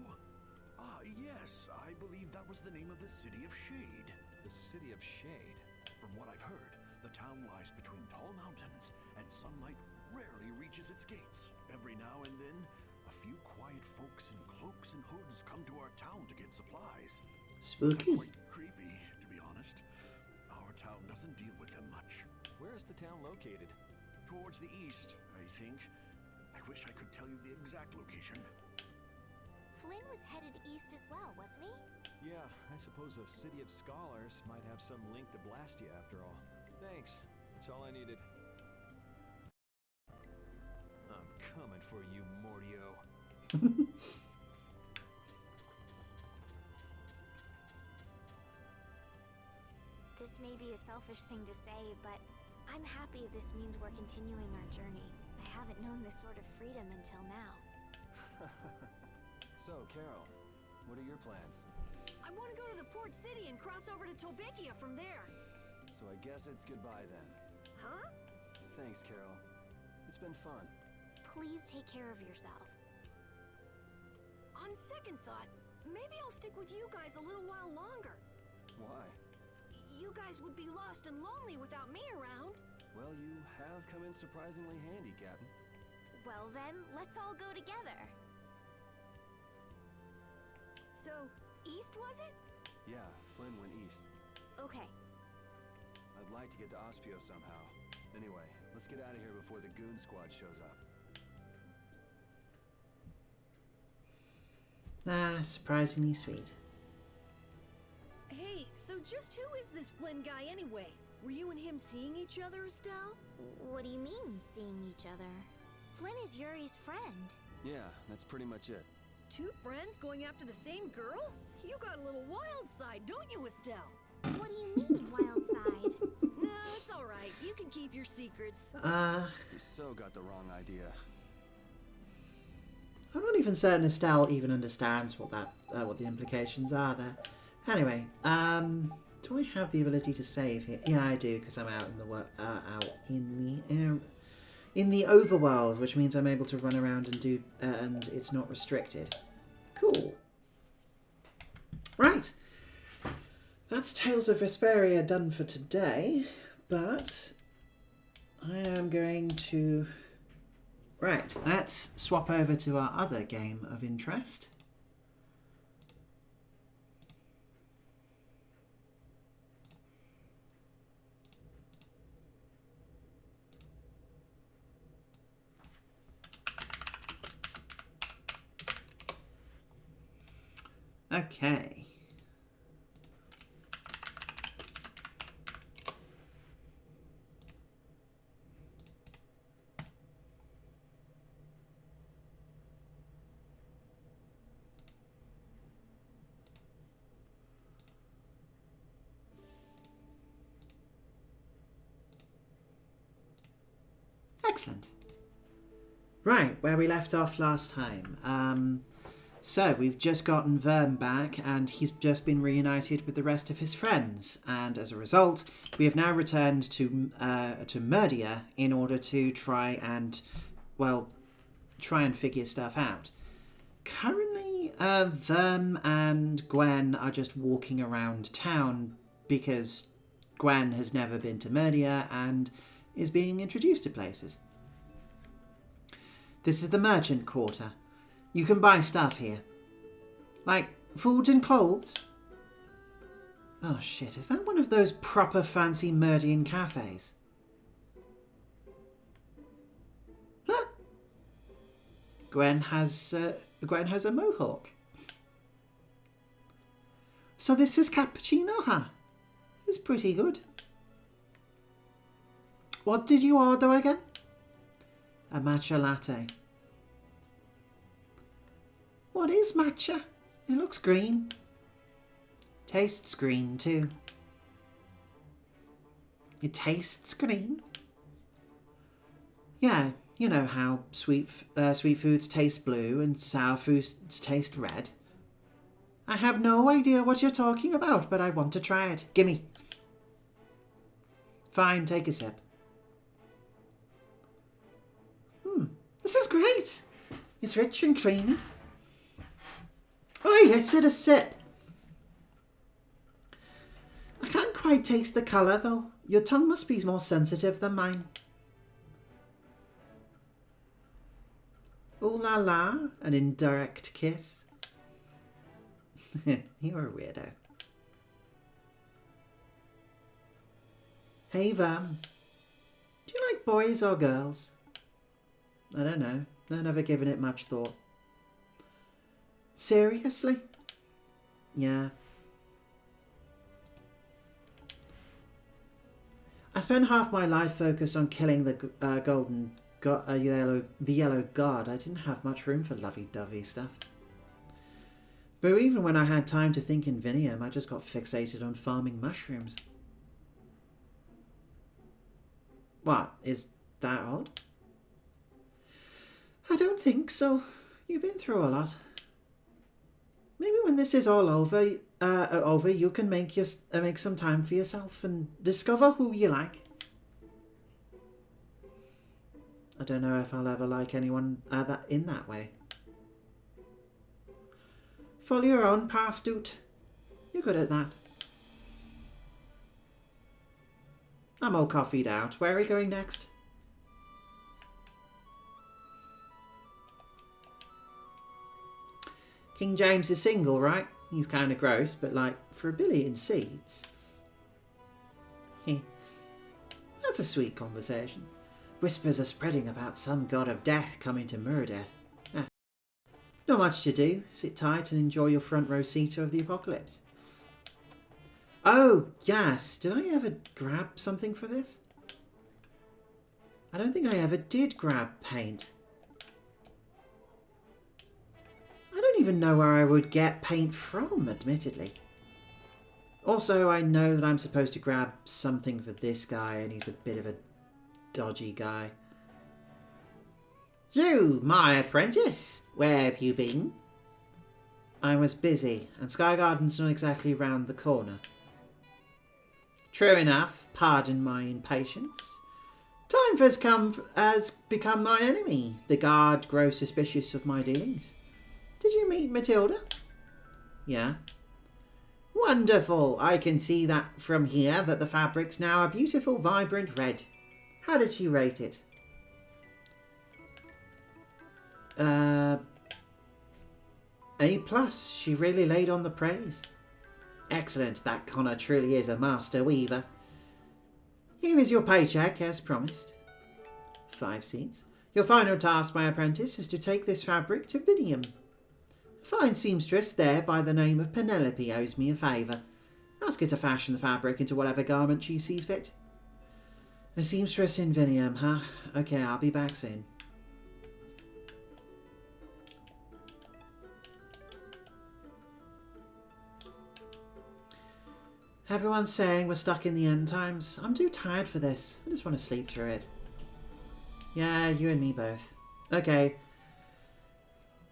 S3: Ah, yes. I believe that was the name of the City of Shade.
S12: The City of Shade?
S3: From what I've heard, the town lies between tall mountains, and sunlight rarely reaches its gates. Every now and then, a few quiet folks in cloaks and hoods come to our town to get supplies.
S1: Spooky.
S3: Quite creepy, to be honest. Our town doesn't deal with them much.
S12: Where is the town located?
S3: Towards the east, I think. I wish I could tell you the exact location.
S4: Flynn was headed east as well, wasn't he?
S12: Yeah, I suppose a City of Scholars might have some link to Blastia after all. Thanks. That's all I needed. I'm coming for you, Mordio.
S4: This may be a selfish thing to say, but I'm happy this means we're continuing our journey. I haven't known this sort of freedom until now.
S5: So, Carol, what are your plans?
S6: I want to go to the port city and cross over to Tobikia from there.
S5: So I guess it's goodbye then.
S6: Huh?
S5: Thanks, Carol. It's been fun.
S4: Please take care of yourself.
S6: On second thought, maybe I'll stick with you guys a little while longer.
S5: Why?
S6: you guys would be lost and lonely without me around.
S5: Well, you have come in surprisingly handy, Captain.
S4: Well then, let's all go together.
S6: So, east was it?
S5: Yeah, Flynn went east.
S4: Okay.
S5: I'd like to get to Ospio somehow. Anyway, let's get out of here before the goon squad shows up.
S1: Ah, surprisingly sweet.
S6: Hey, so just who is this Flynn guy anyway? Were you and him seeing each other, Estelle?
S4: What do you mean, seeing each other? Flynn is Yuri's friend.
S5: Yeah, that's pretty much it.
S6: Two friends going after the same girl? You got a little wild side, don't you, Estelle?
S4: What do you mean, wild side?
S6: No, it's alright. You can keep your secrets.
S5: You so got the wrong idea.
S1: I'm not even certain Estelle even understands what the implications are there. Anyway, do I have the ability to save here? Yeah, I do, because I'm out in the overworld, which means I'm able to run around and do, and it's not restricted. Cool. Right. That's Tales of Vesperia done for today, but I am going to... Right, let's swap over to our other game of interest. Okay. Excellent. Right, where we left off last time. So we've just gotten Verm back, and he's just been reunited with the rest of his friends. And as a result, we have now returned to Murdia in order to try and figure stuff out. Currently, Verm and Gwen are just walking around town because Gwen has never been to Murdia and is being introduced to places. This is the merchant quarter. You can buy stuff here. Like food and clothes. Oh shit, is that one of those proper fancy Murdian cafes? Huh? Gwen has a mohawk. So this is cappuccino, huh? It's pretty good. What did you order again? A matcha latte. What is matcha? It looks green. Tastes green too. It tastes green? Yeah, you know how sweet foods taste blue and sour foods taste red. I have no idea what you're talking about, but I want to try it. Gimme. Fine, take a sip. This is great. It's rich and creamy. Oh yes, it a sip. I can't quite taste the colour though. Your tongue must be more sensitive than mine. Ooh la la, an indirect kiss. You're a weirdo. Hey Vam, do you like boys or girls? I don't know. I've never given it much thought. Seriously? Yeah. I spent half my life focused on killing the yellow god. I didn't have much room for lovey-dovey stuff. But even when I had time to think in Vinium, I just got fixated on farming mushrooms. What? Is that odd? I don't think so. You've been through a lot. Maybe when this is all over, you can make some time for yourself and discover who you like. I don't know if I'll ever like anyone in that way. Follow your own path, dude. You're good at that. I'm all coffeeed out. Where are we going next? King James is single, right? He's kind of gross, but like, for 1 billion seeds. That's a sweet conversation. Whispers are spreading about some god of death coming to murder. Not much to do. Sit tight and enjoy your front row seat of the apocalypse. Oh, yes. Did I ever grab something for this? I don't think I ever did grab paint. I don't even know where I would get paint from, admittedly. Also, I know that I'm supposed to grab something for this guy, and he's a bit of a dodgy guy. You, my apprentice! Where have you been? I was busy, and Sky Garden's not exactly round the corner. True enough, pardon my impatience. Time has become my enemy. The guard grows suspicious of my dealings. Did you meet Matilda? Yeah. Wonderful! I can see that from here that the fabric's now a beautiful, vibrant red. How did she rate it? A+. She really laid on the praise. Excellent. That Connor truly is a master weaver. Here is your paycheck, as promised. 5 seats. Your final task, my apprentice, is to take this fabric to Vinium. A fine seamstress there by the name of Penelope owes me a favour. Ask her to fashion the fabric into whatever garment she sees fit. A seamstress in Vinium, huh? Okay, I'll be back soon. Everyone's saying we're stuck in the end times. I'm too tired for this. I just want to sleep through it. Yeah, you and me both. Okay.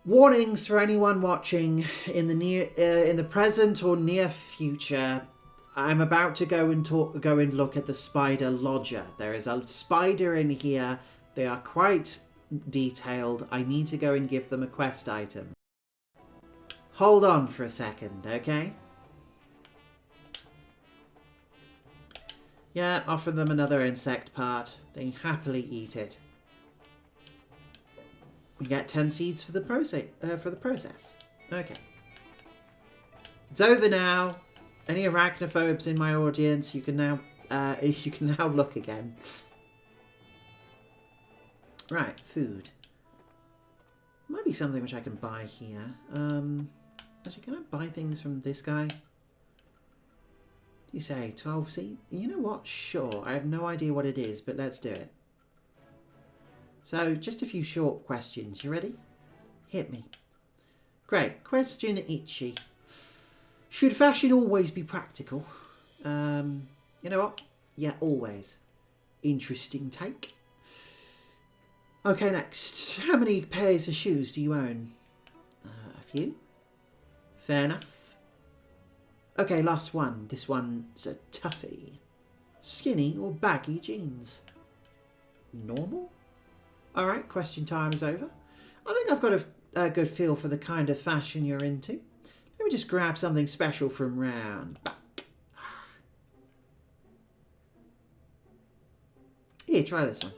S1: Warnings for anyone watching in the present or near future. I'm about to go and look at the spider lodger. There is a spider in here. They are quite detailed. I need to go and give them a quest item. Hold on for a second, okay? Yeah, offer them another insect part. They happily eat it. You get 10 seeds for the process. Okay. It's over now. Any arachnophobes in my audience, you can now look again. Right, food. Might be something which I can buy here. Actually, can I buy things from this guy? You say 12 seed? You know what? Sure. I have no idea what it is, but let's do it. So, just a few short questions. You ready? Hit me. Great. Question itchy. Should fashion always be practical? You know what? Yeah, always. Interesting take. Okay, next. How many pairs of shoes do you own? A few. Fair enough. Okay, last one. This one's a toughie. Skinny or baggy jeans? Normal? Alright, question time is over. I think I've got a good feel for the kind of fashion you're into. Let me just grab something special from round back. Here, try this one.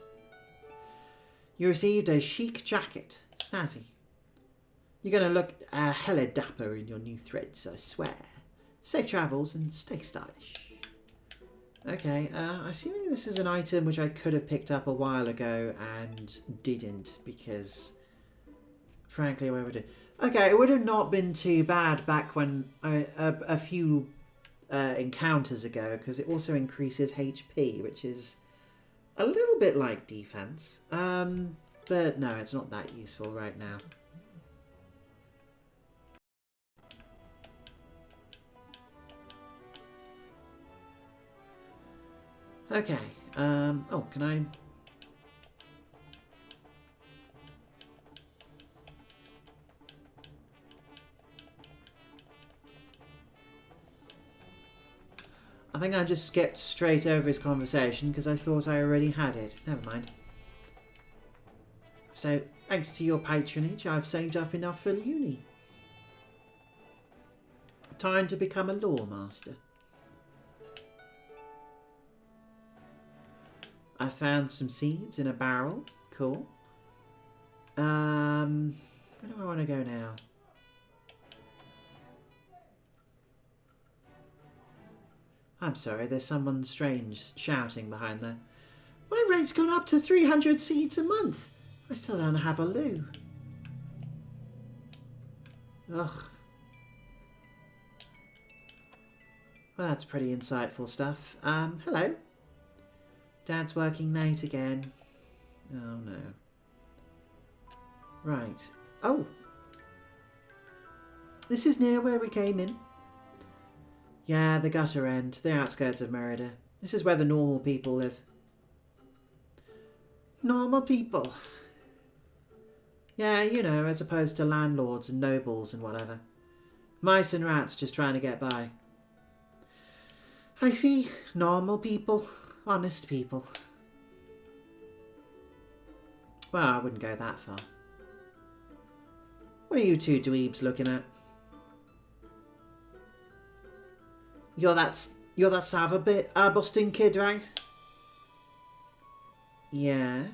S1: You received a chic jacket. Snazzy. You're going to look hella dapper in your new threads, I swear. Safe travels and stay stylish. Okay, assuming this is an item which I could have picked up a while ago and didn't because, frankly, I would have. Okay, it would have not been too bad back when a few encounters ago because it also increases HP, which is a little bit like defense. But no, it's not that useful right now. Okay, oh, can I... I think I just skipped straight over his conversation because I thought I already had it. Never mind. So, thanks to your patronage, I've saved up enough for uni. Time to become a law master. I found some seeds in a barrel. Cool. Where do I want to go now? I'm sorry, there's someone strange shouting behind there. My rate's gone up to 300 seeds a month. I still don't have a loo. Ugh. Well, that's pretty insightful stuff. Hello. Dad's working late again. Oh, no. Right. Oh! This is near where we came in. Yeah, the gutter end. The outskirts of Merida. This is where the normal people live. Normal people. Yeah, you know, as opposed to landlords and nobles and whatever. Mice and rats just trying to get by. I see. Normal people. Honest people. Well, I wouldn't go that far. What are you two dweebs looking at? You're that Sava bit busting kid, right? Yeah.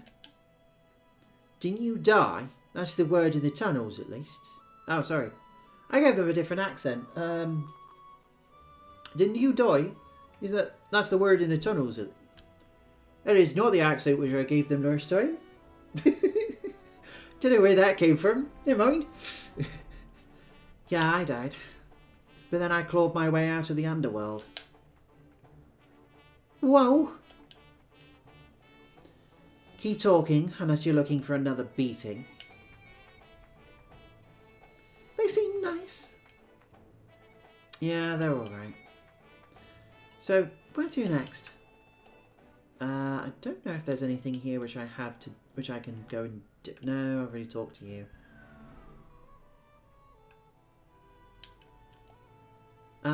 S1: Didn't you die? That's the word in the tunnels, at least. Oh, sorry. I gave them a different accent. Didn't you die? That's the word in the tunnels. It is not the accent which I gave them last time. Don't know where that came from. Never mind. Yeah, I died. But then I clawed my way out of the underworld. Whoa! Keep talking, unless you're looking for another beating. They seem nice. Yeah, they're alright. So, where to next? I don't know if there's anything here which I can go and do. No, I've already talked to you. The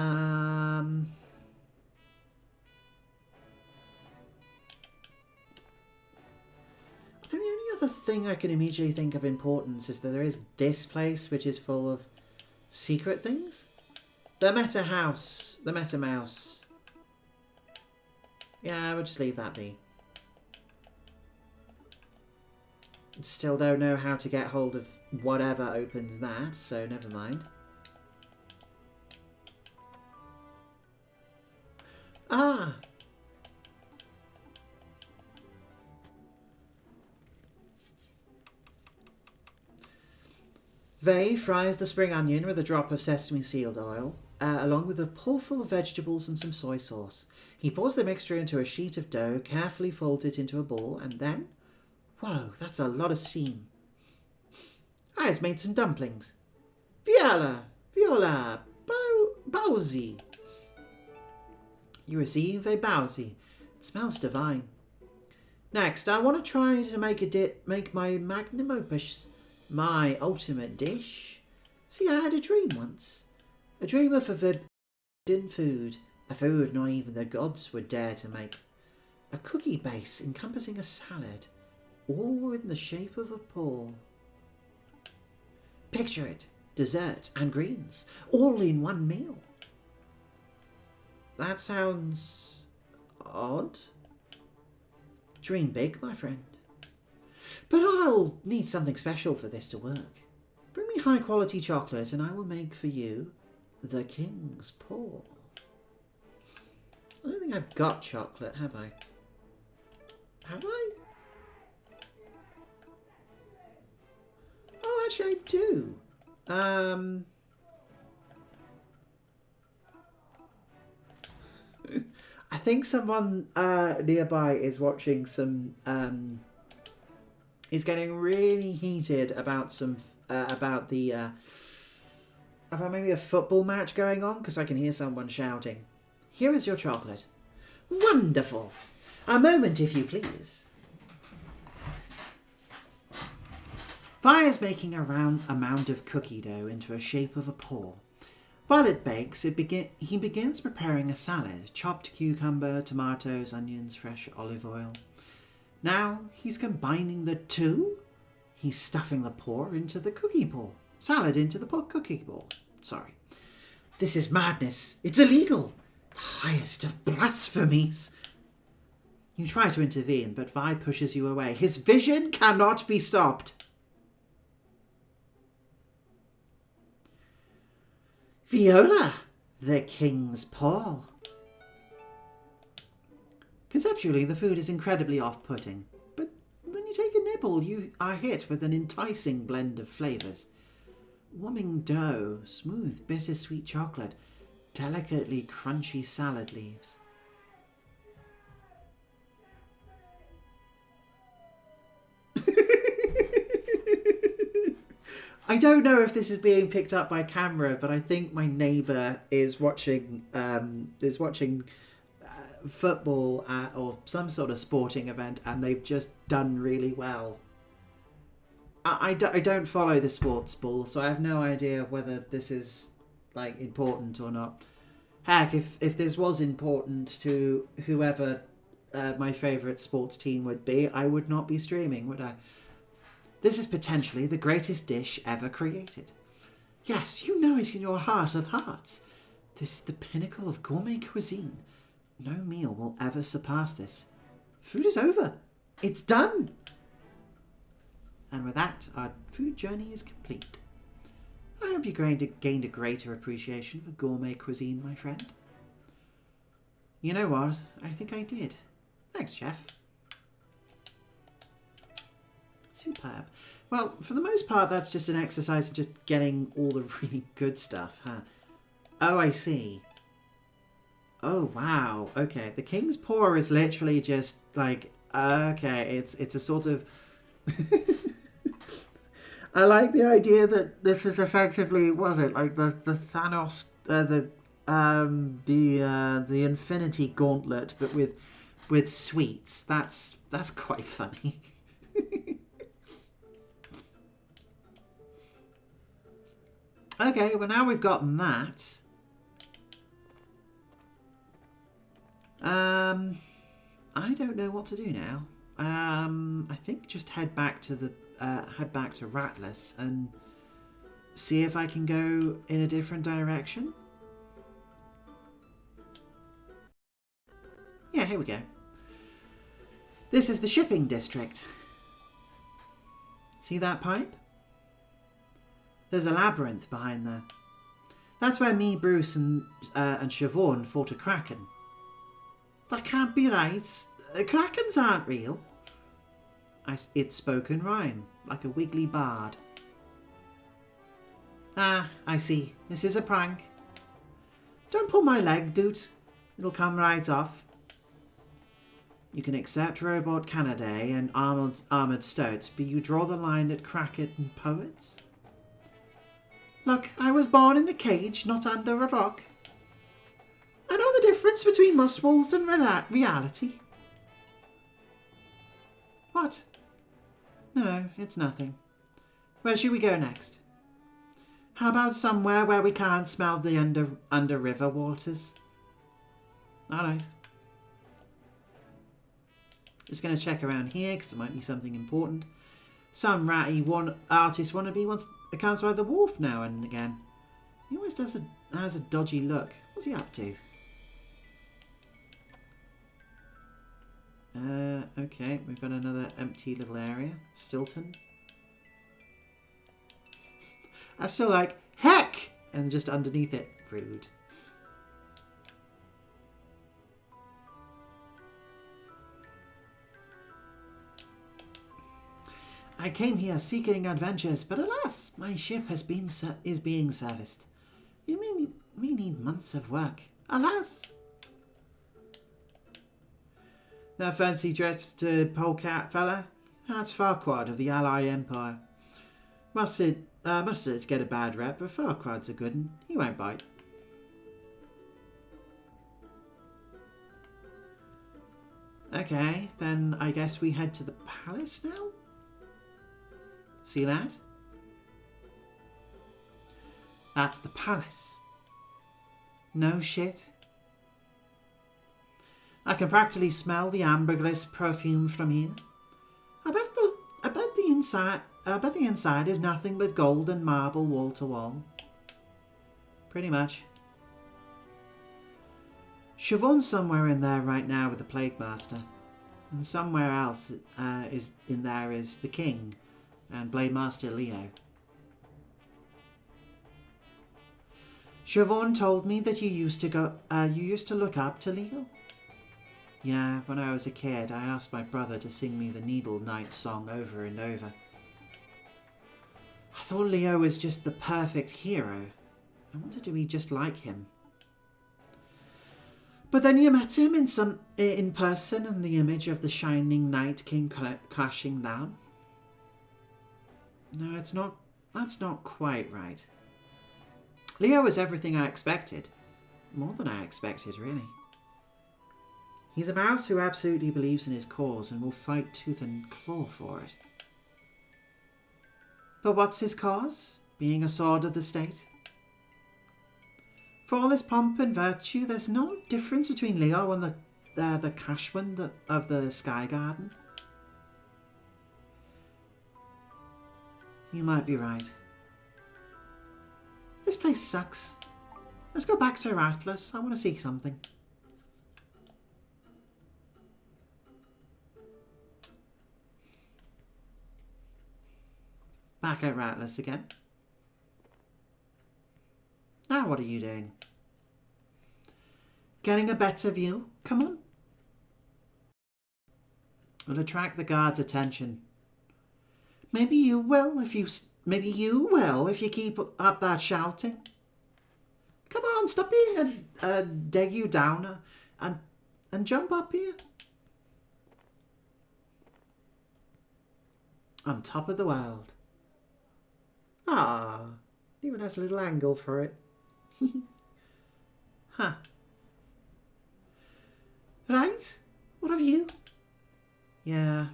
S1: only other thing I can immediately think of importance is that there is this place which is full of secret things. The Meta House. The Meta Mouse. Yeah, we'll just leave that be. Still don't know how to get hold of whatever opens that, so never mind. Ah! Vey fries the spring onion with a drop of sesame seed oil, along with a pailful of vegetables and some soy sauce. He pours the mixture into a sheet of dough, carefully folds it into a ball, and then... Whoa, that's a lot of steam. I has made some dumplings. Viola! Bowsy! You receive a bowsy. It smells divine. Next, I want to try to make my magnum opus, my ultimate dish. See, I had a dream once. A dream of a forbidden food. A food not even the gods would dare to make. A cookie base encompassing a salad, all in the shape of a paw. Picture it. Dessert and greens, all in one meal. That sounds odd. Dream big, my friend. But I'll need something special for this to work. Bring me high quality chocolate and I will make for you the king's paw. I don't think I've got chocolate, have I? Have I? Oh, actually I do. I think someone nearby is watching some is getting really heated about some about maybe a football match going on, because I can hear someone shouting. Here is your chocolate. Wonderful. A moment, if you please. Fire's making a round amount of cookie dough into a shape of a paw. While it bakes, he begins preparing a salad. Chopped cucumber, tomatoes, onions, fresh olive oil. Now he's combining the two. He's stuffing the paw into the cookie paw. Salad into the cookie paw. Sorry. This is madness. It's illegal. The highest of blasphemies. You try to intervene, but Vi pushes you away. His vision cannot be stopped. Viola, the king's paw. Conceptually, the food is incredibly off-putting, but when you take a nibble, you are hit with an enticing blend of flavours. Warming dough, smooth bittersweet chocolate, delicately crunchy salad leaves. I don't know if this is being picked up by camera, but I think my neighbour is watching football or some sort of sporting event, and they've just done really well. I don't follow the sports ball, so I have no idea whether this is like important or not. Heck, if this was important to whoever my favourite sports team would be, I would not be streaming, would I? This is potentially the greatest dish ever created. Yes, you know it in your heart of hearts. This is the pinnacle of gourmet cuisine. No meal will ever surpass this. Food is over. It's done. And with that, our food journey is complete. I hope you gained a greater appreciation for gourmet cuisine, my friend. You know what? I think I did. Thanks, chef. Superb. Well, for the most part, that's just an exercise in just getting all the really good stuff, huh? Oh, I see. Oh, wow. Okay, the king's paw is literally just like, okay, it's a sort of... I like the idea that this is effectively, was it, like the Thanos, the Infinity Gauntlet, but with sweets. That's quite funny. Okay, well now we've gotten that. I don't know what to do now. I think just head back to Ratless and see if I can go in a different direction. Yeah, here we go. This is the shipping district. See that pipe? There's a labyrinth behind there. That's where me, Bruce, and Siobhan fought a kraken. That can't be right. Krakens aren't real. It's spoken rhyme, like a wiggly bard. Ah, I see. This is a prank. Don't pull my leg, dude. It'll come right off. You can accept robot Canaday and armoured stoats, but you draw the line at kraken and poets? Look, I was born in a cage, not under a rock. I know the difference between muscles and reality. What? No, it's nothing. Where should we go next? How about somewhere where we can't smell the under river waters? Alright. Just going to check around here because there might be something important. Some ratty artist wannabe comes by the wharf now and again. He always has a dodgy look. What's he up to? Okay, we've got another empty little area. Stilton. I still like, heck! And just underneath it, rude. I came here seeking adventures, but alas, my ship is being serviced. You may need months of work. Alas! That fancy dressed polecat fella? That's Farquaad of the Ally Empire. Mustards get a bad rep, but Farquaad's a good one. He won't bite. Okay, then I guess we head to the palace now? See that? That's the palace. No shit. I can practically smell the ambergris perfume from here. I bet the inside is nothing but gold and marble wall to wall. Pretty much. Siobhan's somewhere in there right now with the Plague Master. And somewhere else is the king and Blade Master Leo. Siobhan told me that you used to look up to Leo. Yeah, when I was a kid, I asked my brother to sing me the Needle Knight song over and over. I thought Leo was just the perfect hero. I wanted to be just like him. But then you met him in person, and the image of the shining knight came crashing down. No, that's not quite right. Leo is everything I expected. More than I expected, really. He's a mouse who absolutely believes in his cause and will fight tooth and claw for it. But what's his cause? Being a sword of the state? For all his pomp and virtue, there's no difference between Leo and the Cashman of the Sky Garden. You might be right. This place sucks. Let's go back to Atlas. I want to see something. Back at Rattlers again. Now what are you doing? Getting a better view? Come on. We'll attract the guards' attention. Maybe you will if you keep up that shouting. Come on, stop being a dig you downer and jump up here. On top of the world. Ah, even has a little angle for it. Huh. Right? What have you? Yeah.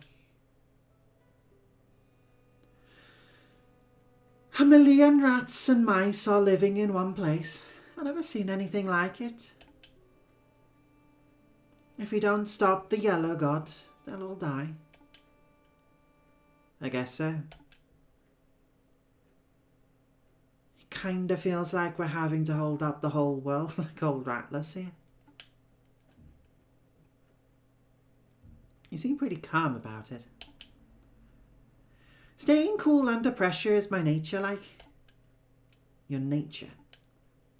S1: A million rats and mice are living in one place. I've never seen anything like it. If we don't stop the Yellow God, they'll all die. I guess so. It kinda feels like we're having to hold up the whole world like old Rattlers here. You seem pretty calm about it. Staying cool under pressure is my nature, like. Your nature.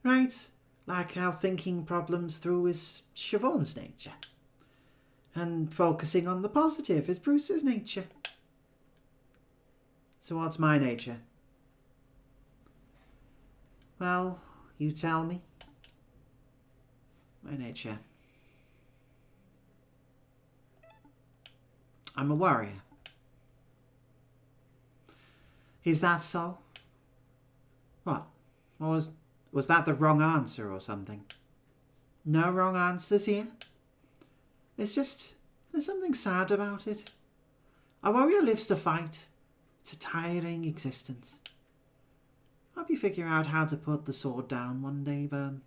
S1: Right? Like how thinking problems through is Siobhan's nature. And focusing on the positive is Bruce's nature. So what's my nature? Well, you tell me. My nature. I'm a warrior. Is that so? What? Was that the wrong answer or something? No wrong answers here? It's just, there's something sad about it. A warrior lives to fight. It's a tiring existence. Hope you figure out how to put the sword down one day, Vern.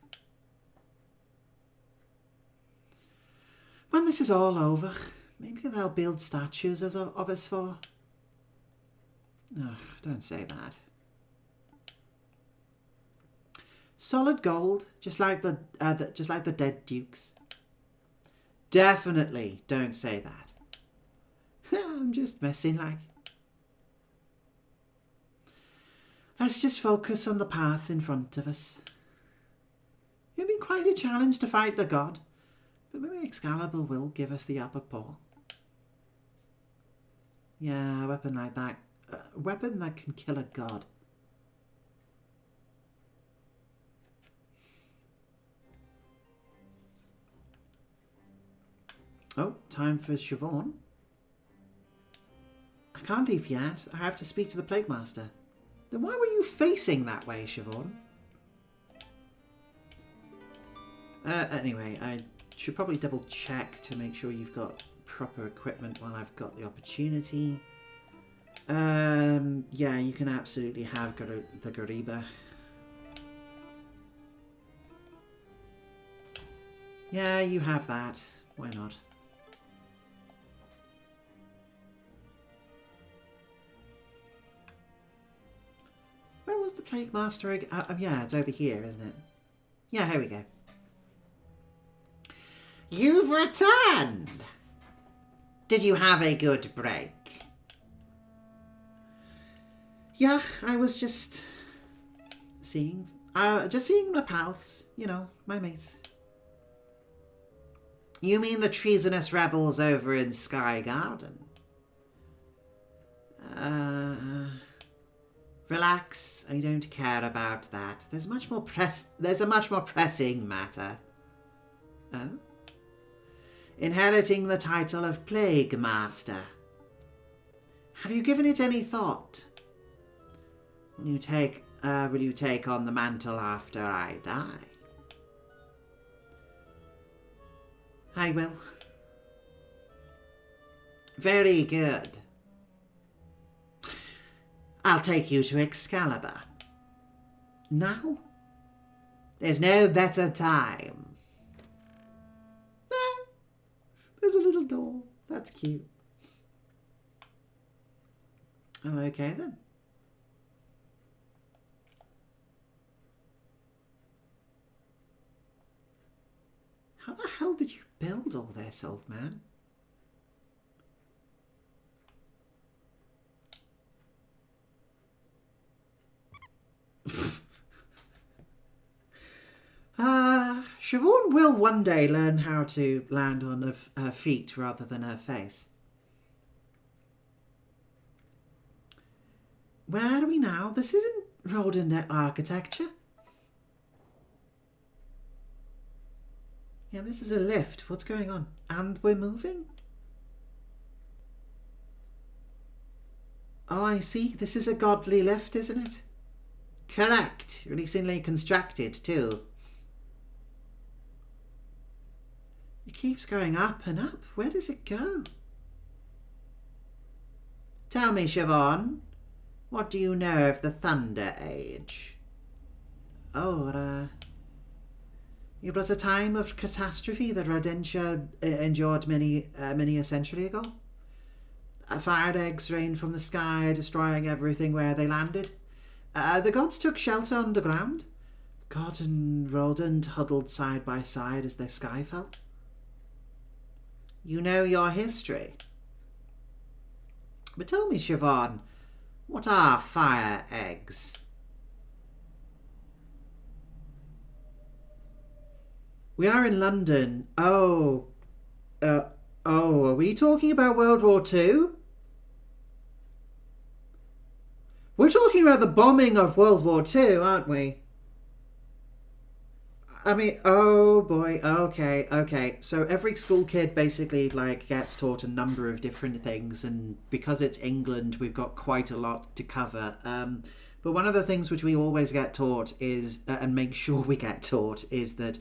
S1: When this is all over, maybe they'll build statues of us for. Ugh, don't say that. Solid gold, just like the dead dukes. Definitely don't say that. I'm just messing like. Let's just focus on the path in front of us. It'll be quite a challenge to fight the god, but maybe Excalibur will give us the upper paw. Yeah, a weapon like that. A weapon that can kill a god. Oh, time for Siobhan. I can't leave yet. I have to speak to the Plague Master. Then why were you facing that way, Siobhan? Anyway, I should probably double check to make sure you've got proper equipment while I've got the opportunity. Yeah, you can absolutely have the Gariba. Yeah, you have that. Why not? Where was the Plague Master again? Yeah, it's over here, isn't it? Yeah, here we go. You've returned! Did you have a good break? Yeah, I was just seeing my pals, you know, my mates. You mean the treasonous rebels over in Sky Garden? Relax, I don't care about that. There's a much more pressing matter. Oh? Inheriting the title of Plague Master. Have you given it any thought? Will you take on the mantle after I die? I will. Very good. I'll take you to Excalibur. Now? There's no better time. Ah, there's a little door. That's cute. Oh, okay then. How the hell did you build all this, old man? Siobhan will one day learn how to land on her feet rather than her face. Where are we now? This isn't Rodent architecture. Yeah, this is a lift. What's going on? And we're moving? Oh, I see. This is a godly lift, isn't it? Correct. Recently constructed, too. It keeps going up and up. Where does it go? Tell me, Siobhan, what do you know of the Thunder Age? Oh, it was a time of catastrophe that Rodentia endured many a century ago. Fire eggs rained from the sky, destroying everything where they landed. The gods took shelter underground. God and Rodent huddled side by side as the sky fell. You know your history. But tell me, Siobhan, what are fire eggs? We are in London. Oh, are we talking about World War II? We're talking about the bombing of World War II, aren't we? I mean, oh boy, okay. So every school kid basically gets taught a number of different things, and because it's England, we've got quite a lot to cover. But one of the things which we always get taught is, and make sure we get taught, is that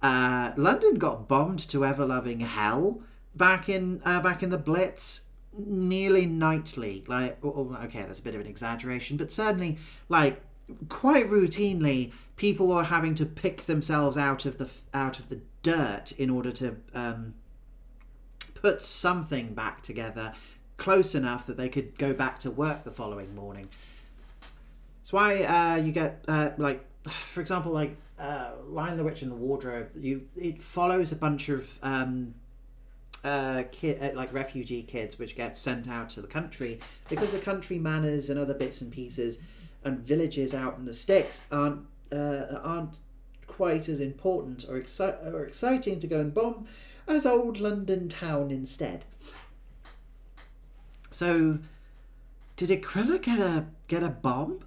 S1: London got bombed to ever-loving hell back in the Blitz nearly nightly. Okay, that's a bit of an exaggeration, but certainly quite routinely, people are having to pick themselves out of the dirt in order to put something back together close enough that they could go back to work the following morning. That's why you get for example, Lion the Witch and the Wardrobe. It follows a bunch of refugee kids which get sent out to the country because the country manners and other bits and pieces and villages out in the sticks aren't quite as important or exciting to go and bomb as old London town instead. So, did Aquila get a bomb?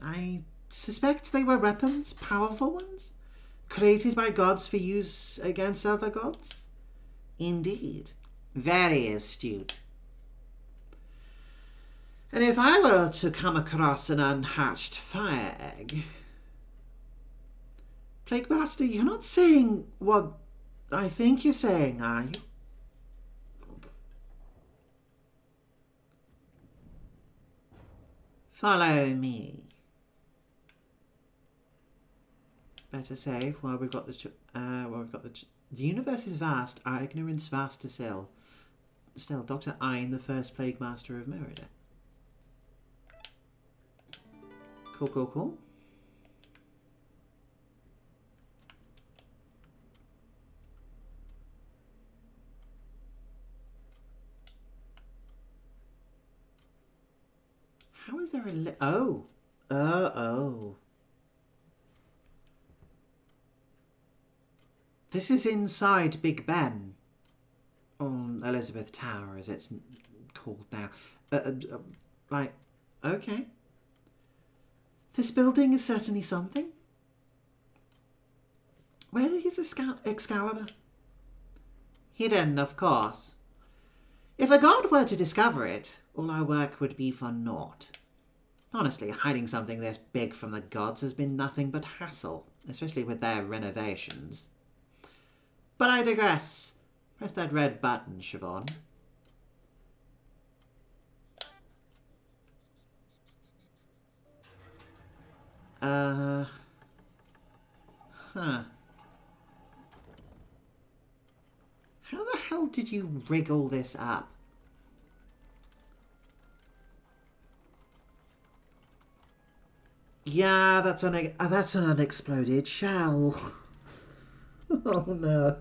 S1: I suspect they were weapons, powerful ones, created by gods for use against other gods. Indeed, very astute. And if I were to come across an unhatched fire egg... Plague Master, you're not saying what I think you're saying, are you? Follow me. Better save while we've got the universe is vast, our ignorance vaster still. Still, Dr. Ein, the first Plague Master of Merida. Cool. Oh. Oh. This is inside Big Ben. Or Elizabeth Tower, as it's called now. Right. Okay. This building is certainly something. Where is Excalibur? Hidden, of course. If a god were to discover it, all our work would be for naught. Honestly, hiding something this big from the gods has been nothing but hassle, especially with their renovations. But I digress. Press that red button, Siobhan. Huh. How the hell did you rig all this up? Yeah, that's an unexploded shell. Oh no.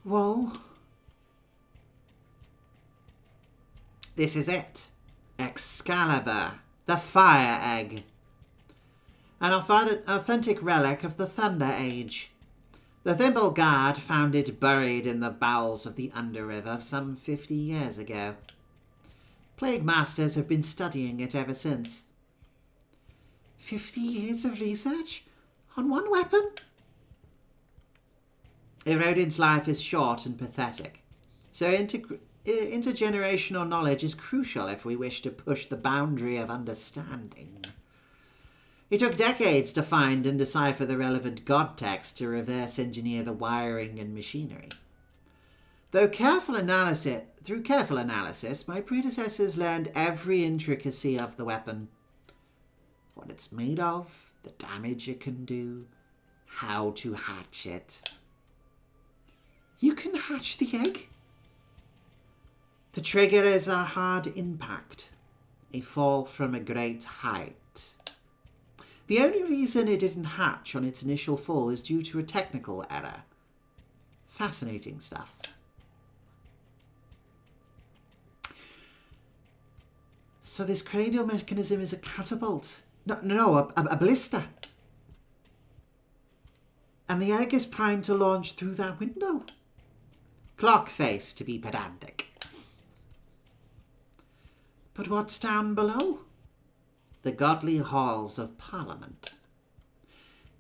S1: Whoa. This is it. Excalibur, the fire egg. An authentic relic of the Thunder Age. The Thimble Guard found it buried in the bowels of the Underriver some 50 years ago. Plague Masters have been studying it ever since. 50 years of research? On one weapon? Erodin's life is short and pathetic, so intergenerational knowledge is crucial if we wish to push the boundary of understanding. It took decades to find and decipher the relevant god text to reverse engineer the wiring and machinery. Through careful analysis, my predecessors learned every intricacy of the weapon. What it's made of, the damage it can do, how to hatch it. You can hatch the egg? The trigger is a hard impact, a fall from a great height. The only reason it didn't hatch on its initial fall is due to a technical error. Fascinating stuff. So this cranial mechanism is a catapult. No, a ballista. And the egg is primed to launch through that window. Clock face, to be pedantic. But what's down below? The godly halls of Parliament.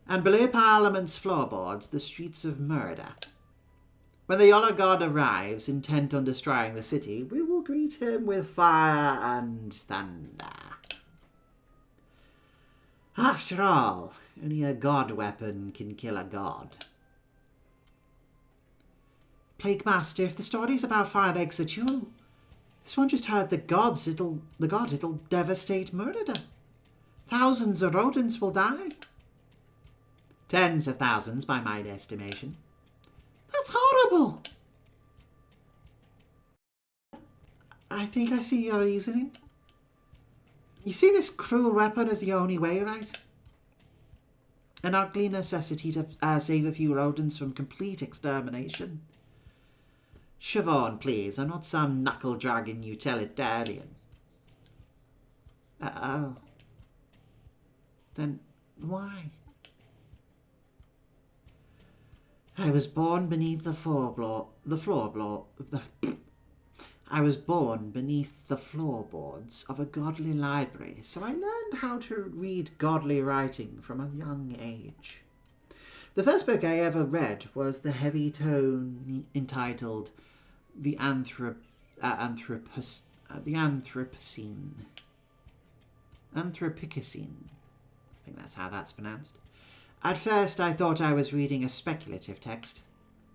S1: And below Parliament's floorboards, the streets of murder. When the Yellow God arrives, intent on destroying the city, we will greet him with fire and thunder. After all, only a god weapon can kill a god. Plague Master, if the story's about fire eggs are true, this one just heard the god, it'll devastate Murder. Thousands of rodents will die. Tens of thousands by my estimation. That's horrible. I think I see your reasoning. You see this cruel weapon as the only way, right? An ugly necessity to save a few rodents from complete extermination. Siobhan, please, I'm not some knuckle-dragging utilitarian. Oh. Then why? I was born beneath the floorboards of a godly library, so I learned how to read godly writing from a young age. The first book I ever read was the heavy tome entitled The Anthropocene. I think that's how that's pronounced. At first, I thought I was reading a speculative text,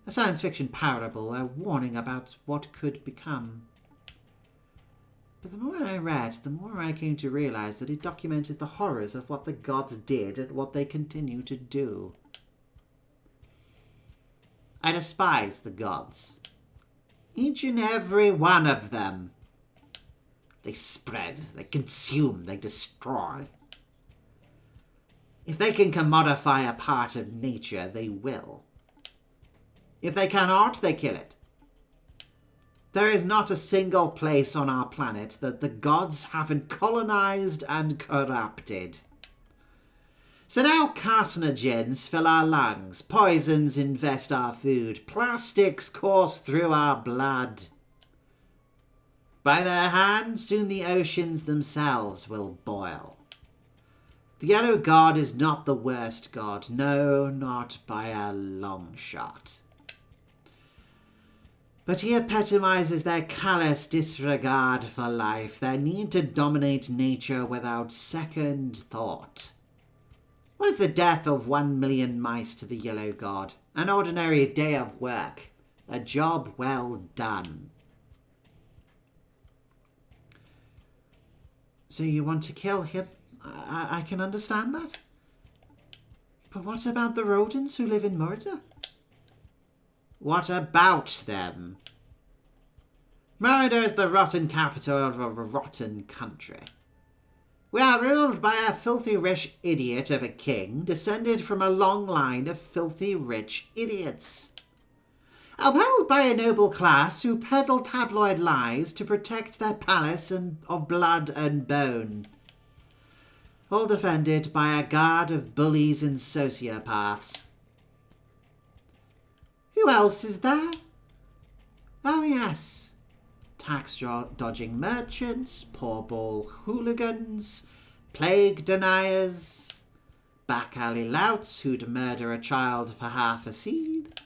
S1: a science fiction parable, a warning about what could become. But the more I read, the more I came to realize that it documented the horrors of what the gods did and what they continue to do. I despise the gods. Each and every one of them. They spread, they consume, they destroy. If they can commodify a part of nature, they will. If they cannot, they kill it. There is not a single place on our planet that the gods haven't colonized and corrupted. So now carcinogens fill our lungs, poisons infest our food, plastics course through our blood. By their hand, soon the oceans themselves will boil. The Yellow God is not the worst god, no, not by a long shot. But he epitomizes their callous disregard for life, their need to dominate nature without second thought. What is the death of 1 million mice to the Yellow God? An ordinary day of work, a job well done. So you want to kill him? I can understand that. But what about the rodents who live in Murder? What about them? Murder is the rotten capital of a rotten country. We are ruled by a filthy rich idiot of a king, descended from a long line of filthy rich idiots. Upheld by a noble class who peddle tabloid lies to protect their palace of blood and bone. All defended by a guard of bullies and sociopaths. Who else is there? Oh yes, tax-dodging merchants, poor ball hooligans, plague deniers, back-alley louts who'd murder a child for half a seed,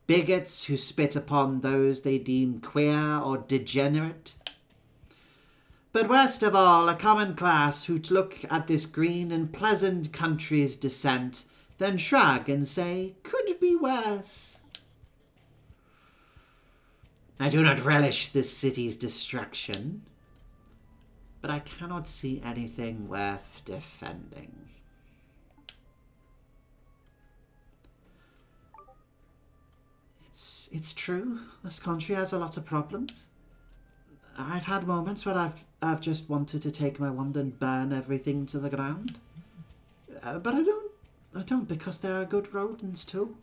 S1: bigots who spit upon those they deem queer or degenerate. But worst of all, a common class who'd look at this green and pleasant country's descent, then shrug and say, could be worse. I do not relish this city's destruction, but I cannot see anything worth defending. It's true, this country has a lot of problems. I've had moments where I've just wanted to take my wand and burn everything to the ground. But I don't because there are good rodents too.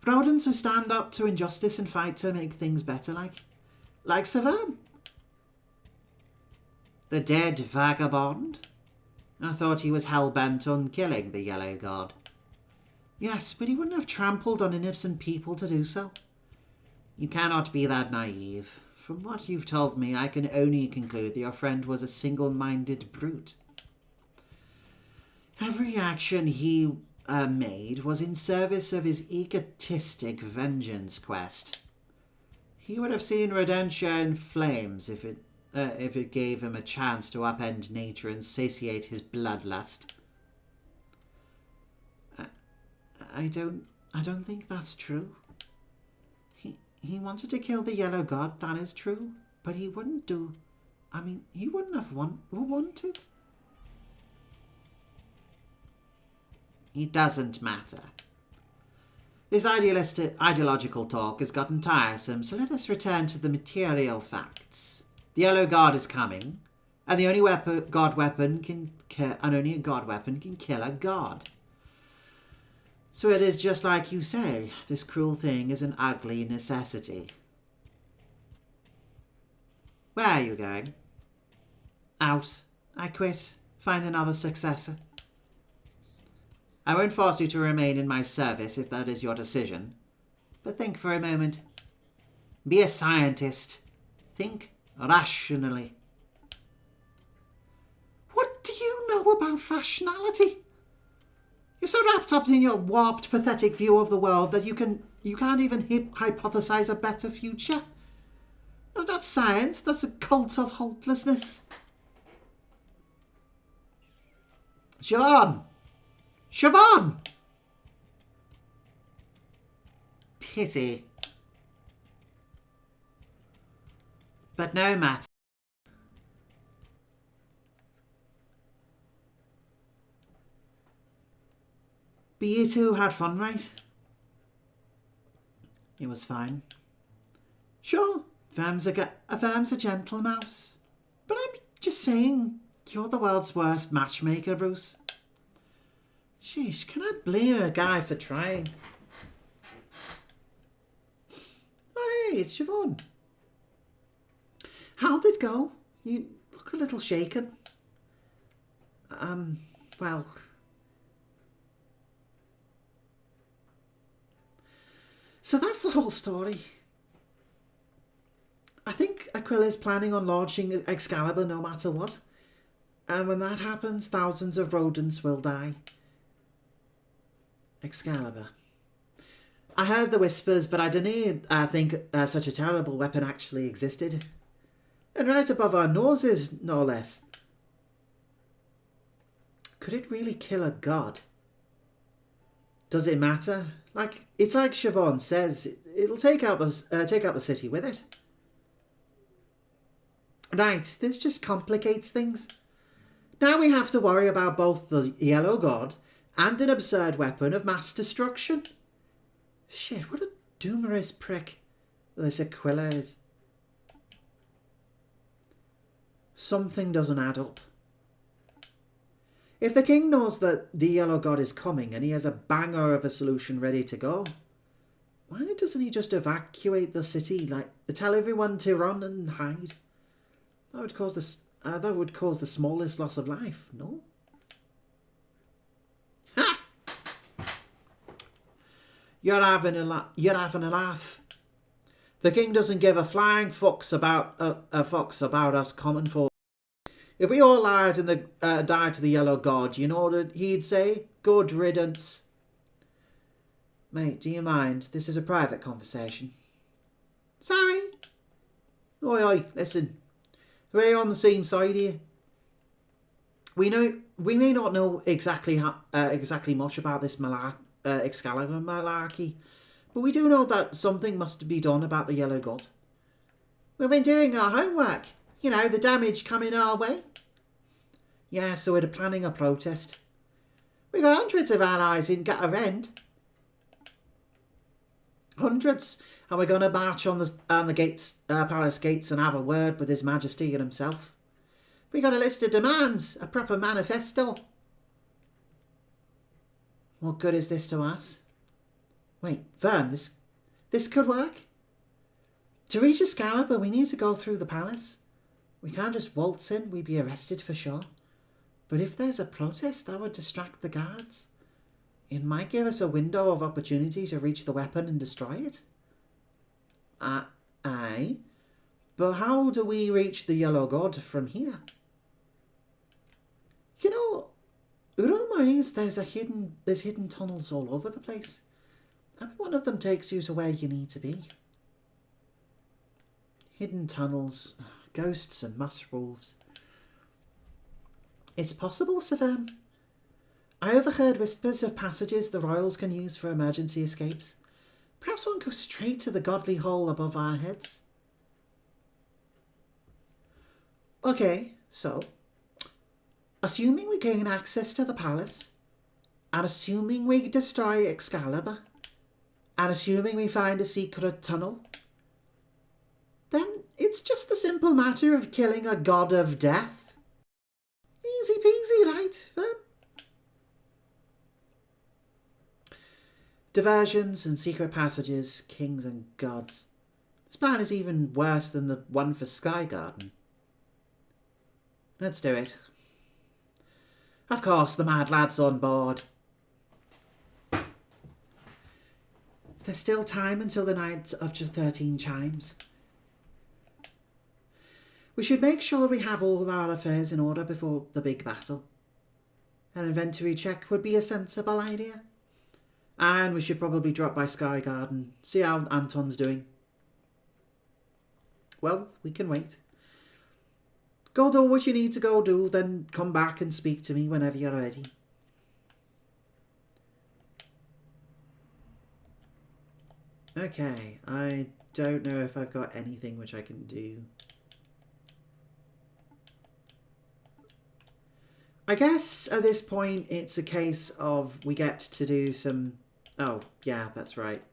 S1: Rodents who stand up to injustice and fight to make things better, like Saverne. The dead vagabond. I thought he was hell-bent on killing the Yellow God. Yes, but he wouldn't have trampled on innocent people to do so. You cannot be that naive. From what you've told me, I can only conclude that your friend was a single-minded brute. Every action he made was in service of his egotistic vengeance quest. He would have seen Rodentia in flames if it gave him a chance to upend nature and satiate his bloodlust. I don't think that's true. He wanted to kill the Yellow God, that is true, but he wouldn't do. I mean, he wouldn't have wanted. It doesn't matter. This ideological talk has gotten tiresome, so let us return to the material facts. The Yellow God is coming, and the only god weapon can kill a god. So it is just like you say, this cruel thing is an ugly necessity. Where are you going? Out. I quit. Find another successor. I won't force you to remain in my service if that is your decision. But think for a moment. Be a scientist. Think rationally. What do you know about rationality? You're so wrapped up in your warped, pathetic view of the world that you can't even hypothesize a better future. That's not science, that's a cult of hopelessness. Siobhan! Siobhan! Pity. But no matter. But you two had fun, right? It was fine. Sure, Verm's a gentle mouse. But I'm just saying, you're the world's worst matchmaker, Bruce. Sheesh, can I blame a guy for trying? it's Siobhan. How'd it go? You look a little shaken. Well... So that's the whole story. I think Aquila's planning on launching Excalibur no matter what. And when that happens, thousands of rodents will die. Excalibur. I heard the whispers, but I didn't think such a terrible weapon actually existed. And right above our noses, no less. Could it really kill a god? Does it matter? It's like Siobhan says, it'll take out the city with it. Right, this just complicates things. Now we have to worry about both the Yellow God and an absurd weapon of mass destruction. Shit, what a doomerous prick this Aquila is. Something doesn't add up. If the king knows that the Yellow God is coming and he has a banger of a solution ready to go, why doesn't he just evacuate the city, tell everyone to run and hide? That would cause the smallest loss of life, no? Ha! You're having a laugh. The king doesn't give a flying fucks about us common folk. If we all lied and died to the Yellow God, you know what he'd say? Good riddance. Mate, do you mind? This is a private conversation. Sorry. Oi, listen. We're on the same side here. We may not know exactly much about this Excalibur malarkey, but we do know that something must be done about the Yellow God. We've been doing our homework. You know, the damage coming our way. Yeah, so we're planning a protest. We got hundreds of allies in Gatterend. Hundreds. And we're going to march on the gates, palace gates, and have a word with His Majesty and himself. We got a list of demands, a proper manifesto. What good is this to us? Wait, Vern, this could work? To reach Excalibur, we need to go through the palace. We can't just waltz in, we'd be arrested for sure. But if there's a protest, that would distract the guards. It might give us a window of opportunity to reach the weapon and destroy it. Aye. But how do we reach the Yellow God from here? You know, rumours there's hidden tunnels all over the place. Every one of them takes you to where you need to be. Hidden tunnels, ghosts and musk-wolves. It's possible, Saverne. I overheard whispers of passages the royals can use for emergency escapes. Perhaps one goes straight to the godly hole above our heads. Okay, so, assuming we gain access to the palace, and assuming we destroy Excalibur, and assuming we find a secret tunnel, then it's just the simple matter of killing a god of death. Easy peasy, right, Vern? Diversions and secret passages, kings and gods. This plan is even worse than the one for Sky Garden. Let's do it. Of course, the mad lad's on board. There's still time until the night of 13 chimes. We should make sure we have all our affairs in order before the big battle. An inventory check would be a sensible idea. And we should probably drop by Sky Garden, see how Anton's doing. Well, we can wait. Go do what you need to go do, then come back and speak to me whenever you're ready. Okay, I don't know if I've got anything which I can do. I guess at this point it's a case of we get to do some... Oh, yeah, that's right.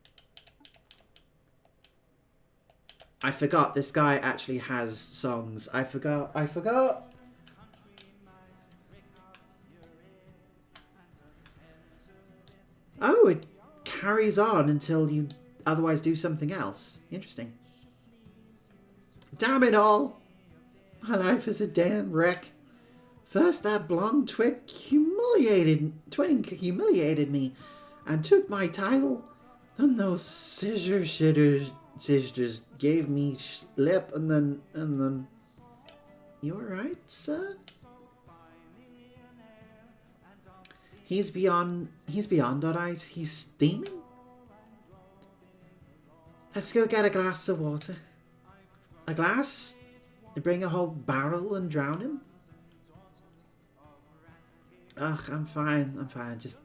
S1: I forgot this guy actually has songs. I forgot. Oh, it carries on until you otherwise do something else. Interesting. Damn it all! My life is a damn wreck. First that blonde twink humiliated me and took my title. Then those sisters gave me lip and then... You alright, sir? He's beyond alright. He's steaming. Let's go get a glass of water. A glass? To bring a whole barrel and drown him? Ugh, I'm fine. Just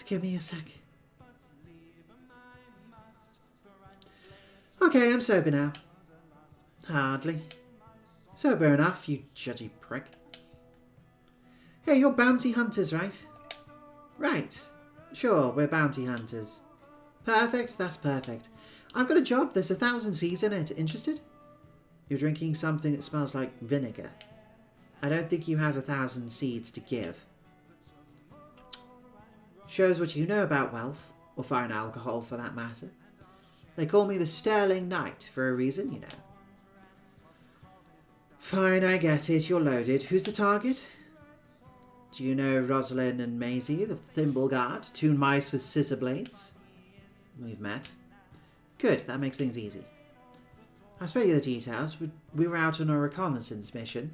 S1: give me a sec. Okay, I'm sober now. Hardly. Sober enough, you judgy prick. Hey, you're bounty hunters, right? Right. Sure, we're bounty hunters. Perfect, that's perfect. I've got a job, there's 1,000 seeds in it. Interested? You're drinking something that smells like vinegar. I don't think you have 1,000 seeds to give. Shows what you know about wealth, or fine alcohol for that matter. They call me the Sterling Knight for a reason, you know. Fine, I get it, you're loaded. Who's the target? Do you know Rosalind and Maisie, the Thimble Guard, 2 mice with scissor blades? We've met. Good, that makes things easy. I'll spare you the details. We were out on a reconnaissance mission.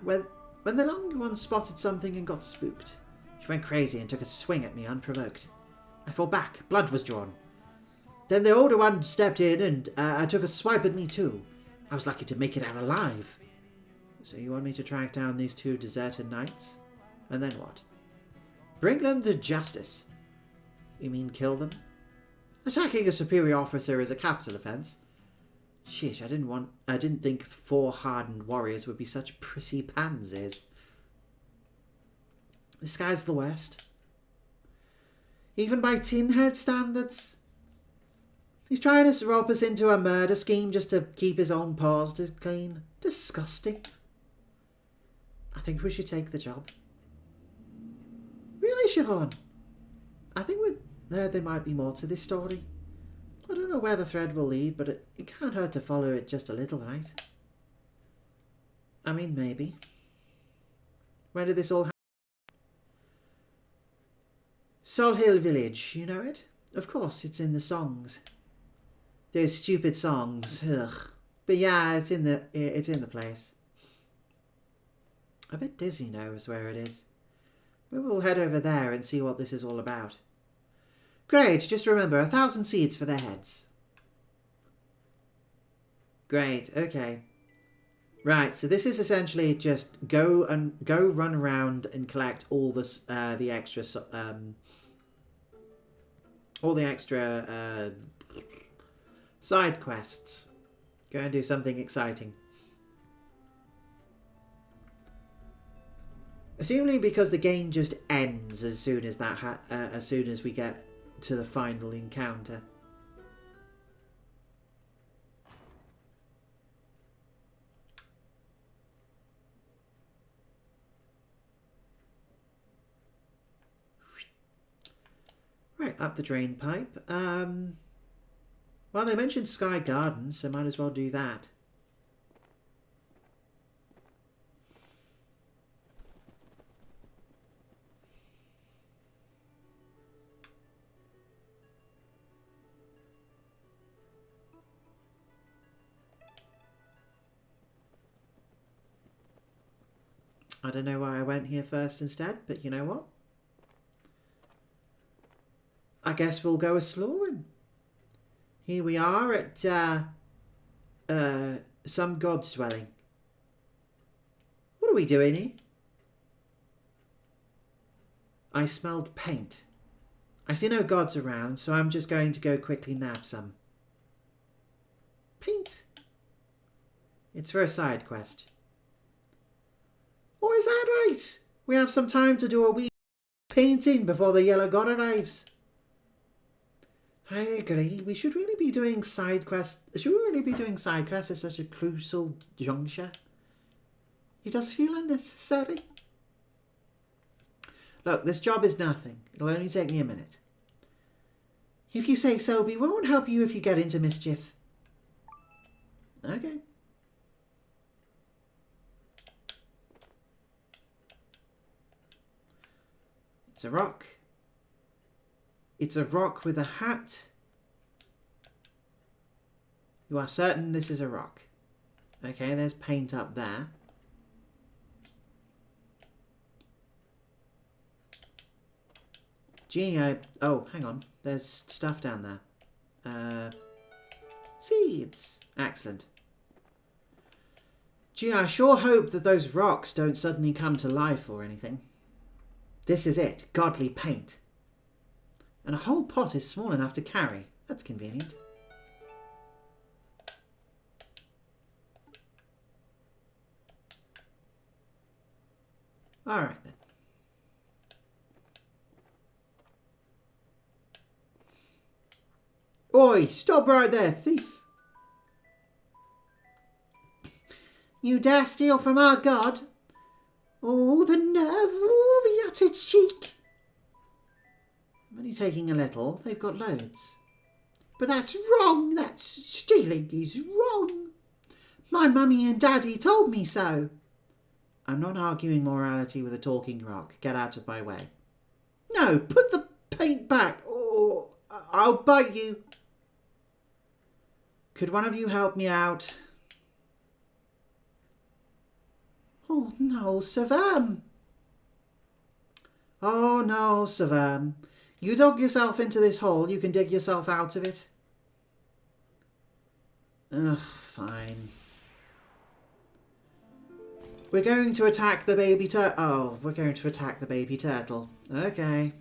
S1: When the long one spotted something and got spooked. She went crazy and took a swing at me unprovoked. I fell back. Blood was drawn. Then the older one stepped in and took a swipe at me too. I was lucky to make it out alive. So you want me to track down these 2 deserted knights? And then what? Bring them to justice. You mean kill them? Attacking a superior officer is a capital offence. Shit, I didn't think 4 hardened warriors would be such prissy pansies. This guy's the worst. Even by tin head standards. He's trying to rope us into a murder scheme just to keep his own paws clean. Disgusting. I think we should take the job. Really, Siobhan? I think there might be more to this story. I don't know where the thread will lead, but it can't hurt to follow it just a little, right? I mean, maybe. When did this all happen? Sol Hill Village, you know it? Of course, it's in the songs. Those stupid songs, ugh. But yeah, it's in the place. I bet Disney knows where it is. Maybe we'll head over there and see what this is all about. Great, just remember, 1,000 seeds for their heads. Great, okay. Right, so this is essentially just go run around and collect all the extra side quests. Go and do something exciting. Assuming because the game just ends as soon as we get to the final encounter. Right, up the drain pipe. Well, they mentioned Sky Gardens, so might as well do that. I don't know why I went here first instead, but you know what? I guess we'll go exploring. Here we are at some god's dwelling. What are we doing here? I smelled paint. I see no gods around, so I'm just going to go quickly nab some. Paint? It's for a side quest. Oh, is that right? We have some time to do a wee painting before the yellow god arrives. I agree. We should really be doing side quests. Should we really be doing side quests at such a crucial juncture? It does feel unnecessary. Look, this job is nothing. It'll only take me a minute. If you say so, we won't help you if you get into mischief. Okay. It's a rock. It's a rock with a hat. You are certain this is a rock. Okay, there's paint up there. Gee, oh, hang on. There's stuff down there. Seeds. Excellent. Gee, I sure hope that those rocks don't suddenly come to life or anything. This is it. Godly paint. And a whole pot is small enough to carry. That's convenient. Alright then. Oi, stop right there, thief. You dare steal from our god? Oh, the nerve, oh, the utter cheek. I'm only taking a little, they've got loads. But that's wrong, that's stealing is wrong. My mummy and daddy told me so. I'm not arguing morality with a talking rock. Get out of my way. No, put the paint back, or I'll bite you. Could one of you help me out? Oh no, Savam. Oh no, Savam. You dug yourself into this hole, you can dig yourself out of it. Ugh, fine. We're going to attack the baby turtle. Oh, we're going to attack the baby turtle. Okay.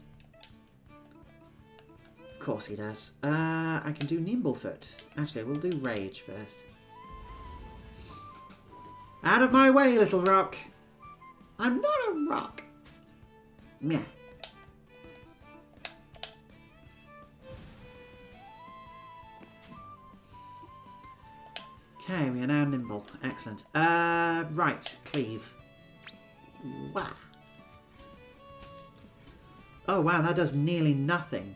S1: Of course he does. I can do Nimblefoot. Actually, we'll do Rage first. Out of my way, little rock. I'm not a rock. Meh. Okay, we are now nimble. Excellent. Right, cleave. Wow. Oh wow, that does nearly nothing.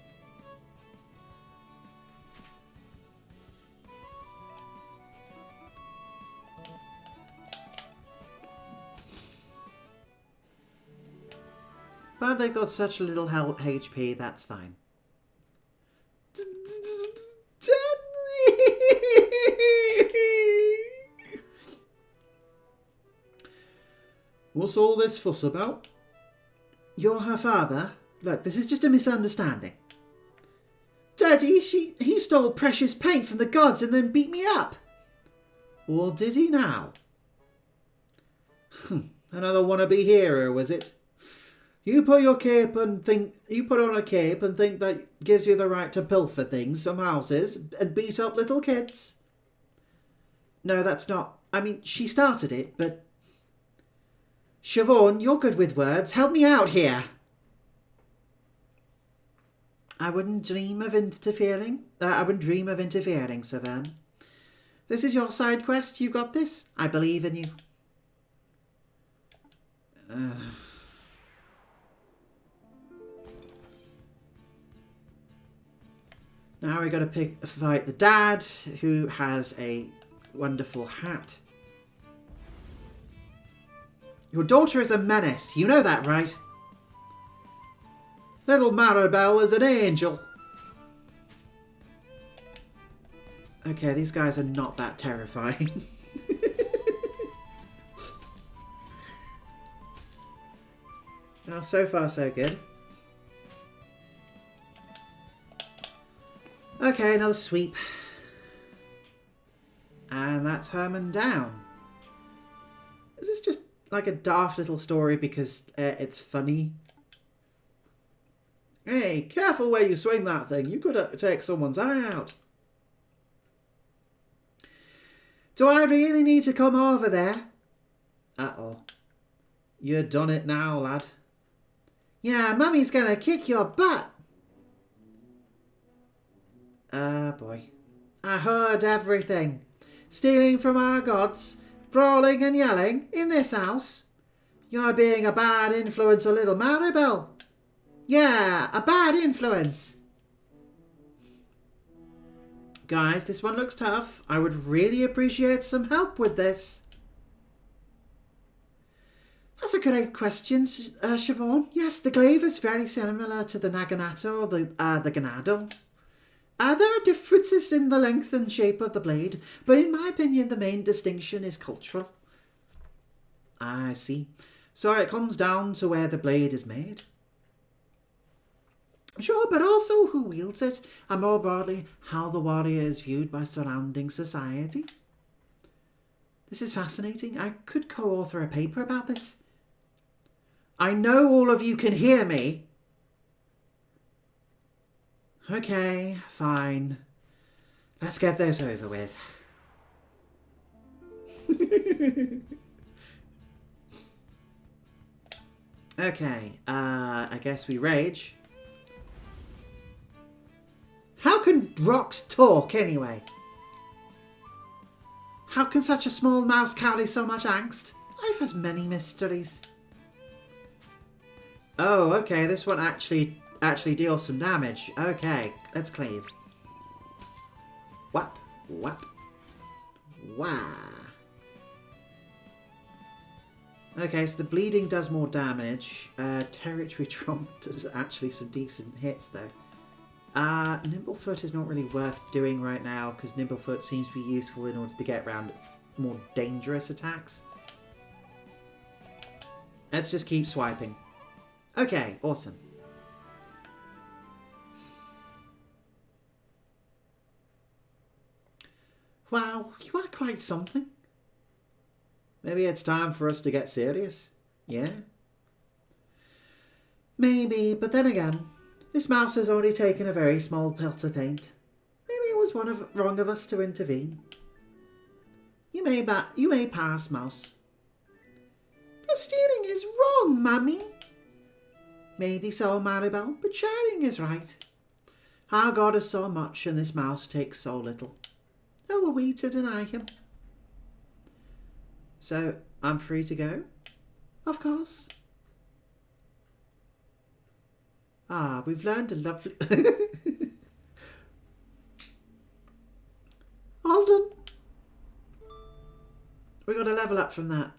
S1: But they've got such little HP, that's fine. What's all this fuss about? You're her father? Look, this is just a misunderstanding. Daddy, he stole precious paint from the gods and then beat me up. Or did he now? Another wannabe hero, was it? You put on a cape and think that gives you the right to pilfer things from houses and beat up little kids? No, that's not. I mean, she started it, but... Siobhan, you're good with words. Help me out here. I wouldn't dream of interfering. Savan. This is your side quest. You got this. I believe in you. Now we got to fight the dad, who has a wonderful hat. Your daughter is a menace. You know that, right? Little Maribel is an angel. Okay, these guys are not that terrifying. Now, so far, so good. Okay, another sweep. And that's Herman down. Is this just like a daft little story because it's funny? Hey, careful where you swing that thing. You could take someone's eye out. Do I really need to come over there? Uh-oh. You done it now, lad. Yeah, Mummy's gonna kick your butt. Boy. I heard everything. Stealing from our gods, brawling and yelling in this house. You're being a bad influence on little Maribel. Yeah, a bad influence. Guys, this one looks tough. I would really appreciate some help with this. That's a great question, Siobhan. Yes, the glaive is very similar to the Naganato or the Ganado. There are differences in the length and shape of the blade, but in my opinion, the main distinction is cultural. I see. So it comes down to where the blade is made. Sure, but also who wields it, and more broadly, how the warrior is viewed by surrounding society. This is fascinating. I could co-author a paper about this. I know all of you can hear me. Okay, fine. Let's get this over with. Okay, I guess we rage. How can rocks talk anyway? How can such a small mouse carry so much angst? Life has many mysteries. Oh, okay, this one actually deals some damage. Okay, let's cleave. Whap, whap, wah. Okay, so the bleeding does more damage. Territory Trump does actually some decent hits though. Nimblefoot is not really worth doing right now because Nimblefoot seems to be useful in order to get around more dangerous attacks. Let's just keep swiping. Okay, awesome. Wow, you are quite something. Maybe it's time for us to get serious. Yeah? Maybe, but then again, this mouse has only taken a very small pot of paint. Maybe it was wrong of us to intervene. You may pass, mouse. But stealing is wrong, Mummy. Maybe so, Maribel, but sharing is right. Our God is so much and this mouse takes so little. Who are we to deny him? So, I'm free to go? Of course. Ah, we've learned a lovely... Hold on. We got to level up from that.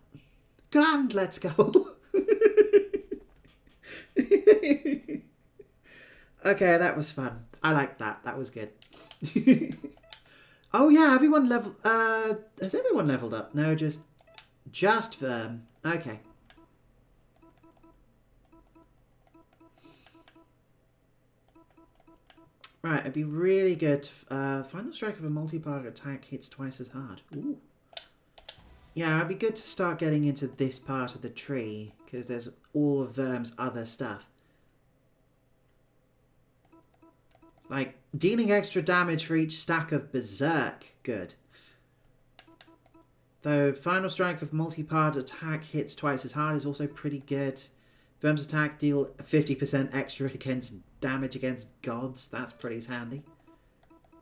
S1: Grand, let's go. Okay, that was fun. I liked that. That was good. Oh yeah, everyone level. Has everyone leveled up? No, just Verm. Okay. Right, it'd be really good. Final strike of a multi-part attack hits twice as hard. Ooh. Yeah, it'd be good to start getting into this part of the tree because there's all of Verm's other stuff. Like, dealing extra damage for each stack of Berserk. Good. Though, final strike of multi-part attack hits twice as hard is also pretty good. Verm's attack deal 50% extra against damage against gods. That's pretty handy.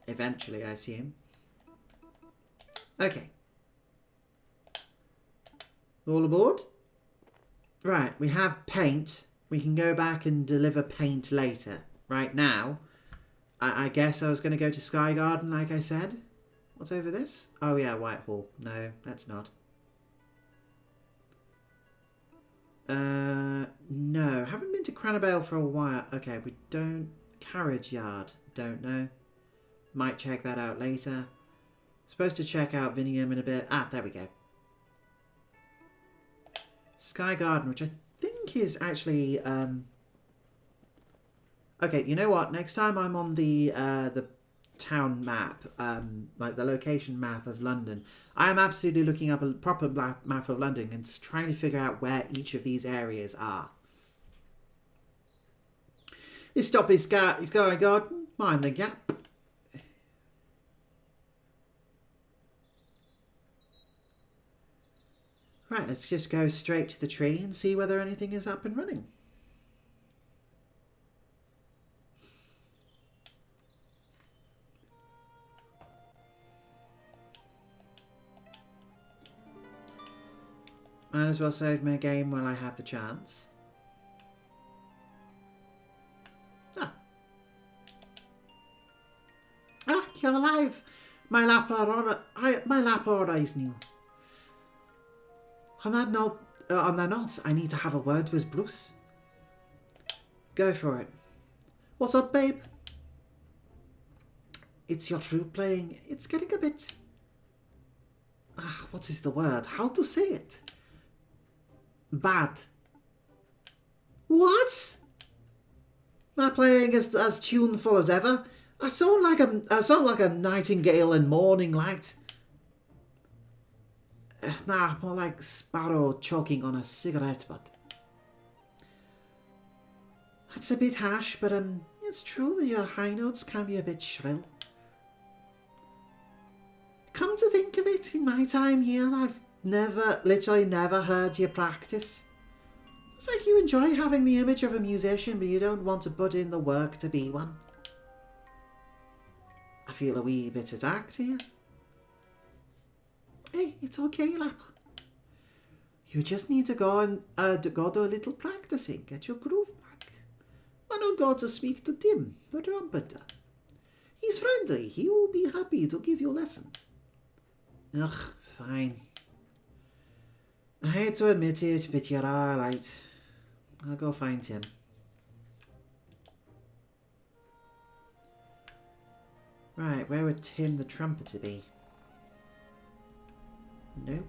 S1: Eventually, I assume. Okay. All aboard? Right, we have paint. We can go back and deliver paint later. Right now... I guess I was going to go to Sky Garden, like I said. What's over this? Oh yeah, Whitehall. No, that's not. No. Haven't been to Cranabale for a while. Okay, we don't... Carriage Yard. Don't know. Might check that out later. Supposed to check out Vinium in a bit. Ah, there we go. Sky Garden, which I think is actually... Okay, you know what? Next time I'm on the town map, like the location map of London, I am absolutely looking up a proper map of London and trying to figure out where each of these areas are. This stop is Sky Garden. Mind the gap. Right, let's just go straight to the tree and see whether anything is up and running. Might as well save my game while I have the chance. Ah, you're alive! Lap eyes new. On that note, I need to have a word with Bruce. Go for it. What's up, babe? It's your flute playing. It's getting a bit... what is the word? How to say it? Bad. What? My playing is as tuneful as ever. I sound like a nightingale in morning light. Nah, more like Sparrow choking on a cigarette butt. That's a bit harsh, but it's true that your high notes can be a bit shrill. Come to think of it, in my time here, I've literally never heard you practice. It's like you enjoy having the image of a musician, but you don't want to put in the work to be one. I feel a wee bit attacked here. Hey, it's okay, Lap. You just need to go and do a little practicing, get your groove back. Why not go to speak to Tim, the trumpeter? He's friendly. He will be happy to give you lessons. Ugh, fine. I hate to admit it, but you're alright. I'll go find Tim. Right, where would Tim the trumpeter be? Nope.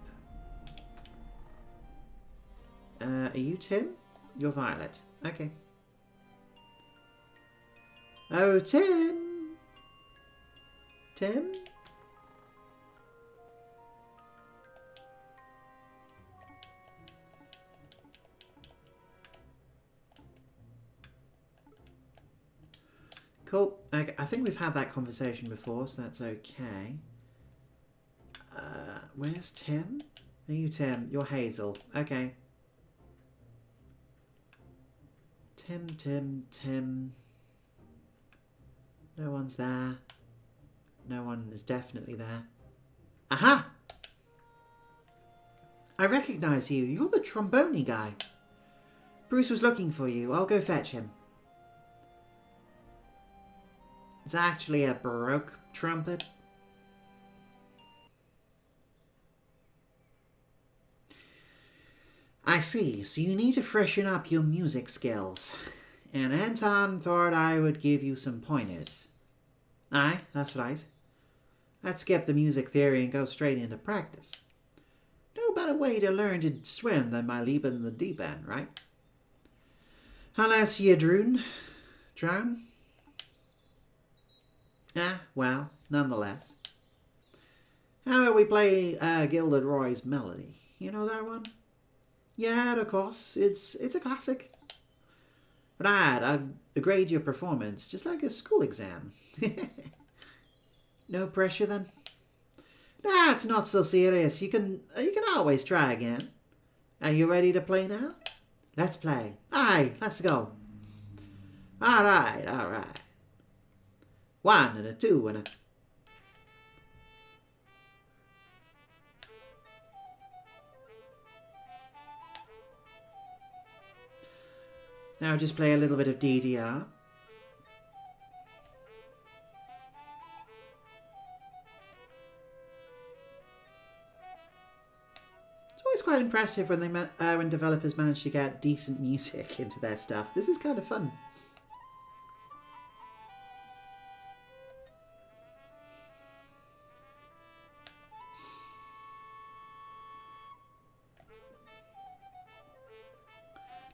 S1: Are you Tim? You're Violet. Okay. Oh, Tim! Tim? Cool. Okay, I think we've had that conversation before, so that's okay. Where's Tim? Are you Tim? You're Hazel. Okay. Tim. No one's there. No one is definitely there. Aha! I recognize you. You're the trombone guy. Bruce was looking for you. I'll go fetch him. It's actually a Baroque trumpet. I see, so you need to freshen up your music skills. And Anton thought I would give you some pointers. Aye, that's right. Let's skip the music theory and go straight into practice. No better way to learn to swim than by leaping in the deep end, right? Unless you drown? Well, nonetheless. How about we play Gilded Roy's Melody? You know that one? Yeah, of course. It's a classic. But I'd grade your performance just like a school exam. No pressure then? Nah, it's not so serious. You can always try again. Are you ready to play now? Let's play. Aye, let's go. All right. 1 and a 2 and a... Now just play a little bit of DDR. It's always quite impressive when when developers manage to get decent music into their stuff. This is kind of fun.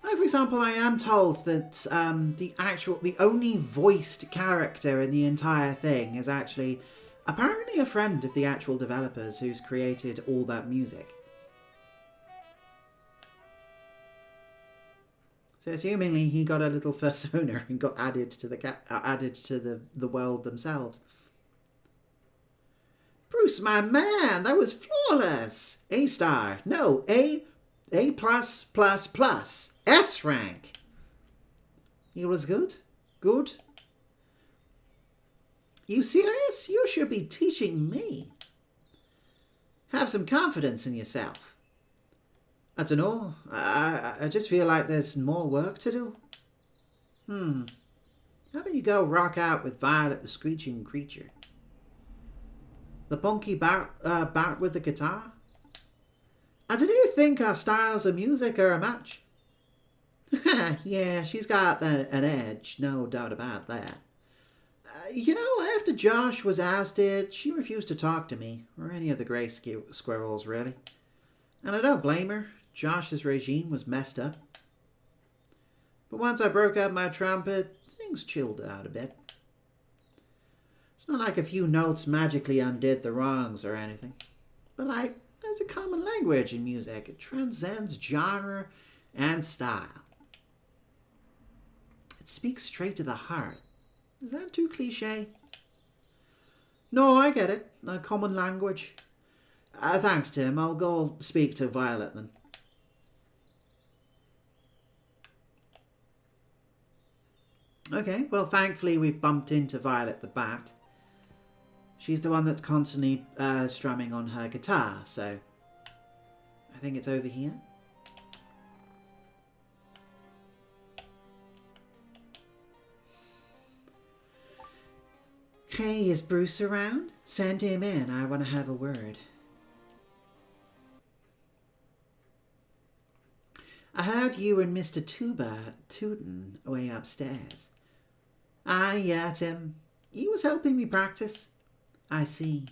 S1: For example, I am told that the only voiced character in the entire thing is actually apparently a friend of the actual developers who's created all that music. So assumingly he got a little persona and got added to the world themselves. Bruce, my man, that was flawless. A star, no, A+++. S rank. It was good? Good? You serious? You should be teaching me. Have some confidence in yourself. I don't know. I just feel like there's more work to do. How about you go rock out with Violet the Screeching Creature? The bunky bat with the guitar? And did you think our styles of music are a match? Yeah, she's got an edge, no doubt about that. You know, after Josh was ousted, she refused to talk to me, or any of the grey squirrels, really. And I don't blame her. Josh's regime was messed up. But once I broke out my trumpet, things chilled out a bit. It's not like a few notes magically undid the wrongs or anything. But like, there's a common language in music. It transcends genre and style. It speaks straight to the heart. Is that too cliche? No, I get it. A common language. Thanks, Tim. I'll go speak to Violet then. Okay, well, thankfully we've bumped into Violet the Bat. She's the one that's constantly strumming on her guitar, so I think it's over here. Hey, is Bruce around? Send him in. I want to have a word. I heard you and Mr. Tuba tootin' away upstairs. Ah, yeah, Tim. He was helping me practice. I see.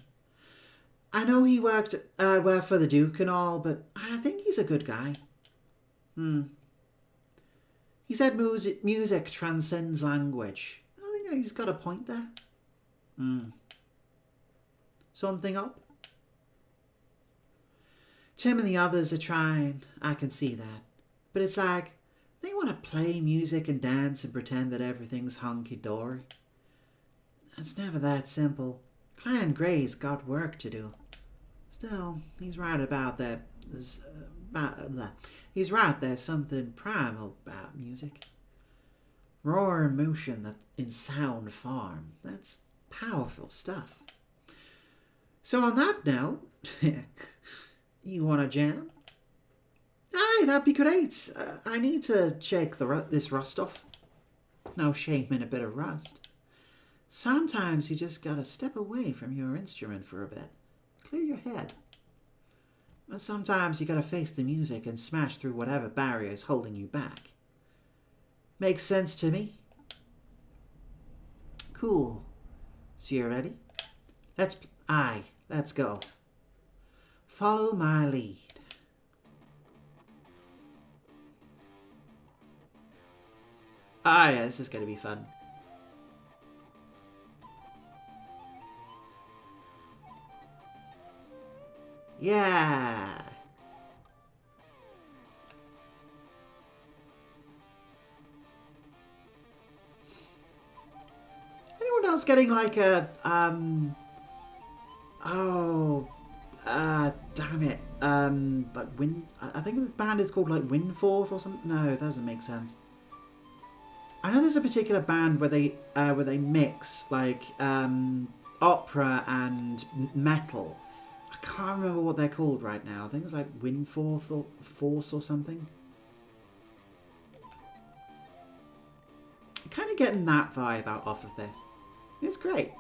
S1: I know he worked for the Duke and all, but I think he's a good guy. He said music transcends language. I think he's got a point there. Something up? Tim and the others are trying. I can see that. But it's like, they want to play music and dance and pretend that everything's hunky-dory. It's never that simple. Clan Grey's got work to do. Still, he's right about that. He's right, there's something primal about music. Raw emotion that in sound form. That's powerful stuff. So on that note, you want to jam? Aye, that'd be great. I need to check this rust off. No shame in a bit of rust. Sometimes you just gotta step away from your instrument for a bit. Clear your head. And sometimes you gotta face the music and smash through whatever barrier is holding you back. Makes sense to me. Cool. So you're ready? Let's go. Follow my lead. Ah, yeah, this is going to be fun. Yeah. Anyone else getting like a damn it. Like I think the band is called like Windforth or something. No, that doesn't make sense. I know there's a particular band where they mix like opera and metal. I can't remember what they're called right now. I think it's like Windforth or Force or something. I'm kind of getting that vibe out off of this. It's great.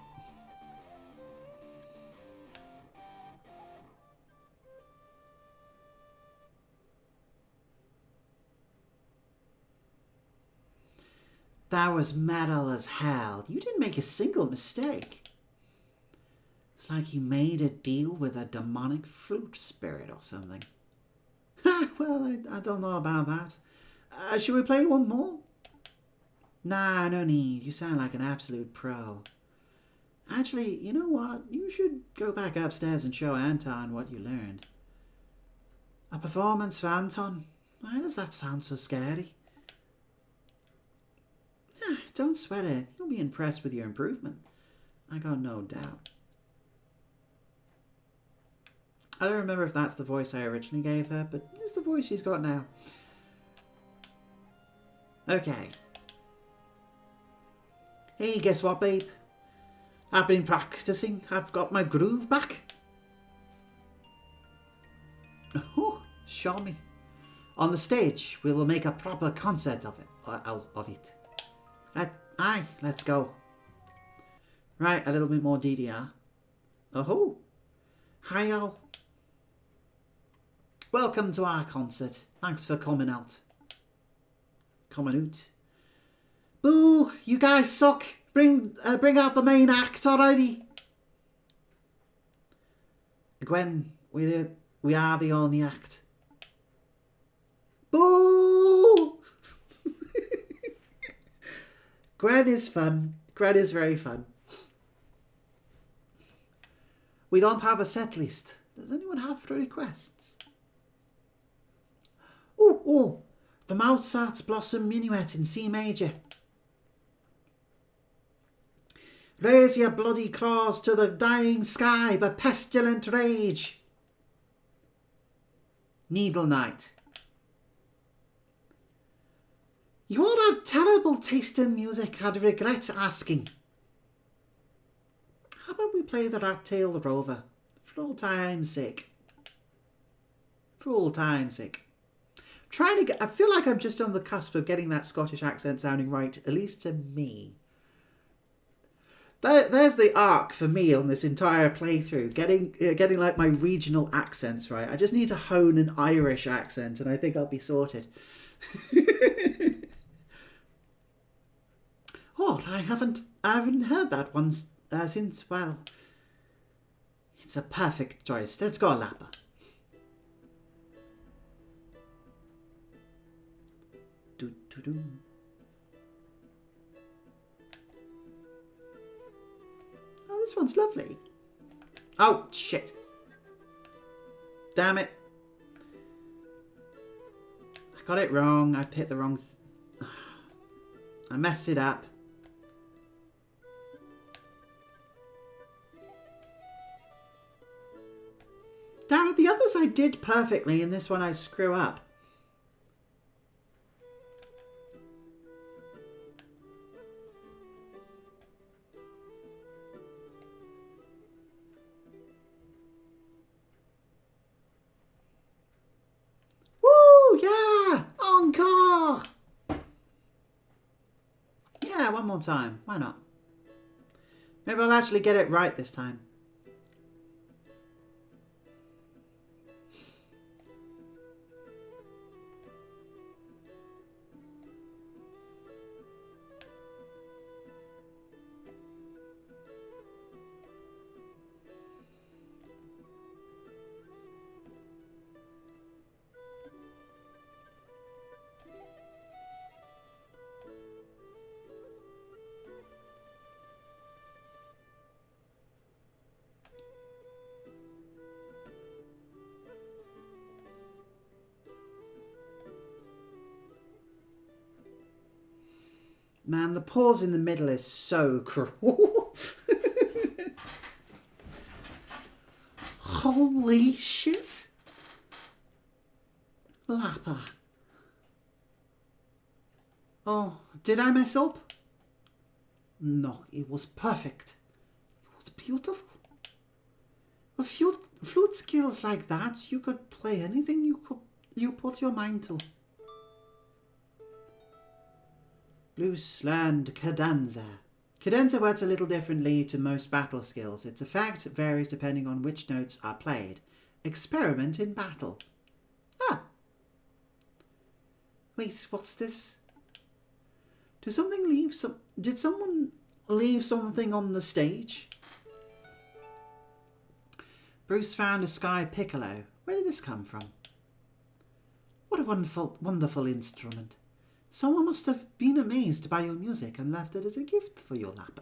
S1: That was metal as hell. You didn't make a single mistake. It's like you made a deal with a demonic flute spirit or something. Well, I don't know about that. Should we play one more? Nah, no need. You sound like an absolute pro. Actually, you know what? You should go back upstairs and show Anton what you learned. A performance for Anton? Why does that sound so scary? Don't sweat it. He'll be impressed with your improvement. I got no doubt. I don't remember if that's the voice I originally gave her, but it's the voice she's got now. Okay. Hey, guess what, babe? I've been practicing. I've got my groove back. Oh, show me. On the stage, we will make a proper concert of it. Aye, let's go. Right, a little bit more DDR. Oh, Hi all. Welcome to our concert. Thanks for coming out. Coming out. Boo! You guys suck. Bring out the main act already. Gwen, we are the only act. Boo! Gwen is fun. Gwen is very fun. We don't have a set list. Does anyone have requests? Oh, the Mozart's Blossom Minuet in C major. Raise your bloody claws to the dying sky, but pestilent rage. Needle Night. You all have terrible taste in music, I'd regret asking. How about we play the Rat-tailed Rover? For all time's sake. For all time's sake. Trying to get, I feel like I'm just on the cusp of getting that Scottish accent sounding right, at least to me. There's the arc for me on this entire playthrough, getting like my regional accents right. I just need to hone an Irish accent and I think I'll be sorted. Oh, I haven't heard that one since, well, it's a perfect choice. Let's go, Lappa. Do. Oh, this one's lovely. Oh, shit. Damn it. I got it wrong. I picked the wrong... I messed it up. Damn it, the others I did perfectly, and this one I screw up. Yeah! Encore! Yeah, one more time. Why not? Maybe I'll actually get it right this time. Man, the pause in the middle is so cruel. Holy shit. Lappa. Oh, did I mess up? No, it was perfect. It was beautiful. With flute skills like that, you could play anything you put your mind to. Blues learned cadenza. Cadenza works a little differently to most battle skills. Its effect varies depending on which notes are played. Experiment in battle. Ah! Wait, what's this? Did someone leave something on the stage? Bruce found a sky piccolo. Where did this come from? What a wonderful instrument. Someone must have been amazed by your music and left it as a gift for your Lappa.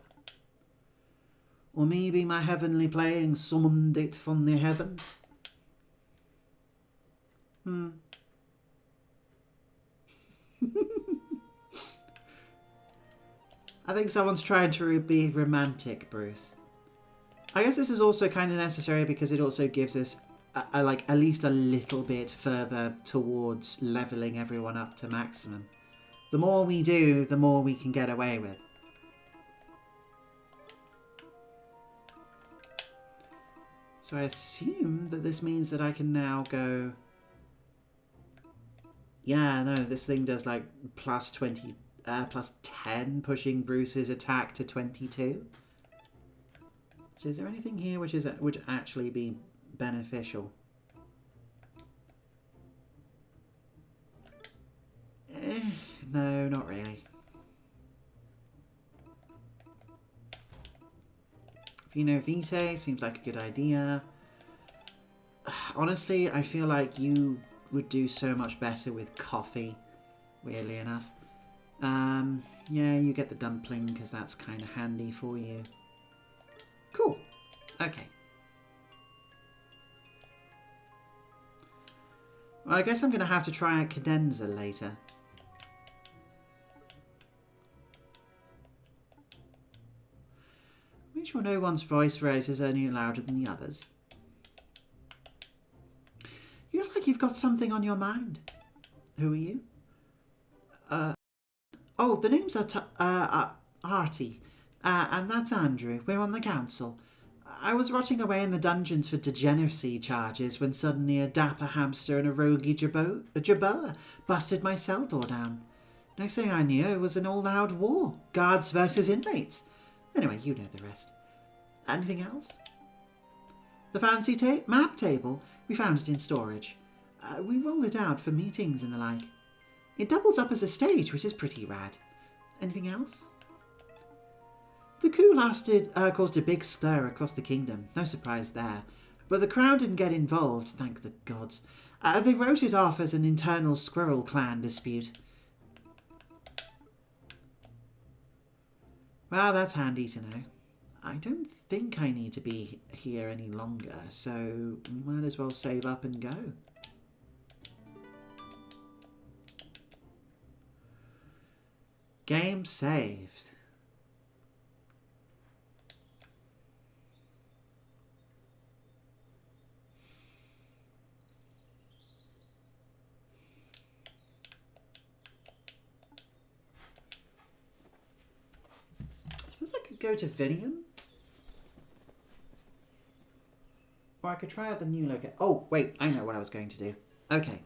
S1: Or maybe my heavenly playing summoned it from the heavens. I think someone's trying to be romantic, Bruce. I guess this is also kind of necessary because it also gives us like at least a little bit further towards leveling everyone up to maximum. The more we do, the more we can get away with. So I assume that this means that I can now go... Yeah, no, this thing does like plus 10, pushing Bruce's attack to 22. So is there anything here which would actually be beneficial. No, not really. Vino Vitae seems like a good idea. Honestly, I feel like you would do so much better with coffee, weirdly enough. Yeah, you get the dumpling because that's kind of handy for you. Cool. Okay. Well, I guess I'm going to have to try a cadenza later. Make sure no one's voice raise is any louder than the others. You look like you've got something on your mind. Who are you? Oh, the names are Artie. And that's Andrew. We're on the council. I was rotting away in the dungeons for degeneracy charges when suddenly a dapper hamster and a roguey jabber busted my cell door down. Next thing I knew, it was an all-out war. Guards versus inmates. Anyway, you know the rest. Anything else? The fancy map table? We found it in storage. We roll it out for meetings and the like. It doubles up as a stage, which is pretty rad. Anything else? The coup caused a big stir across the kingdom. No surprise there. But the Crown didn't get involved, thank the gods. They wrote it off as an internal Squirrel Clan dispute. Well, that's handy to know. I don't think I need to be here any longer, so we might as well save up and go. Game saved. I suppose I could go to Vinium. Or I could try out the new location. Oh, wait, I know what I was going to do. Okay.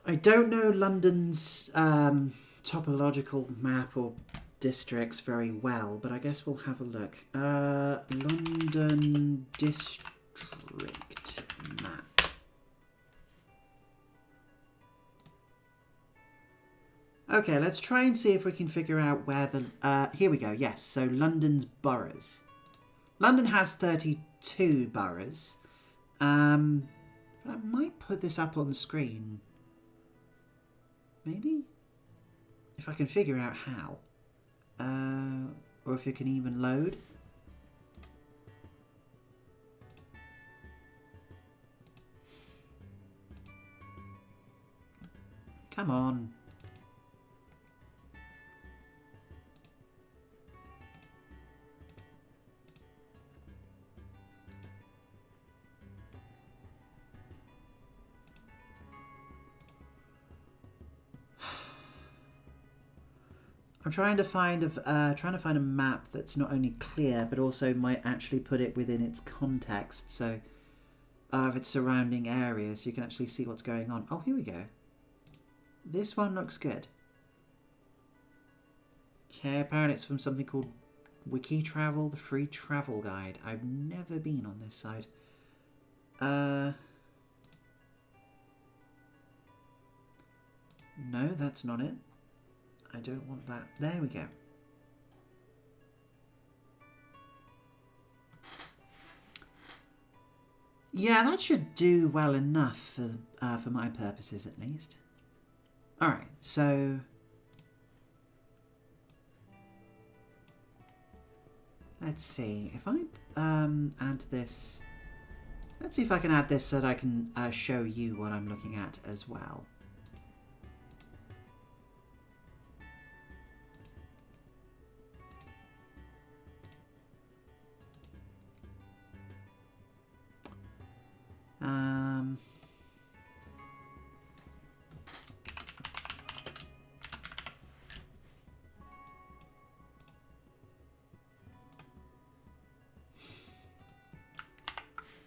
S1: I don't know London's topological map or districts very well, but I guess we'll have a look. London district map. Okay, let's try and see if we can figure out where the... here we go, yes. So London's boroughs. London has 32 boroughs. But I might put this up on screen. Maybe? If I can figure out how. Or if it can even load. Come on. I'm trying to find a map that's not only clear but also might actually put it within its context, so of its surrounding areas, so you can actually see what's going on. Oh, here we go. This one looks good. Okay, apparently it's from something called Wiki Travel, the free travel guide. I've never been on this site. No, that's not it. I don't want that. There we go. Yeah, that should do well enough for my purposes, at least. All right, so let's see if I add this. Let's see if I can add this so that I can show you what I'm looking at as well.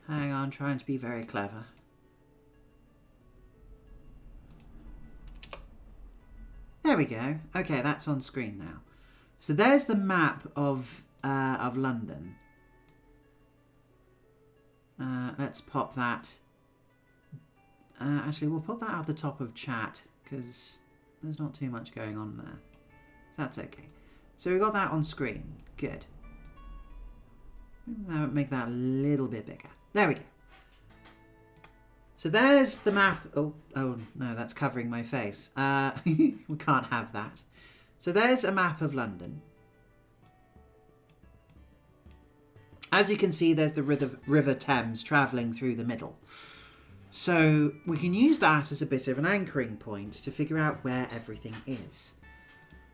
S1: Hang on, trying to be very clever. There we go. Okay, that's on screen now. So there's the map of London. Let's pop that. Actually, we'll put that at the top of chat because there's not too much going on there. That's okay. So we got that on screen. Good. Make that a little bit bigger. There we go. So there's the map. Oh no, that's covering my face. We can't have that. So there's a map of London. As you can see, there's the River Thames travelling through the middle. So we can use that as a bit of an anchoring point to figure out where everything is.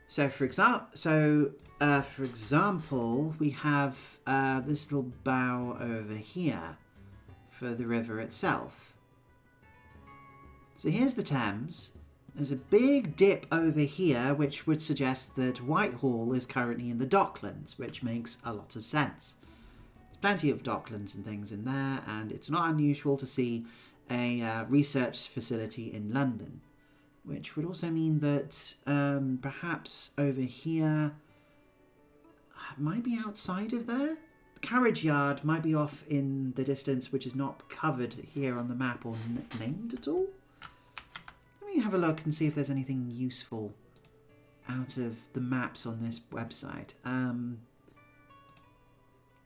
S1: So for example, we have this little bow over here for the river itself. So here's the Thames. There's a big dip over here, which would suggest that Whitehall is currently in the Docklands, which makes a lot of sense. There's plenty of Docklands and things in there, and it's not unusual to see a research facility in London, which would also mean that perhaps over here might be outside of there. The carriage yard might be off in the distance, which is not covered here on the map or named at all. Let me have a look and see if there's anything useful out of the maps on this website.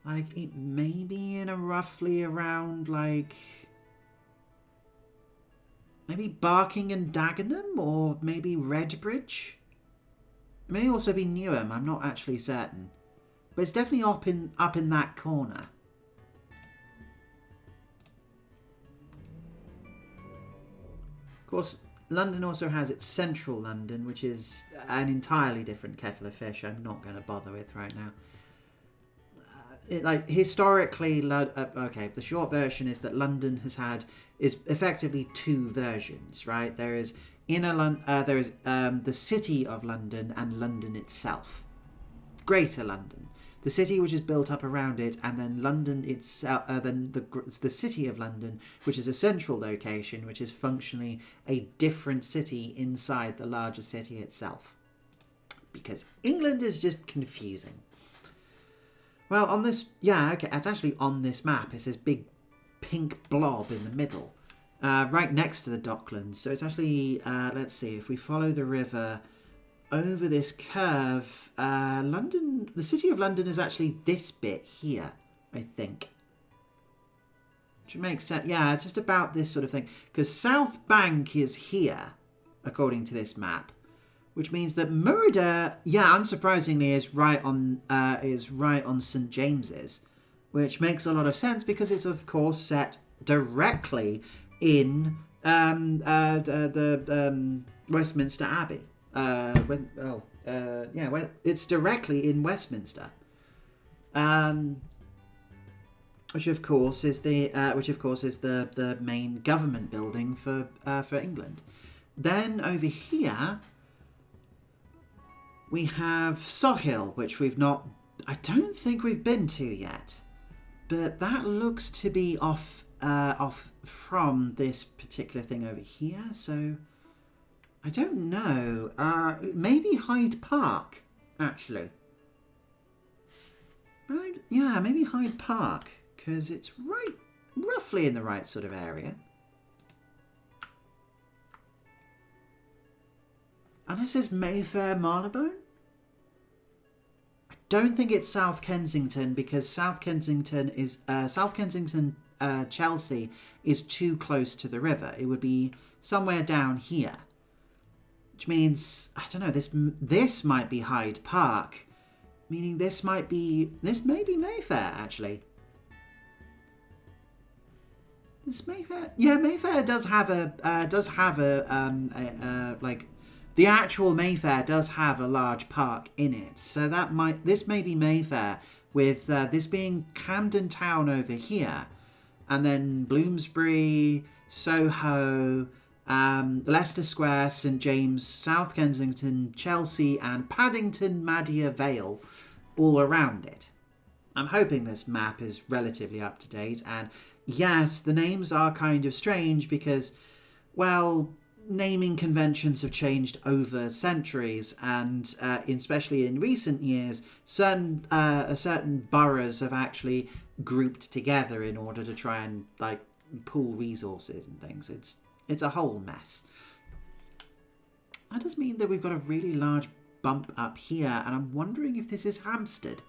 S1: Like, it may be in a roughly around, like, maybe Barking and Dagenham, or maybe Redbridge. It may also be Newham, I'm not actually certain. But it's definitely up in that corner. Of course, London also has its central London, which is an entirely different kettle of fish I'm not going to bother with right now. Like, historically, okay, the short version is that London is effectively two versions, right? There is there is the city of London and London itself, Greater London, the city which is built up around it, and then London itself, then the city of London, which is a central location, which is functionally a different city inside the larger city itself, because England is just confusing. Well, on this, yeah, okay, it's actually on this map. It's this big pink blob in the middle, right next to the Docklands. So it's actually, let's see, if we follow the river over this curve, London, the city of London is actually this bit here, I think. Which makes sense. Yeah, it's just about this sort of thing. Because South Bank is here, according to this map. Which means that Murder, yeah, unsurprisingly, is right on St James's, which makes a lot of sense because it's of course set directly in the Westminster Abbey. It's directly in Westminster, which of course is the main government building for England. Then over here, we have Sohill, which I don't think we've been to yet, but that looks to be off from this particular thing over here. So I don't know. Maybe Hyde Park, actually. Yeah, maybe Hyde Park, because it's roughly in the right sort of area. Unless there's Mayfair, Marylebone? I don't think it's South Kensington, because South Kensington, Chelsea is too close to the river. It would be somewhere down here. Which means, I don't know, this might be Hyde Park. Meaning this may be Mayfair, actually. This Mayfair, yeah, Mayfair does have like, the actual Mayfair does have a large park in it. So this may be Mayfair, with this being Camden Town over here, and then Bloomsbury, Soho, Leicester Square, St James, South Kensington, Chelsea, and Paddington, Madia Vale all around it. I'm hoping this map is relatively up to date, and yes, the names are kind of strange because, well, naming conventions have changed over centuries, and especially in recent years, certain boroughs have actually grouped together in order to try and like pool resources and things. It's a whole mess. That does mean that we've got a really large bump up here, and I'm wondering if this is Hampstead.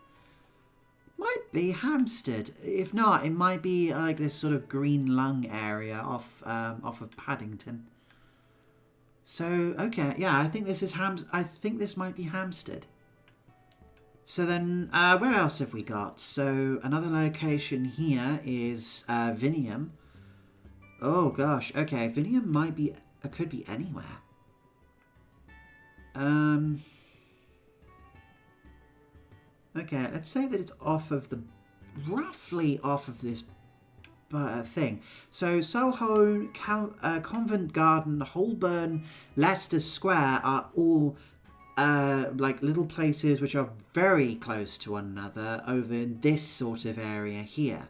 S1: Might be Hampstead. If not, it might be like this sort of green lung area off of Paddington. So okay, yeah, I think this is I think this might be Hampstead. So then, where else have we got? So another location here is Vinium. Oh gosh, okay, Vinium might be, could be anywhere. Okay, let's say that it's off of the, roughly off of this thing. So Soho, Convent Garden, Holborn, Leicester Square are all like little places which are very close to one another over in this sort of area here.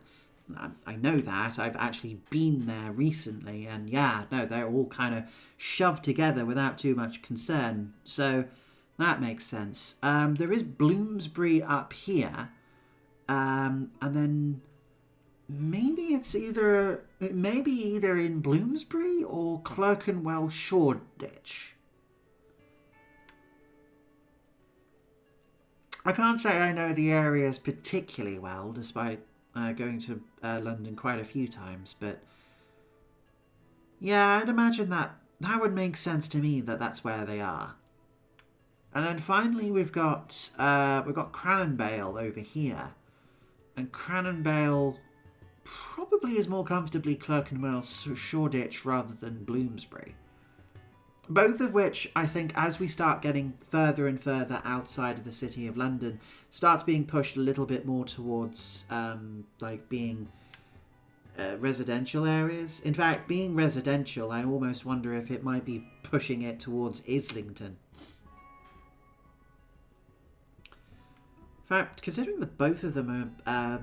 S1: I know that. I've actually been there recently, and yeah, no, they're all kind of shoved together without too much concern. So that makes sense. There is Bloomsbury up here, and then maybe it's either, it may be either in Bloomsbury or Clerkenwell Shoreditch. I can't say I know the areas particularly well, despite going to London quite a few times, but yeah, I'd imagine that would make sense to me, that that's where they are. And then finally we've got Cranonbale over here, and Cranonbale probably is more comfortably Clerkenwell Shoreditch rather than Bloomsbury. Both of which, I think, as we start getting further and further outside of the City of London, starts being pushed a little bit more towards, like, being residential areas. In fact, being residential, I almost wonder if it might be pushing it towards Islington. In fact, considering that both of them are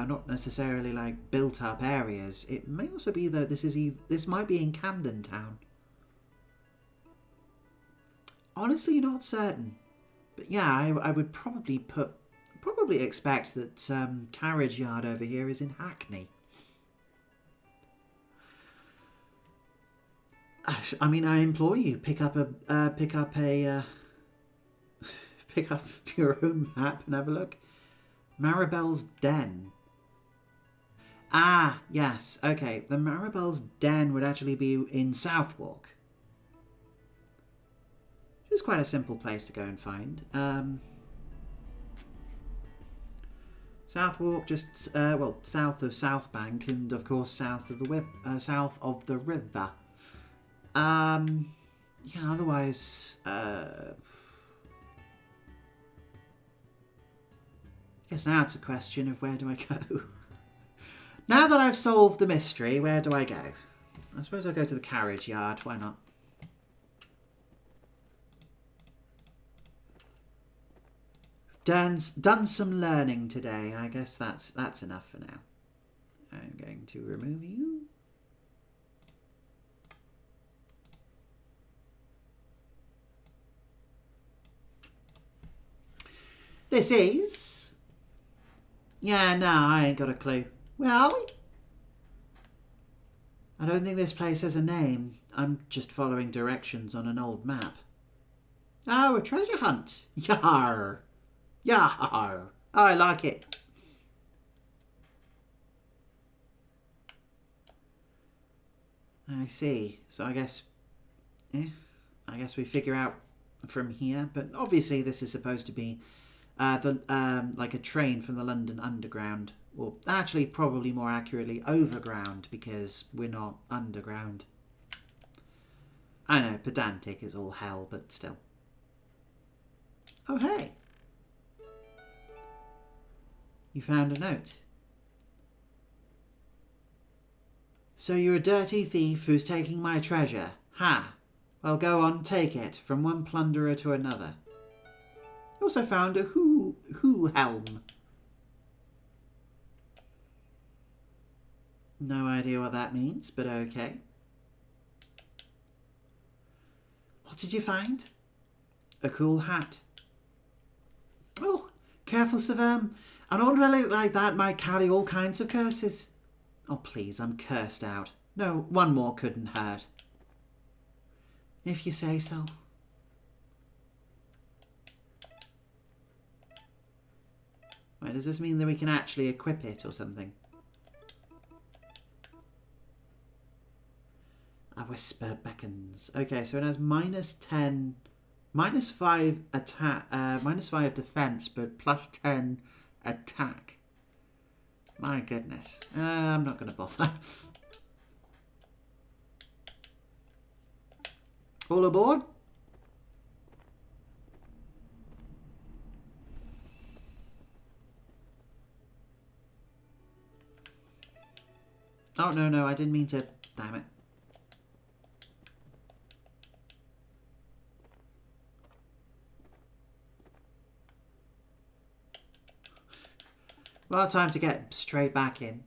S1: not necessarily, like, built-up areas, it may also be that this might be in Camden Town. Honestly, not certain, but yeah, I would probably expect that Carriage Yard over here is in Hackney. I mean, I implore you, pick up your own map and have a look. Maribel's Den. Ah, yes, okay. The Maribel's Den would actually be in Southwark. It's quite a simple place to go and find. Southwark, just well, south of South Bank, and of course south of the river. Yeah. Otherwise, I guess now it's a question of where do I go. Now that I've solved the mystery, where do I go? I suppose I'll go to the Carriage Yard. Why not? Done some learning today. I guess that's enough for now. I'm going to remove you. This is... Yeah, no, I ain't got a clue. Where are we? I don't think this place has a name. I'm just following directions on an old map. Oh, a treasure hunt. Yarr. Yarr! Oh, I like it. I see. So I guess we figure out from here. But obviously this is supposed to be like a train from the London Underground. Or actually, probably more accurately, overground, because we're not underground. I know, pedantic is all hell, but still. Oh, hey. You found a note. So you're a dirty thief who's taking my treasure. Ha! Well, go on, take it, from one plunderer to another. You also found a who helm. No idea what that means, but okay. What did you find? A cool hat. Oh, careful, Savem. An old relic like that might carry all kinds of curses. Oh, please, I'm cursed out. No, one more couldn't hurt. If you say so. Wait, does this mean that we can actually equip it or something? A whisper beckons. Okay, so it has -10, -5 attack, -5 defense, but +10 attack. My goodness. I'm not going to bother. All aboard? Oh, no, I didn't mean to. Damn it. Well, time to get straight back in.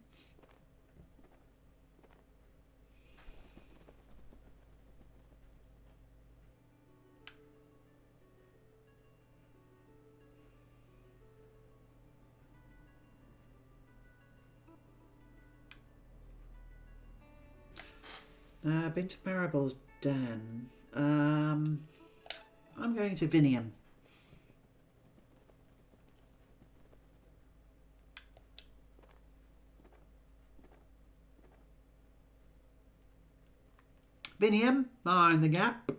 S1: Been to Maribel's Den. I'm going to Vinium. Vinium, mind the gap.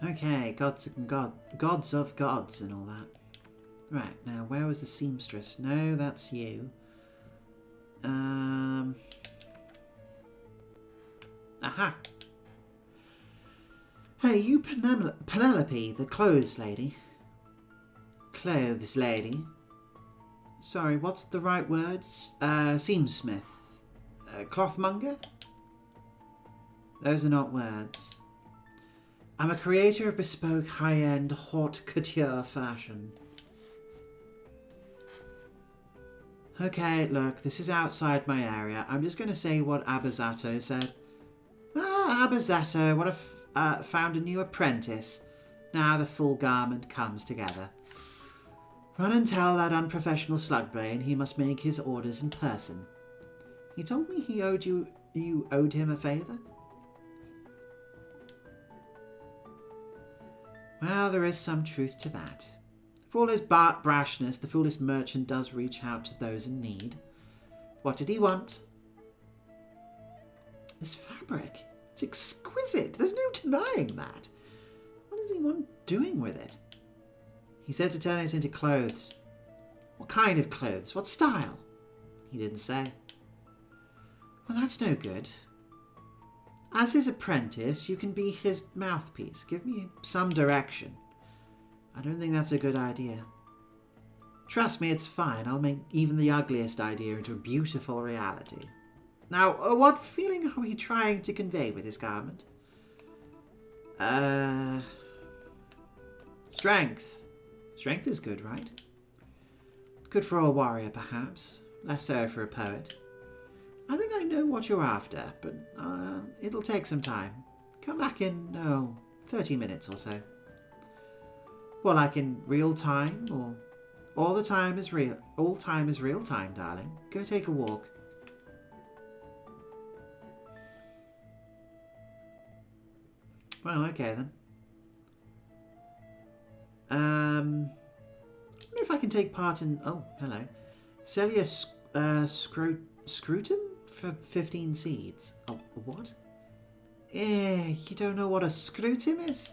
S1: Okay, gods of gods and all that. Right, now where was the seamstress? No, that's you. Aha! Hey, you Penelope, the clothes lady. Clothes lady. Sorry, what's the right words? Seamsmith. Clothmonger? Those are not words. I'm a creator of bespoke, high-end, haute couture fashion. Okay, look, this is outside my area. I'm just going to say what Abazato said. Ah, Abazato, what a found a new apprentice. Now the full garment comes together. Run and tell that unprofessional slugbrain he must make his orders in person. He told me he owed you owed him a favour. Well, there is some truth to that. For all his brashness, the foolish merchant does reach out to those in need. What did he want? This fabric. It's exquisite. There's no denying that. What does he want doing with it? He said to turn it into clothes. What kind of clothes? What style? He didn't say. Well, that's no good. As his apprentice, you can be his mouthpiece. Give me some direction. I don't think that's a good idea. Trust me, it's fine. I'll make even the ugliest idea into a beautiful reality. Now, what feeling are we trying to convey with this garment? Strength. Strength is good, right? Good for a warrior, perhaps. Less so for a poet. I think I know what you're after, but it'll take some time. Come back in, 30 minutes or so. Well, like in real time, or all the time is real. All time is real time, darling. Go take a walk. Well, okay then. I wonder if I can take part in. Oh, hello. Sell your scrutum for 15 seeds. Oh, what? You don't know what a scrutum is?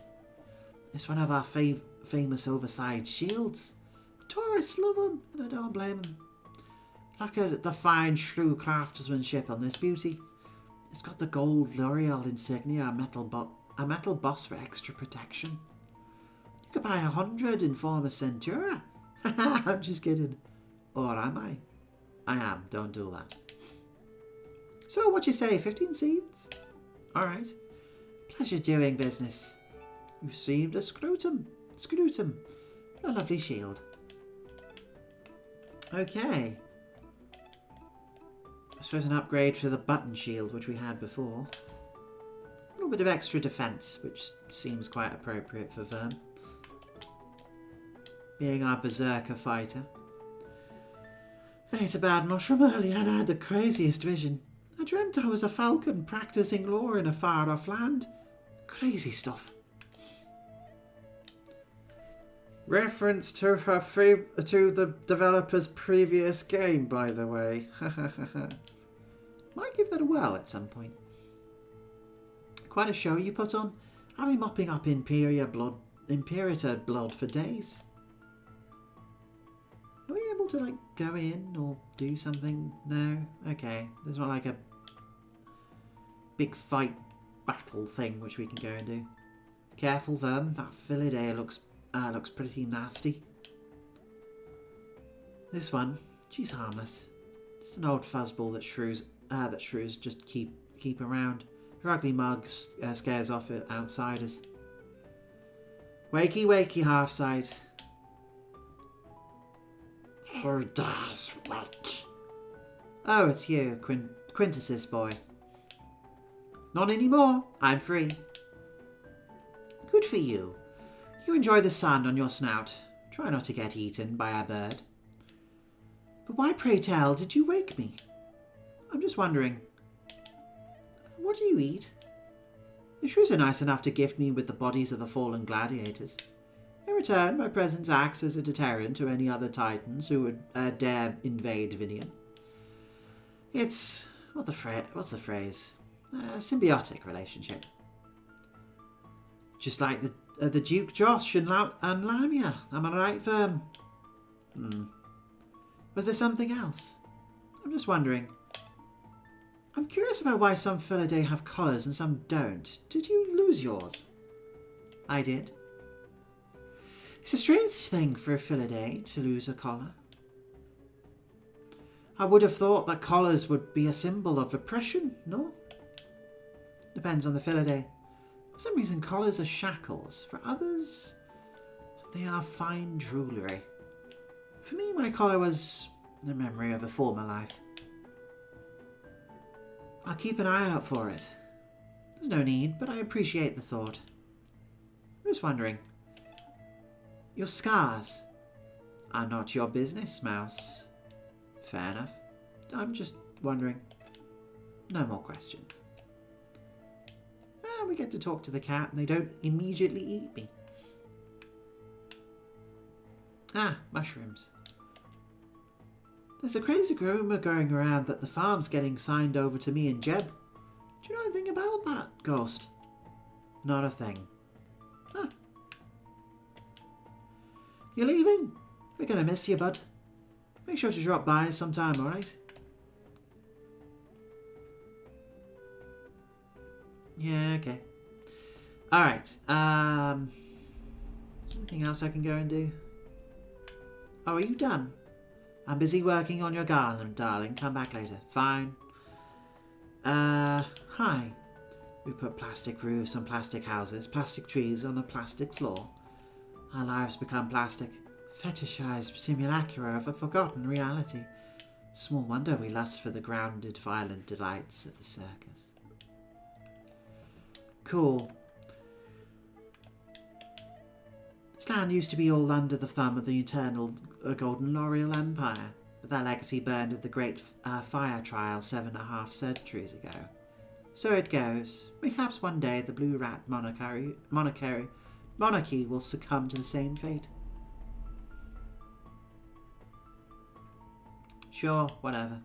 S1: It's one of our famous oversized shields. Tourists love them, and I don't blame them. Look at the fine shrew craftsmanship on this beauty. It's got the gold L'Oreal insignia, a metal boss for extra protection. You could buy 100 in former Centura. I'm just kidding. Or am I? I am. Don't do that. So, what you say? 15 seeds? Alright. Pleasure doing business. You received a scrutum. Scrutum. A lovely shield. Okay. I suppose an upgrade for the button shield, which we had before. A little bit of extra defense, which seems quite appropriate for Verm. Being our berserker fighter. I ate a bad mushroom earlier and I had the craziest vision. I dreamt I was a falcon practicing lore in a far-off land. Crazy stuff. Reference to her to the developer's previous game, by the way. Might give that a whirl at some point. Quite a show you put on. I'll be mopping up Imperator blood for days. Are we able to, like, go in or do something? No? Okay. There's not like a big fight battle thing which we can go and do. Careful, Verm. That Philidae looks pretty nasty. This one, she's harmless. Just an old fuzzball that shrews just keep around. Her ugly mug scares off outsiders. Wakey, wakey, half-side. Who does wake? Oh, it's you, Quintus's boy. Not anymore. I'm free. Good for you. You enjoy the sun on your snout. Try not to get eaten by a bird. But why, pray tell, did you wake me? I'm just wondering. What do you eat? The shrews are nice enough to gift me with the bodies of the fallen gladiators. In return, my presence acts as a deterrent to any other titans who would dare invade Vinium. It's... what's the phrase? A symbiotic relationship. Just like the Duke Josh and Lamia. Am I right, Verm? Was there something else? I'm just wondering. I'm curious about why some Philidae have collars and some don't. Did you lose yours? I did. It's a strange thing for a Philidae to lose a collar. I would have thought that collars would be a symbol of oppression, no? Depends on the Philidae. For some reason, collars are shackles. For others, they are fine jewellery. For me, my collar was the memory of a former life. I'll keep an eye out for it. There's no need, but I appreciate the thought. I was wondering. Your scars are not your business, Mouse. Fair enough. I'm just wondering. No more questions. We get to talk to the cat and they don't immediately eat me. Ah, mushrooms. There's a crazy rumour going around that the farm's getting signed over to me and Jeb. Do you know anything about that, Ghost? Not a thing. Ah. You're leaving? We're going to miss you, bud. Make sure to drop by sometime, alright? Yeah, okay. Alright. Is there anything else I can go and do? Oh, are you done? I'm busy working on your garland, darling. Come back later. Fine. Hi. We put plastic roofs on plastic houses, plastic trees on a plastic floor. Our lives become plastic. Fetishized simulacra of a forgotten reality. Small wonder we lust for the grounded, violent delights of the circus. Cool. This land used to be all under the thumb of the eternal Golden L'Oreal Empire, but that legacy burned with the great fire trial 7.5 centuries ago. So it goes. Perhaps one day the Blue Rat monarchy will succumb to the same fate. Sure, whatever.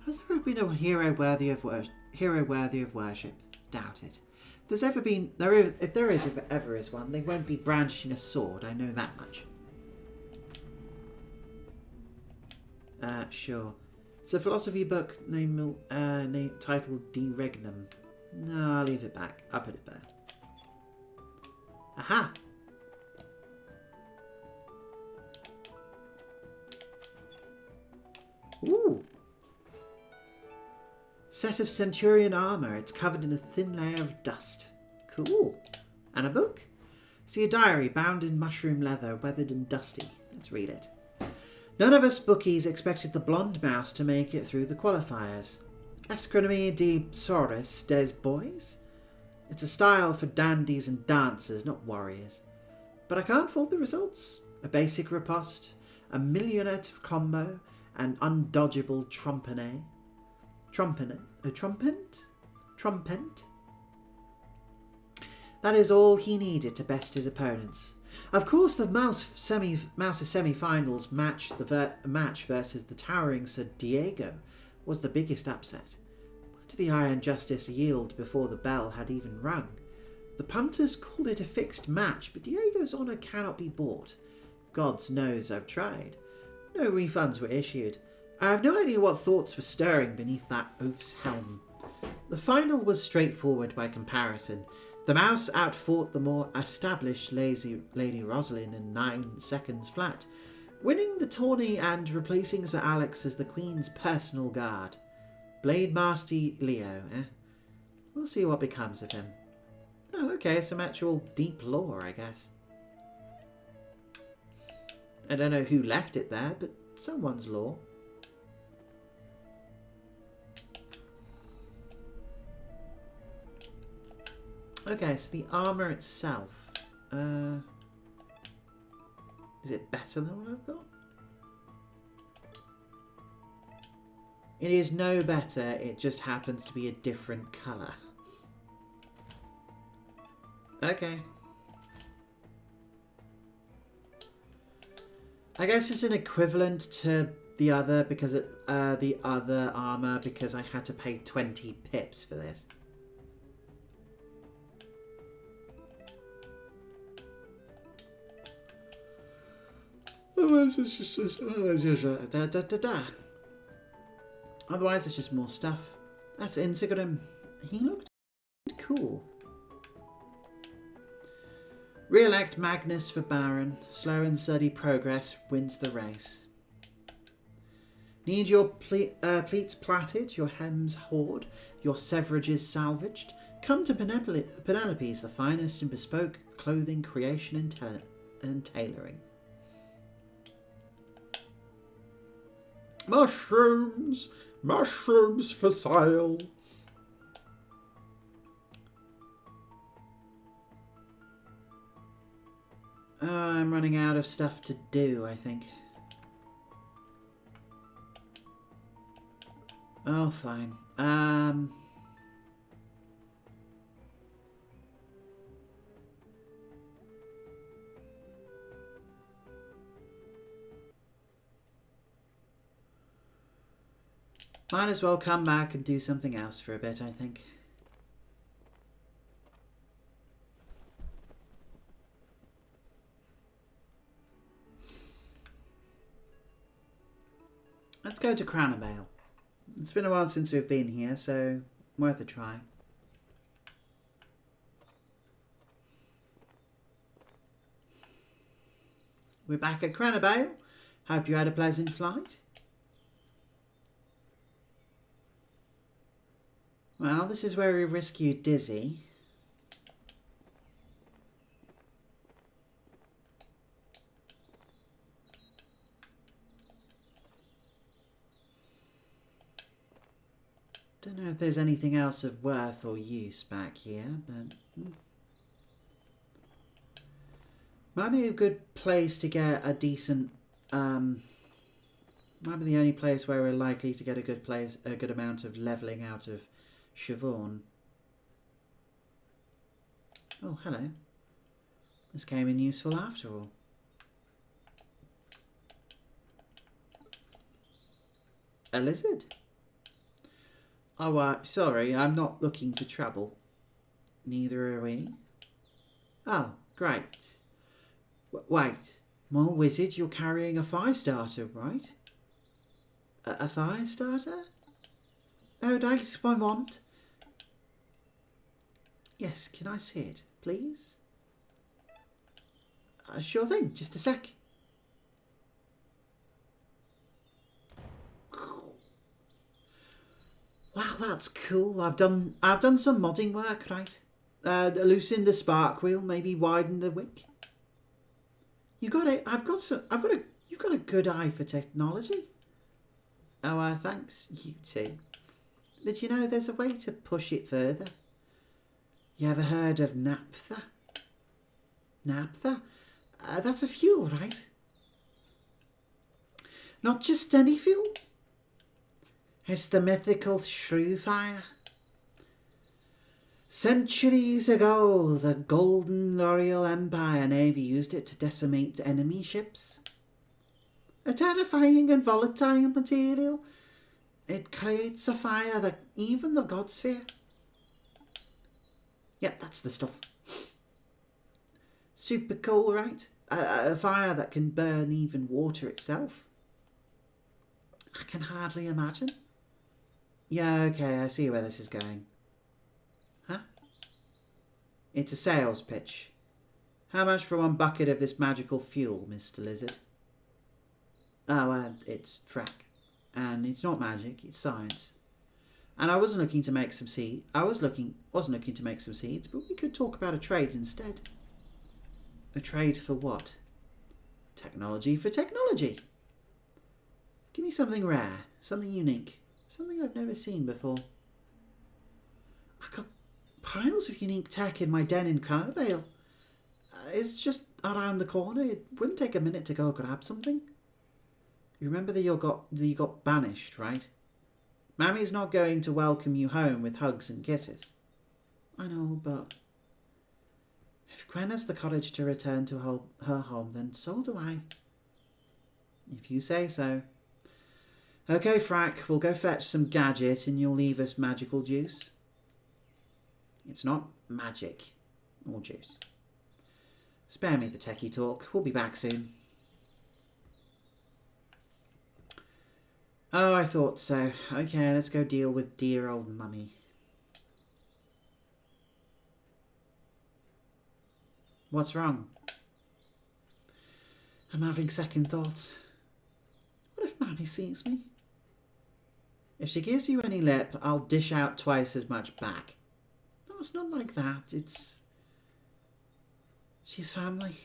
S1: Has there been a hero worthy of worship? Doubt it. If there ever is one, they won't be brandishing a sword. I know that much. Sure. It's a philosophy book titled De Regnum. No, I'll leave it back. I'll put it there. Aha! Ooh! Set of Centurion armor. It's covered in a thin layer of dust. Cool. And a book? See, a diary bound in mushroom leather, weathered and dusty. Let's read it. None of us bookies expected the blonde mouse to make it through the qualifiers. Astronomie de Saurus des boys? It's a style for dandies and dancers, not warriors. But I can't fault the results. A basic riposte, a millionette combo, an undodgeable trompenet. Trumpet? That is all he needed to best his opponents. Of course, the Mouse's semi-finals match versus the towering Sir Diego was the biggest upset. Why did the Iron Justice yield before the bell had even rung? The punters called it a fixed match, but Diego's honour cannot be bought. God's knows I've tried. No refunds were issued. I have no idea what thoughts were stirring beneath that oaf's helm. The final was straightforward by comparison. The Mouse outfought the more established Lady Rosalind in 9 seconds flat, winning the tourney and replacing Sir Alex as the Queen's personal guard. Blade Master Leo, eh? We'll see what becomes of him. Oh, okay, some actual deep lore, I guess. I don't know who left it there, but someone's lore. Okay, so the armour itself. Is it better than what I've got? It is no better, it just happens to be a different colour. Okay. I guess it's an equivalent to the other because the other armour because I had to pay 20 pips for this. Otherwise it's just more stuff. That's Instagram. He looked cool. Re-elect Magnus for Baron. Slow and steady progress wins the race. Need your pleats plaited, your hems hoard, your severages salvaged? Come to Penelope's, the finest in bespoke clothing creation and tailoring. Mushrooms! Mushrooms for sale! I'm running out of stuff to do, I think. Oh, fine. Might as well come back and do something else for a bit, I think. Let's go to Cranabale. It's been a while since we've been here, so worth a try. We're back at Cranabale. Hope you had a pleasant flight. Well, this is where we rescued Dizzy. Don't know if there's anything else of worth or use back here, but might be a good place to get a decent. Might be the only place where we're likely to get a good amount of leveling out of Siobhan. Oh, hello. This came in useful after all. A lizard? Oh, sorry, I'm not looking for trouble. Neither are we. Oh, great. Wait, more wizard, you're carrying a fire starter, right? A fire starter? Oh, that's what I want. Yes, can I see it, please? Sure thing, just a sec. Wow, that's cool. I've done some modding work, right? Loosen the spark wheel, maybe widen the wick. You got it. I've got a You've got a good eye for technology. Oh, thanks, you too. But you know, there's a way to push it further. You ever heard of naphtha? Naphtha? That's a fuel, right? Not just any fuel. It's the mythical shrew fire. Centuries ago, the Golden L'Oreal Empire Navy used it to decimate enemy ships. A terrifying and volatile material. It creates a fire that even the gods fear. Yep, that's the stuff. Super cool, right? A fire that can burn even water itself. I can hardly imagine. Yeah, okay, I see where this is going. Huh? It's a sales pitch. How much for 1 bucket of this magical fuel, Mr. Lizard? Oh, it's frack. And it's not magic, it's science. And I wasn't looking to make some seeds. Wasn't looking to make some seeds, but we could talk about a trade instead. A trade for what? Technology for technology. Give me something rare, something unique, something I've never seen before. I've got piles of unique tech in my den in Cranabale. It's just around the corner. It wouldn't take a minute to go grab something. You remember that you got banished, right? Mammy's not going to welcome you home with hugs and kisses. I know, but if Gwen has the courage to return to her home, then so do I. If you say so. Okay, Frack, we'll go fetch some gadget and you'll leave us magical juice. It's not magic or juice. Spare me the techie talk. We'll be back soon. Oh, I thought so. Okay, let's go deal with dear old mummy. What's wrong? I'm having second thoughts. What if Mummy sees me? If she gives you any lip, I'll dish out twice as much back. No, it's not like that. It's... She's family.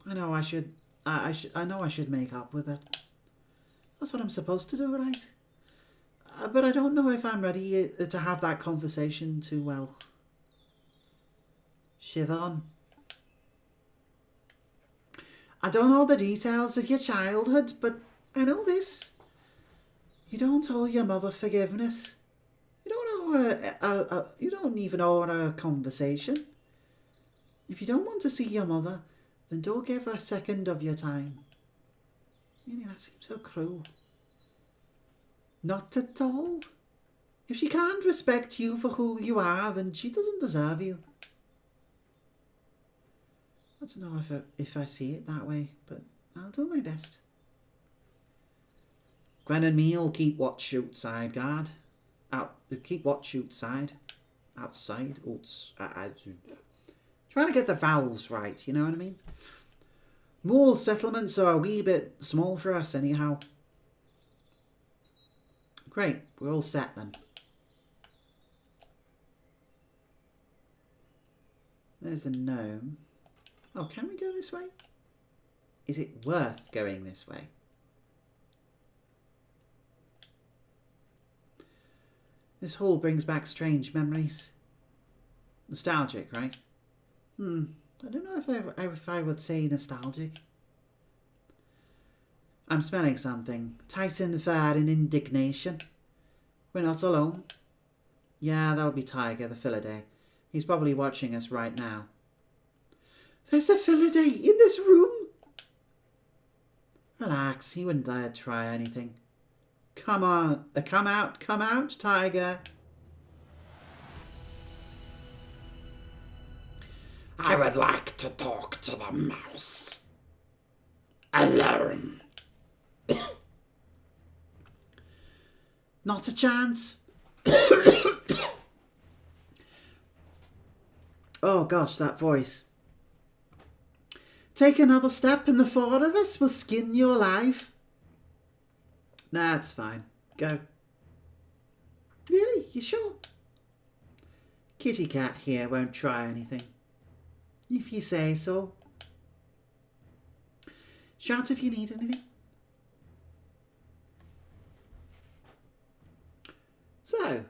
S1: I know I should... I know I should make up with it. That's what I'm supposed to do, right? But I don't know if I'm ready to have that conversation too well. Siobhan. I don't know the details of your childhood, but I know this. You don't owe your mother forgiveness. You don't owe her, you don't even owe her a conversation. If you don't want to see your mother, then don't give her a second of your time. Really, that seems so cruel. Not at all. If she can't respect you for who you are, then she doesn't deserve you. I don't know if I see it that way, but I'll do my best. Gwen and me'll keep watch outside, guard. Keep watch outside. Outside. Trying to get the vowels right, you know what I mean? Mole settlements are a wee bit small for us anyhow. Great, we're all set then. There's a gnome. Oh, can we go this way? Is it worth going this way? This hall brings back strange memories. Nostalgic, right? I don't know if I would say nostalgic. I'm smelling something. Titan fire and indignation. We're not alone. Yeah, that'll be Tiger, the Philaday. He's probably watching us right now. There's a Philaday in this room? Relax, he wouldn't dare try anything. Come on, come out, Tiger. I would like to talk to the mouse. Alone. Not a chance. Oh gosh, that voice. Take another step and the four of us will skin you alive. Nah, it's fine. Go. Really? You sure? Kitty cat here won't try anything. If you say so. Shout if you need anything. So,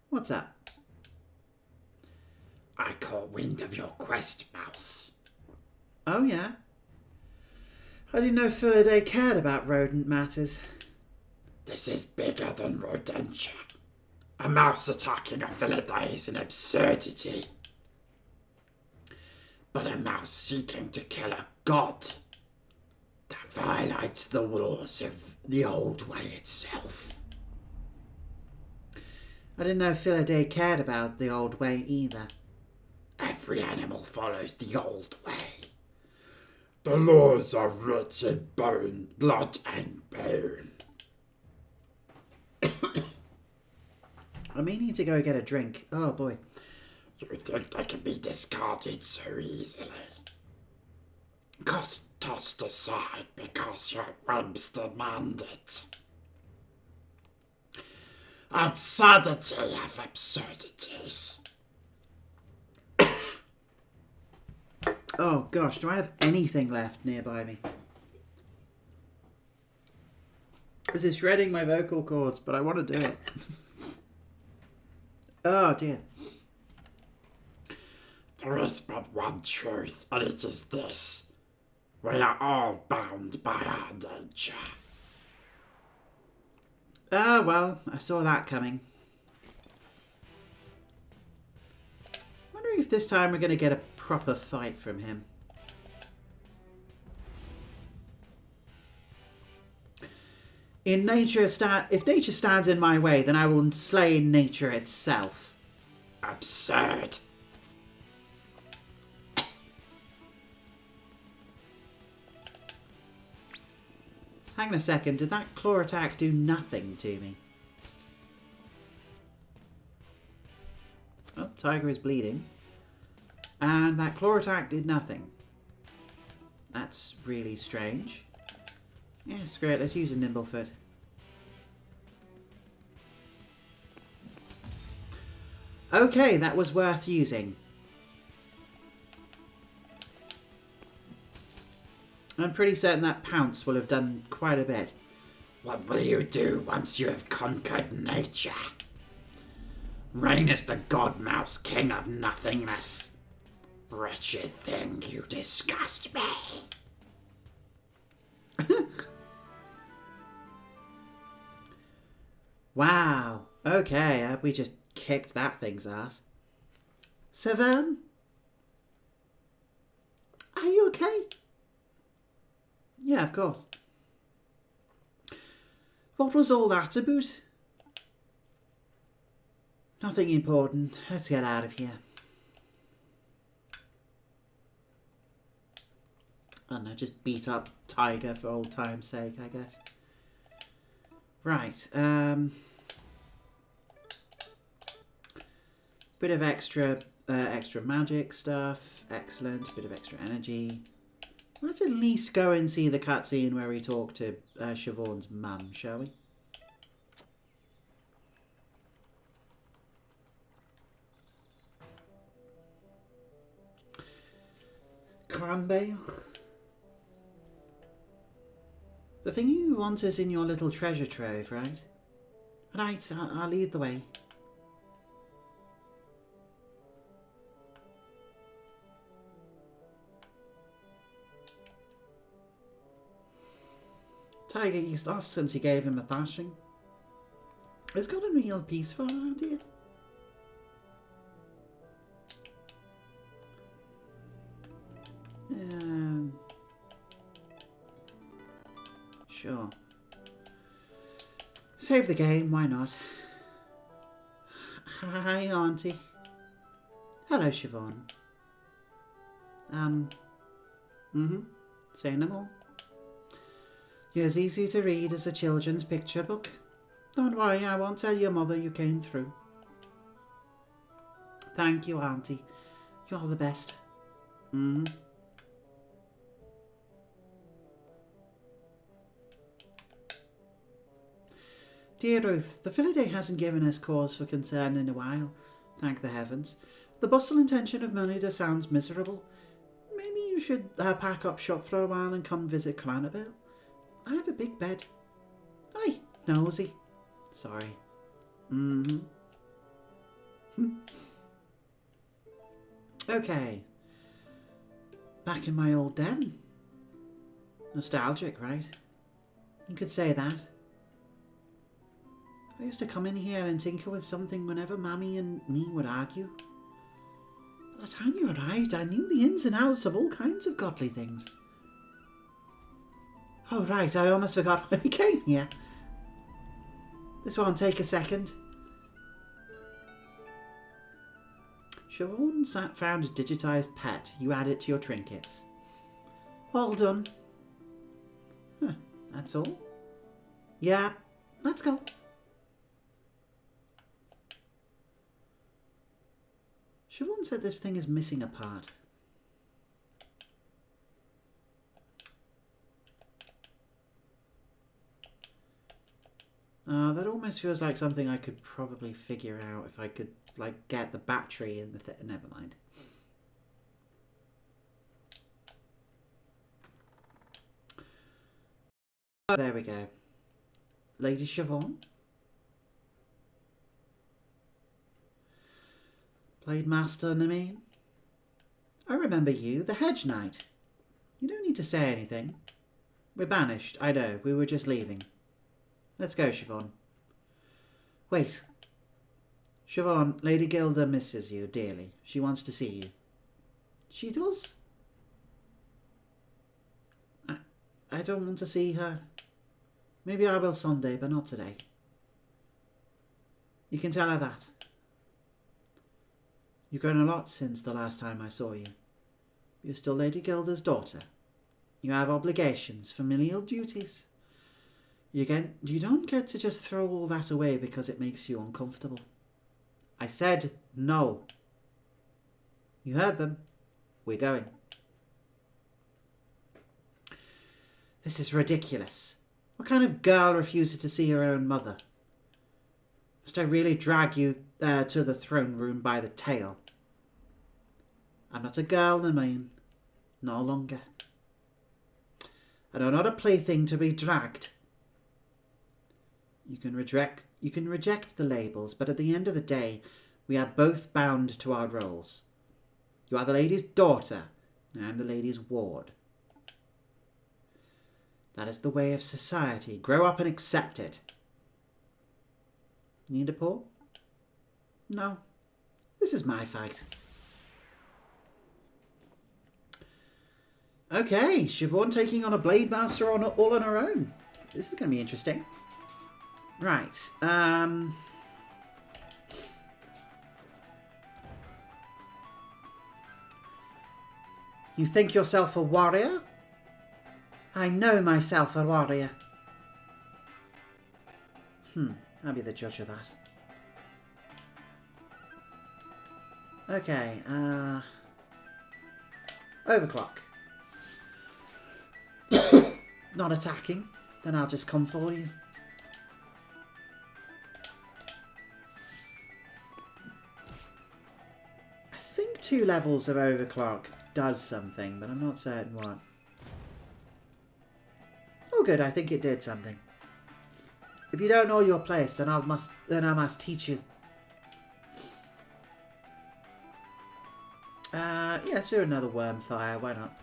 S1: what's up?
S13: I caught wind of your quest, Mouse.
S1: Oh, yeah? I didn't know Philaday cared about rodent matters.
S13: This is bigger than rodentia. A mouse attacking a Philaday is an absurdity. But a mouse seeking to kill a god, that violates the laws of the old way itself.
S1: I didn't know Philaday cared about the old way either.
S13: Every animal follows the old way. The laws are roots in bone, blood and bone.
S1: I'm meaning to go get a drink. Oh boy.
S13: You think they can be discarded so easily? Tossed aside because your whims demand it. Absurdity of absurdities.
S1: Oh gosh, do I have anything left nearby me? This is shredding my vocal cords, but I want to do it. Oh dear.
S13: There is but one truth, and it is this. We are all bound by our nature.
S1: Ah, well, I saw that coming. Wondering if this time we're going to get a proper fight from him. If nature stands in my way, then I will slay nature itself.
S13: Absurd.
S1: Hang on a second, did that claw attack do nothing to me? Oh, Tiger is bleeding. And that claw attack did nothing. That's really strange. Yeah, screw it, let's use a Nimblefoot. Okay, that was worth using. I'm pretty certain that Pounce will have done quite a bit.
S13: What will you do once you have conquered nature? Reign as the god mouse king of nothingness. Wretched thing, you disgust me.
S1: Wow. Okay, we just kicked that thing's ass. Saverne? Are you okay? Yeah, of course. What was all that about? Nothing important. Let's get out of here. I don't know, just beat up Tiger for old time's sake, I guess. Right, bit of extra magic stuff. Excellent. Bit of extra energy. Let's at least go and see the cutscene where we talk to Siobhan's mum, shall we? Cranbale? The thing you want is in your little treasure trove, right? Right, I'll lead the way. Tiger eased off since you gave him a thrashing. It's gotten real peaceful around here. Sure. Save the game, why not? Hi, Auntie. Hello, Siobhan. Say no more. You're as easy to read as a children's picture book. Don't worry, I won't tell your mother you came through. Thank you, Auntie. You're the best. Dear Ruth, the Philaday hasn't given us cause for concern in a while, thank the heavens. The bustle and tension of Monida sounds miserable. Maybe you should pack up shop for a while and come visit Clanabelle? I have a big bed. Aye, nosy. Sorry. Okay. Back in my old den. Nostalgic, right? You could say that. I used to come in here and tinker with something whenever Mammy and me would argue. By the time you arrived, I knew the ins and outs of all kinds of godly things. Oh, right, I almost forgot when he came here. This won't take a second. Siobhan found a digitised pet. You add it to your trinkets. All done. Huh, that's all? Yeah, let's go. Siobhan said this thing is missing a part. That almost feels like something I could probably figure out if I could, like, get the battery in the never mind. There we go. Lady Siobhan. Blade Master Namin. I remember you, the Hedge Knight. You don't need to say anything. We're banished, I know, we were just leaving. Let's go, Siobhan. Wait. Siobhan, Lady Gilda misses you dearly. She wants to see you. She does? I don't want to see her. Maybe I will someday, but not today. You can tell her that. You've grown a lot since the last time I saw you. You're still Lady Gilda's daughter. You have obligations, familial duties. You don't get to just throw all that away because it makes you uncomfortable. I said no. You heard them. We're going. This is ridiculous. What kind of girl refuses to see her own mother? Must I really drag you to the throne room by the tail? I'm not a girl, Namin. No longer. And I'm not a plaything to be dragged. You can reject the labels, but at the end of the day, we are both bound to our roles. You are the lady's daughter, and I'm the lady's ward. That is the way of society. Grow up and accept it. Need a pour? No. This is my fight. Okay, Siobhan taking on a Blade Master all on her own. This is going to be interesting. Right. You think yourself a warrior? I know myself a warrior. I'll be the judge of that. Okay, overclock. Not attacking, then I'll just come for you. I think 2 levels of overclock does something, but I'm not certain what. Oh good, I think it did something. If you don't know your place, then I must teach you. Yeah, let's do another worm fire, why not?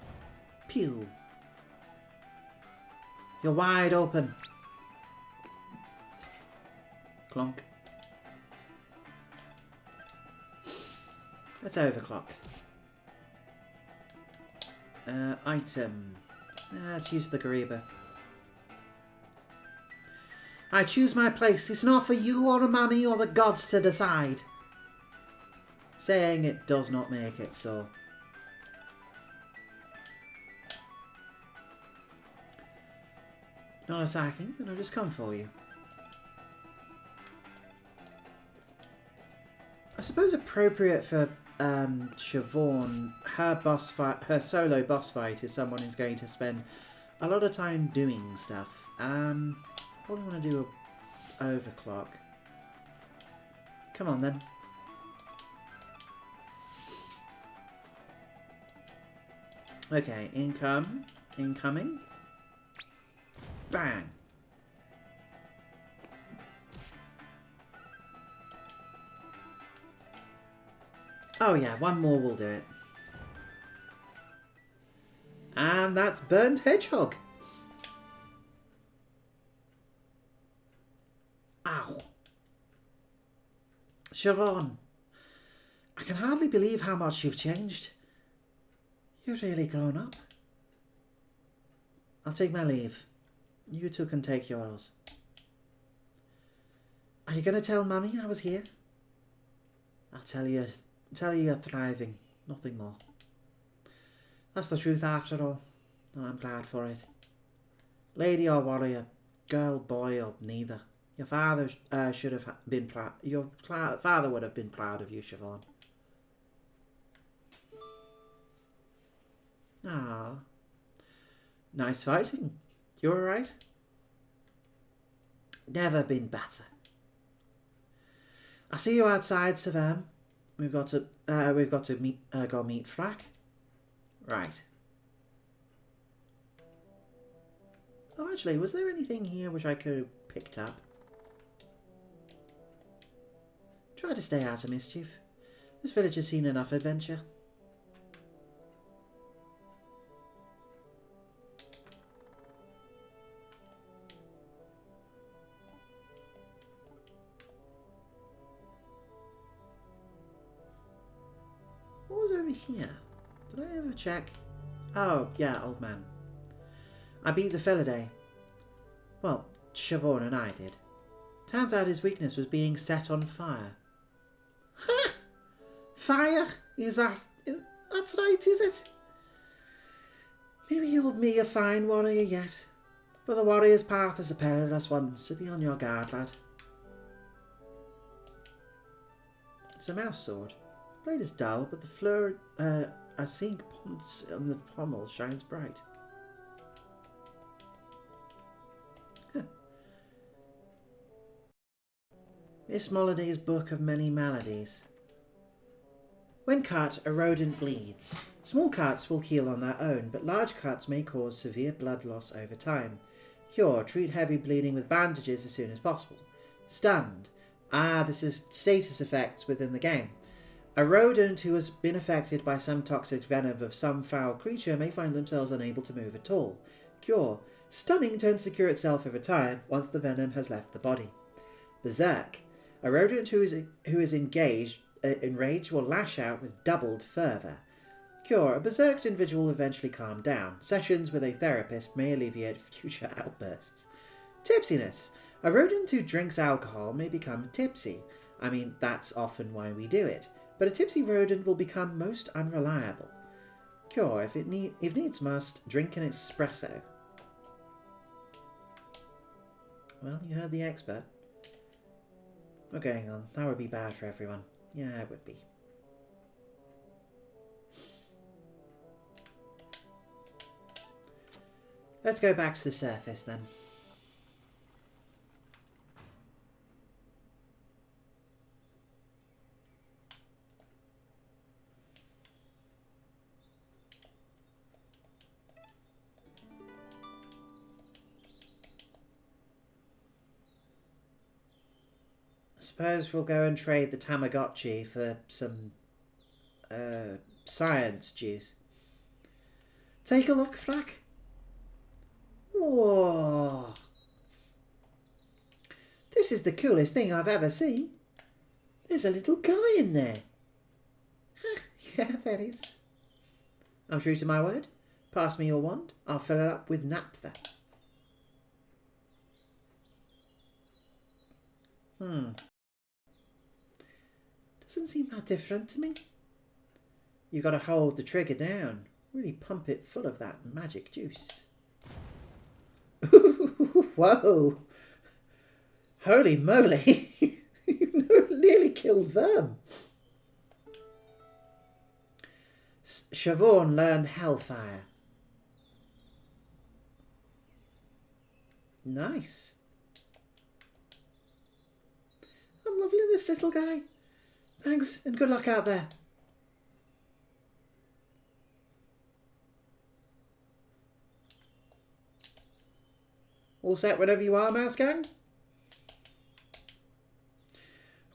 S1: Pew. You're wide open. Clonk. Let's overclock. Item. Let's use the Gariba. I choose my place. It's not for you or Mammy or the gods to decide. Saying it does not make it so. Not attacking, then I'll just come for you. I suppose appropriate for Siobhan, her solo boss fight is someone who's going to spend a lot of time doing stuff. Probably want to do a overclock. Come on then. Okay, incoming. Bang. Oh yeah, one more will do it. And that's Burnt Hedgehog. Ow. Siobhan, I can hardly believe how much you've changed. You've really grown up. I'll take my leave. You two can take yours. Are you going to tell Mummy I was here? I'll tell you you're thriving, nothing more. That's the truth after all, and I'm glad for it. Lady or warrior, girl, boy, or neither. Your father should have been proud. Your father would have been proud of you, Siobhan. Ah, nice fighting. You all right? Never been better. I'll see you outside, Saverne. We've got to go meet Frack. Right. Oh, actually, was there anything here which I could have picked up? Try to stay out of mischief. This village has seen enough adventure. What was over here? Did I ever check? Oh, yeah, old man. I beat the Felidae. Well, Siobhan and I did. Turns out his weakness was being set on fire. Fire? That's right, is it? Maybe you'll be a fine warrior yet. But the warrior's path is a perilous one, so be on your guard, lad. It's a mouse sword. The blade is dull, but the fleur, zinc ponce on the pommel shines bright. Huh. Miss Molliday's Book of Many Maladies. When cut, a rodent bleeds. Small cuts will heal on their own, but large cuts may cause severe blood loss over time. Cure, treat heavy bleeding with bandages as soon as possible. Stunned. This is status effects within the game. A rodent who has been affected by some toxic venom of some foul creature may find themselves unable to move at all. Cure. Stunning tends to cure itself over time once the venom has left the body. Berserk. A rodent who is enraged will lash out with doubled fervour. Cure. A berserked individual will eventually calm down. Sessions with a therapist may alleviate future outbursts. Tipsiness. A rodent who drinks alcohol may become tipsy. I mean, that's often why we do it. But a tipsy rodent will become most unreliable. Cure. If needs must, drink an espresso. Well, you heard the expert. We're going on. That would be bad for everyone. Yeah, it would be. Let's go back to the surface then. I suppose we'll go and trade the Tamagotchi for some science juice. Take a look, Frack. Whoa! This is the coolest thing I've ever seen. There's a little guy in there. Yeah, there is. I'm true to my word. Pass me your wand. I'll fill it up with naphtha. Doesn't seem that different to me. You've got to hold the trigger down. Really pump it full of that magic juice. Whoa! Holy moly! You nearly killed Verm. Siobhan learned Hellfire. Nice. I'm loving this little guy. Thanks, and good luck out there. All set whenever you are, Mouse Gang?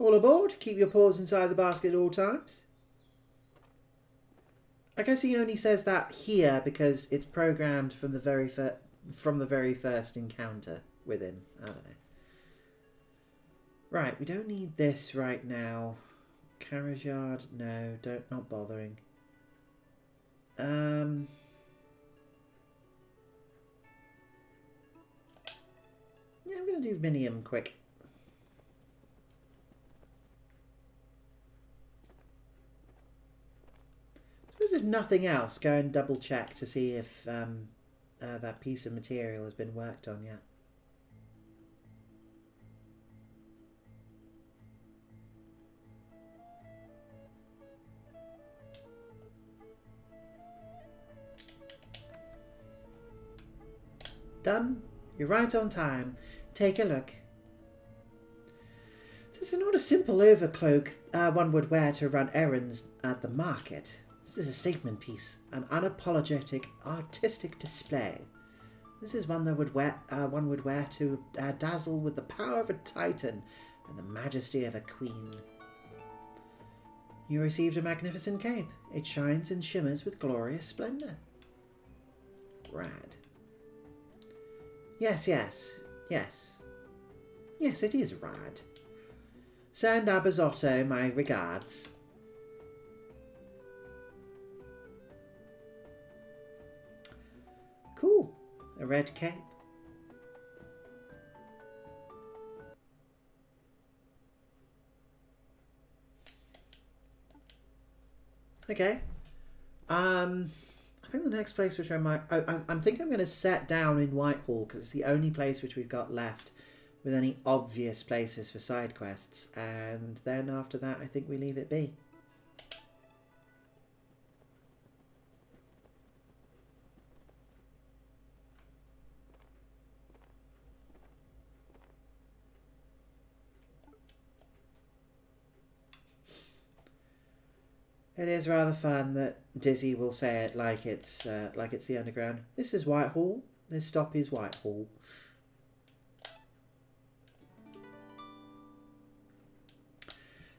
S1: All aboard. Keep your paws inside the basket at all times. I guess he only says that here because it's programmed from the very first encounter with him. I don't know. Right, we don't need this right now. Carriage yard, no, not bothering. Yeah, I'm gonna do Minium quick. Suppose there's nothing else. Go and double check to see if that piece of material has been worked on yet. Done. You're right on time. Take a look. This is not a simple overcloak one would wear to run errands at the market. This is a statement piece, an unapologetic artistic display. This is one that one would wear to dazzle with the power of a titan and the majesty of a queen. You received a magnificent cape. It shines and shimmers with glorious splendor. Rad. Yes. Yes, it is rad. Send Abazotto my regards. Cool. A red cape. Okay. I think the next place which I might... I'm thinking I'm going to set down in Whitehall because it's the only place which we've got left with any obvious places for side quests. And then after that, I think we leave it be. It is rather fun that Dizzy will say it like it's the underground. This is Whitehall. This stop is Whitehall.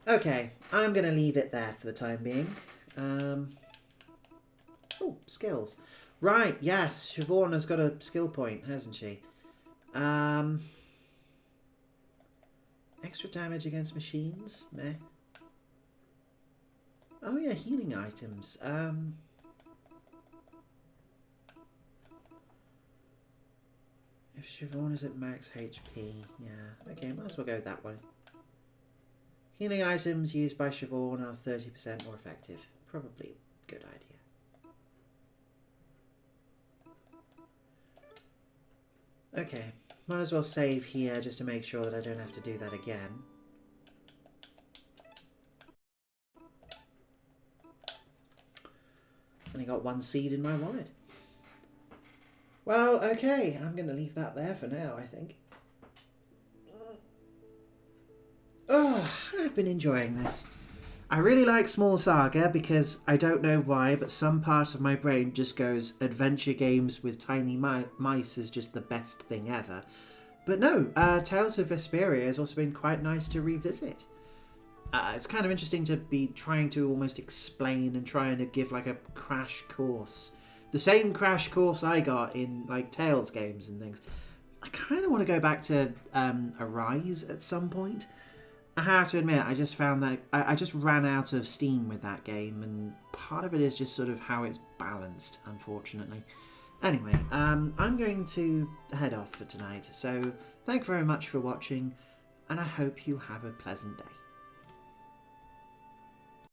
S1: Okay, I'm going to leave it there for the time being. Oh, skills. Right, yes, Siobhan has got a skill point, hasn't she? Extra damage against machines? Meh. Oh yeah, healing items. If Siobhan is at max HP, yeah. Okay, might as well go that way. Healing items used by Siobhan are 30% more effective. Probably a good idea. Okay, might as well save here just to make sure that I don't have to do that again. Only got one seed in my wallet. Well, okay, I'm going to leave that there for now, I think. Oh, I've been enjoying this. I really like Small Saga because I don't know why, but some part of my brain just goes, adventure games with tiny mice is just the best thing ever. But no, Tales of Vesperia has also been quite nice to revisit. It's kind of interesting to be trying to almost explain and trying to give like a crash course. The same crash course I got in like Tales games and things. I kind of want to go back to Arise at some point. I have to admit, I just found that I just ran out of steam with that game, and part of it is just sort of how it's balanced, unfortunately. Anyway, I'm going to head off for tonight, so thank you very much for watching, and I hope you have a pleasant day.